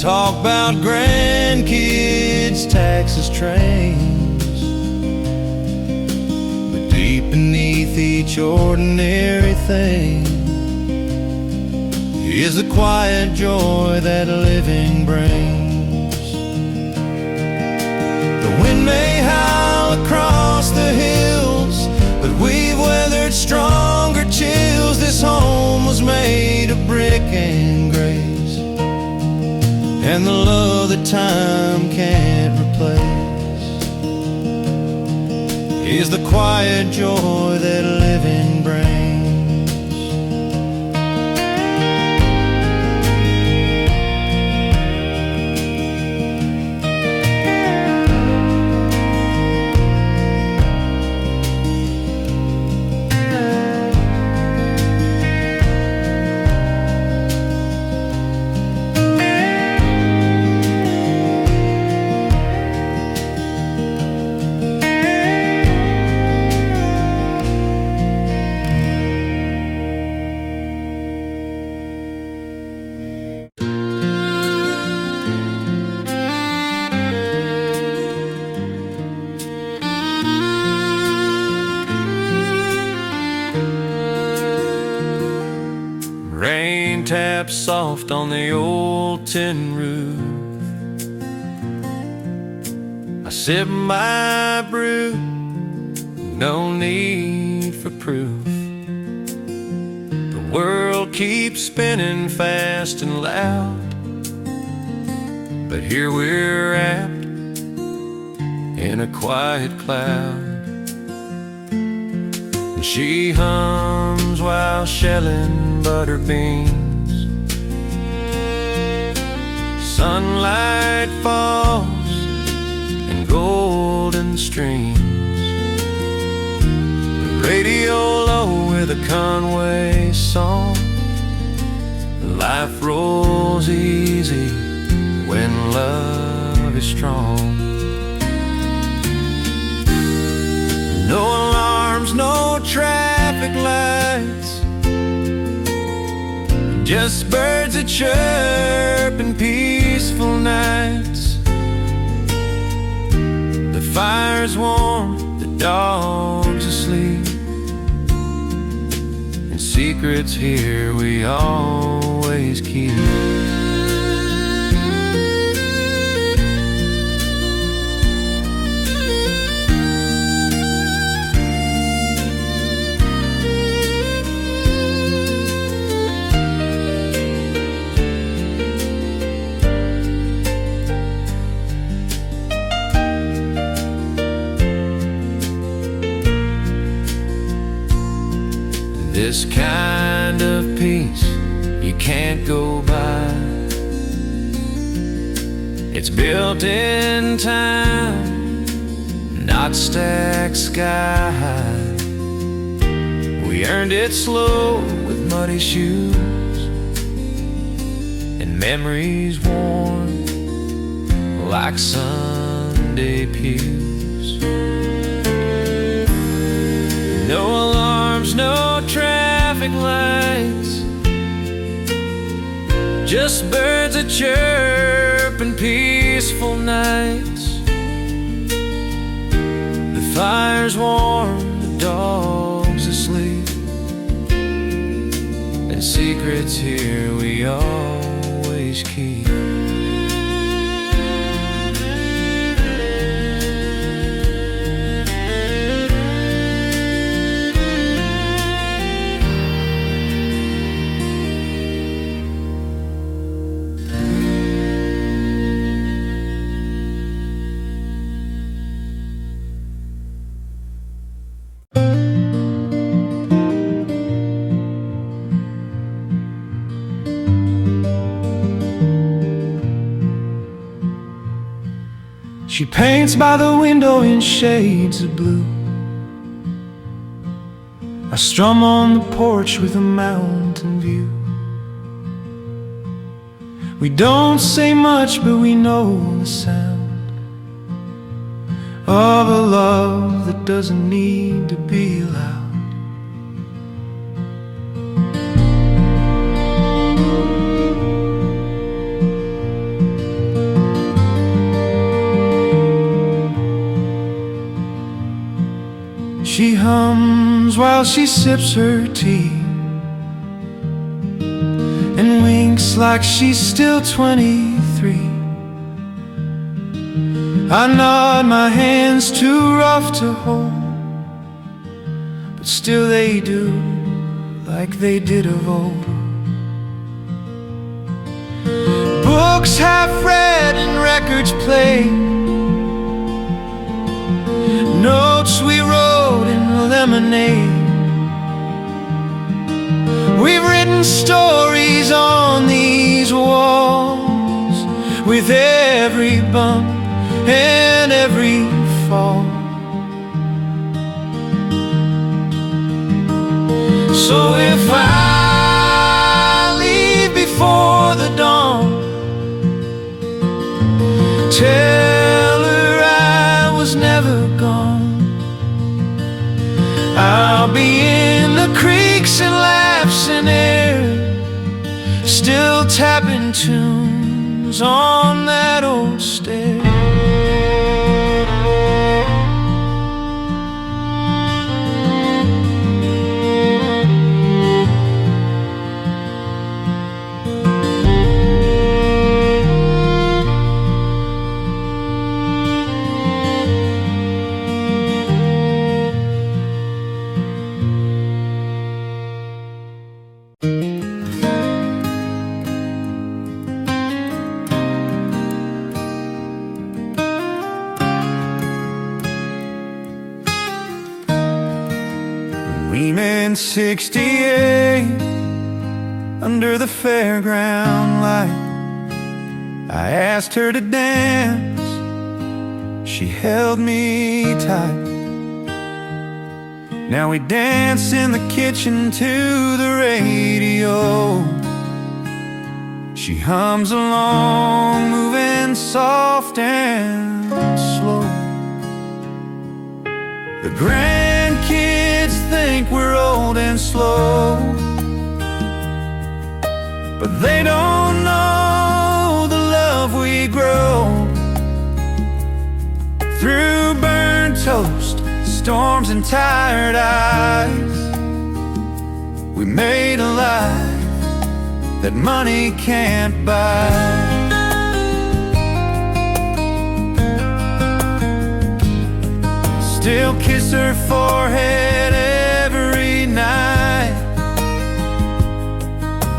talk about grandkids, taxes, trains. But deep beneath each ordinary thing is the quiet joy that living brings. The wind may howl across the hills, but we've weathered stronger chills. This home was made of brick and grace, and the love that time can't replace is the quiet joy that living brings. tap soft on the old tin roof. I sip my brew, no need for proof. The world keeps spinning fast and loud, but here we're wrapped in a quiet cloud. And she hums while shelling butter beans. Sunlight falls in golden streams. The radio low with a Conway song. Life rolls easy when love is strong. No alarms, no traffic lights, just birds that chirp and peaceful nights. The fire's warm, the dog's asleep, and secrets here we always keep. This kind of peace you can't go by. It's built in time, not stacked sky high. We earned it slow with muddy shoes and memories warm like Sunday pews. No alarms, no traffic lights, just birds that chirp and peaceful nights. The fire's warm, the dog's asleep, and secrets here we always keep. She paints by the window in shades of blue. I strum on the porch with a mountain view. We don't say much, but we know the sound of a love that doesn't need to be loud. She hums while she sips her tea and winks like she's still 23. I nod, my hands too rough to hold, but still they do like they did of old. Books half read and records played, notes we wrote in lemonade. We've written stories on these walls, with every bump and every fall. So if I leave before the dawn, tell her I was never gone. I'll be in the creeks and laughs and air, still tapping tunes on that old stair. '68, under the fairground light, I asked her to dance. She held me tight. Now we dance in the kitchen to the radio. She hums along, moving soft and slow. The grandkids think we're old and slow, but they don't know the love we grow. Through burnt toast, storms and tired eyes, we made a life that money can't buy. Still kiss her forehead every night,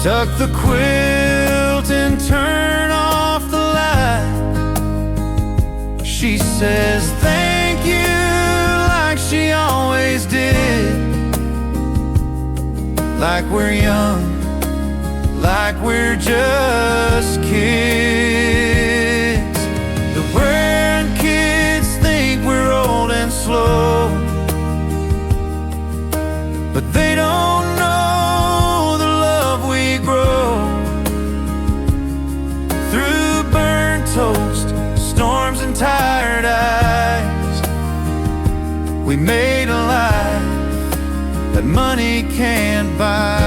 tuck the quilt and turn off the light. She says thank you like she always did, like we're young, like we're just kids. The grandkids think we're old and slow, but they don't know the love we grow. Through burnt toast, storms and tired eyes, we made a life that money can't buy.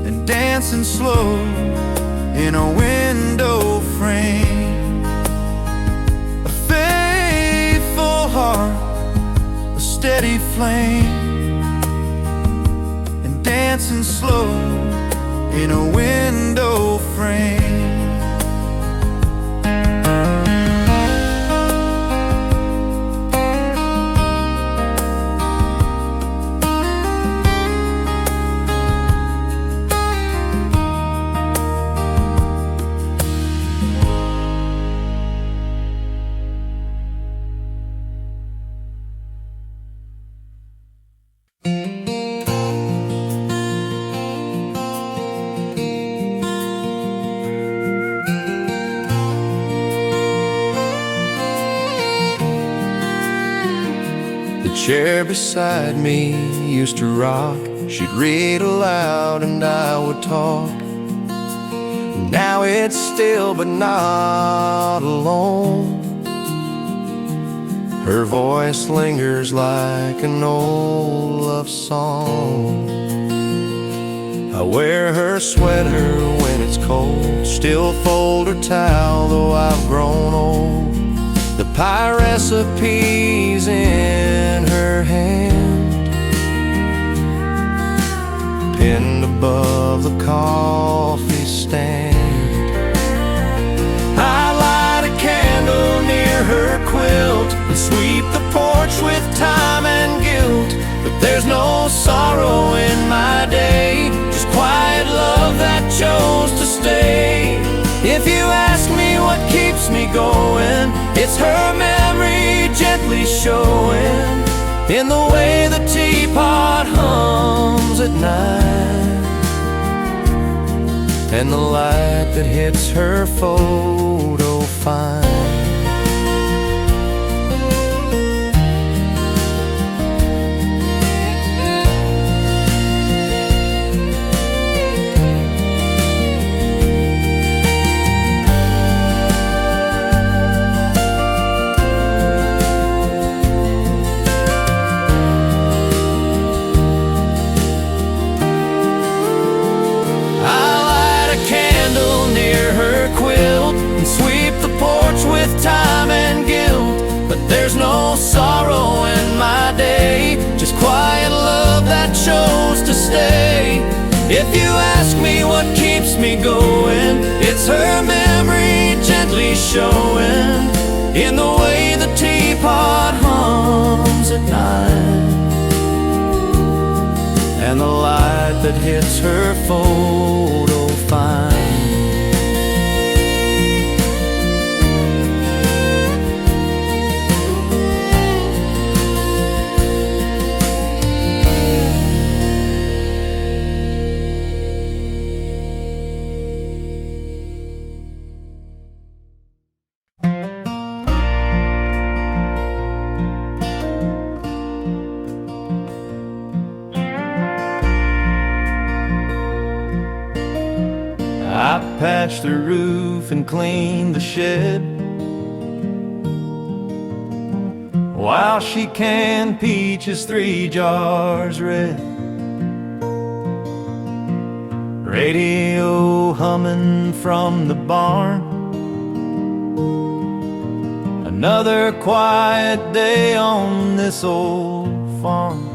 And dancing slow in a window frame. A faithful heart, a steady flame, and dancing slow in a window frame. The chair beside me used to rock. She'd read aloud and I would talk. Now it's still but not alone. Her voice lingers like an old love song. I wear her sweater when it's cold, still fold her towel though I've grown old. The pie recipe's in her hand, pinned above the coffee stand. I light a candle near her quilt and sweep the porch with time and guilt. But there's no sorrow in my day, just quiet love that chose to stay. If you ask me what keeps me going, it's her memory gently showing in the way the teapot hums at night, and the light that hits her photo fine. Sweep the porch with If you ask me what keeps me going, it's her memory gently showing in the way the teapot hums at night, and the light that hits her photo fine. I patched the roof and cleaned the shed, while she canned peaches 3 jars red. Radio humming from the barn, another quiet day on this old farm.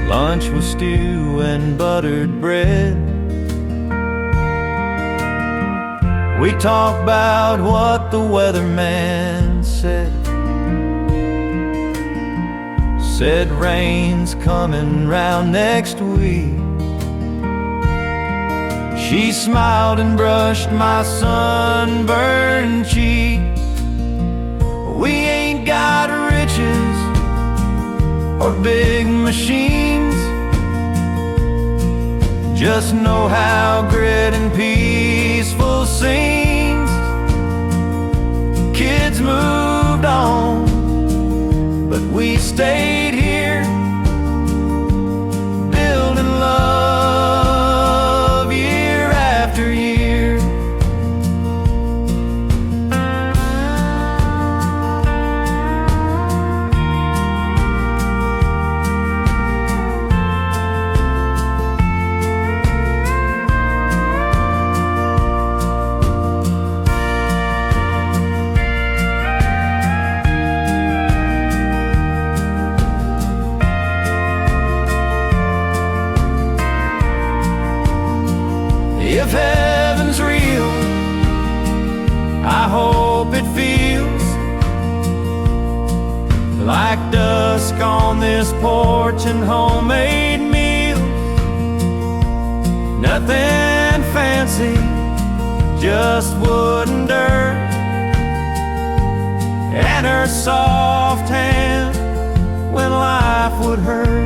Lunch was stew and buttered bread. We talked about what the weatherman said. Said rain's coming round next week. She smiled and brushed my sunburned cheek. We ain't got riches or big machines, just know how grit and peaceful scenes. Kids moved on, but we stayed here, building love year after year. If heaven's real, I hope it feels like dusk on this porch and homemade meals. Nothing fancy, just wood and dirt, and her soft hand when life would hurt.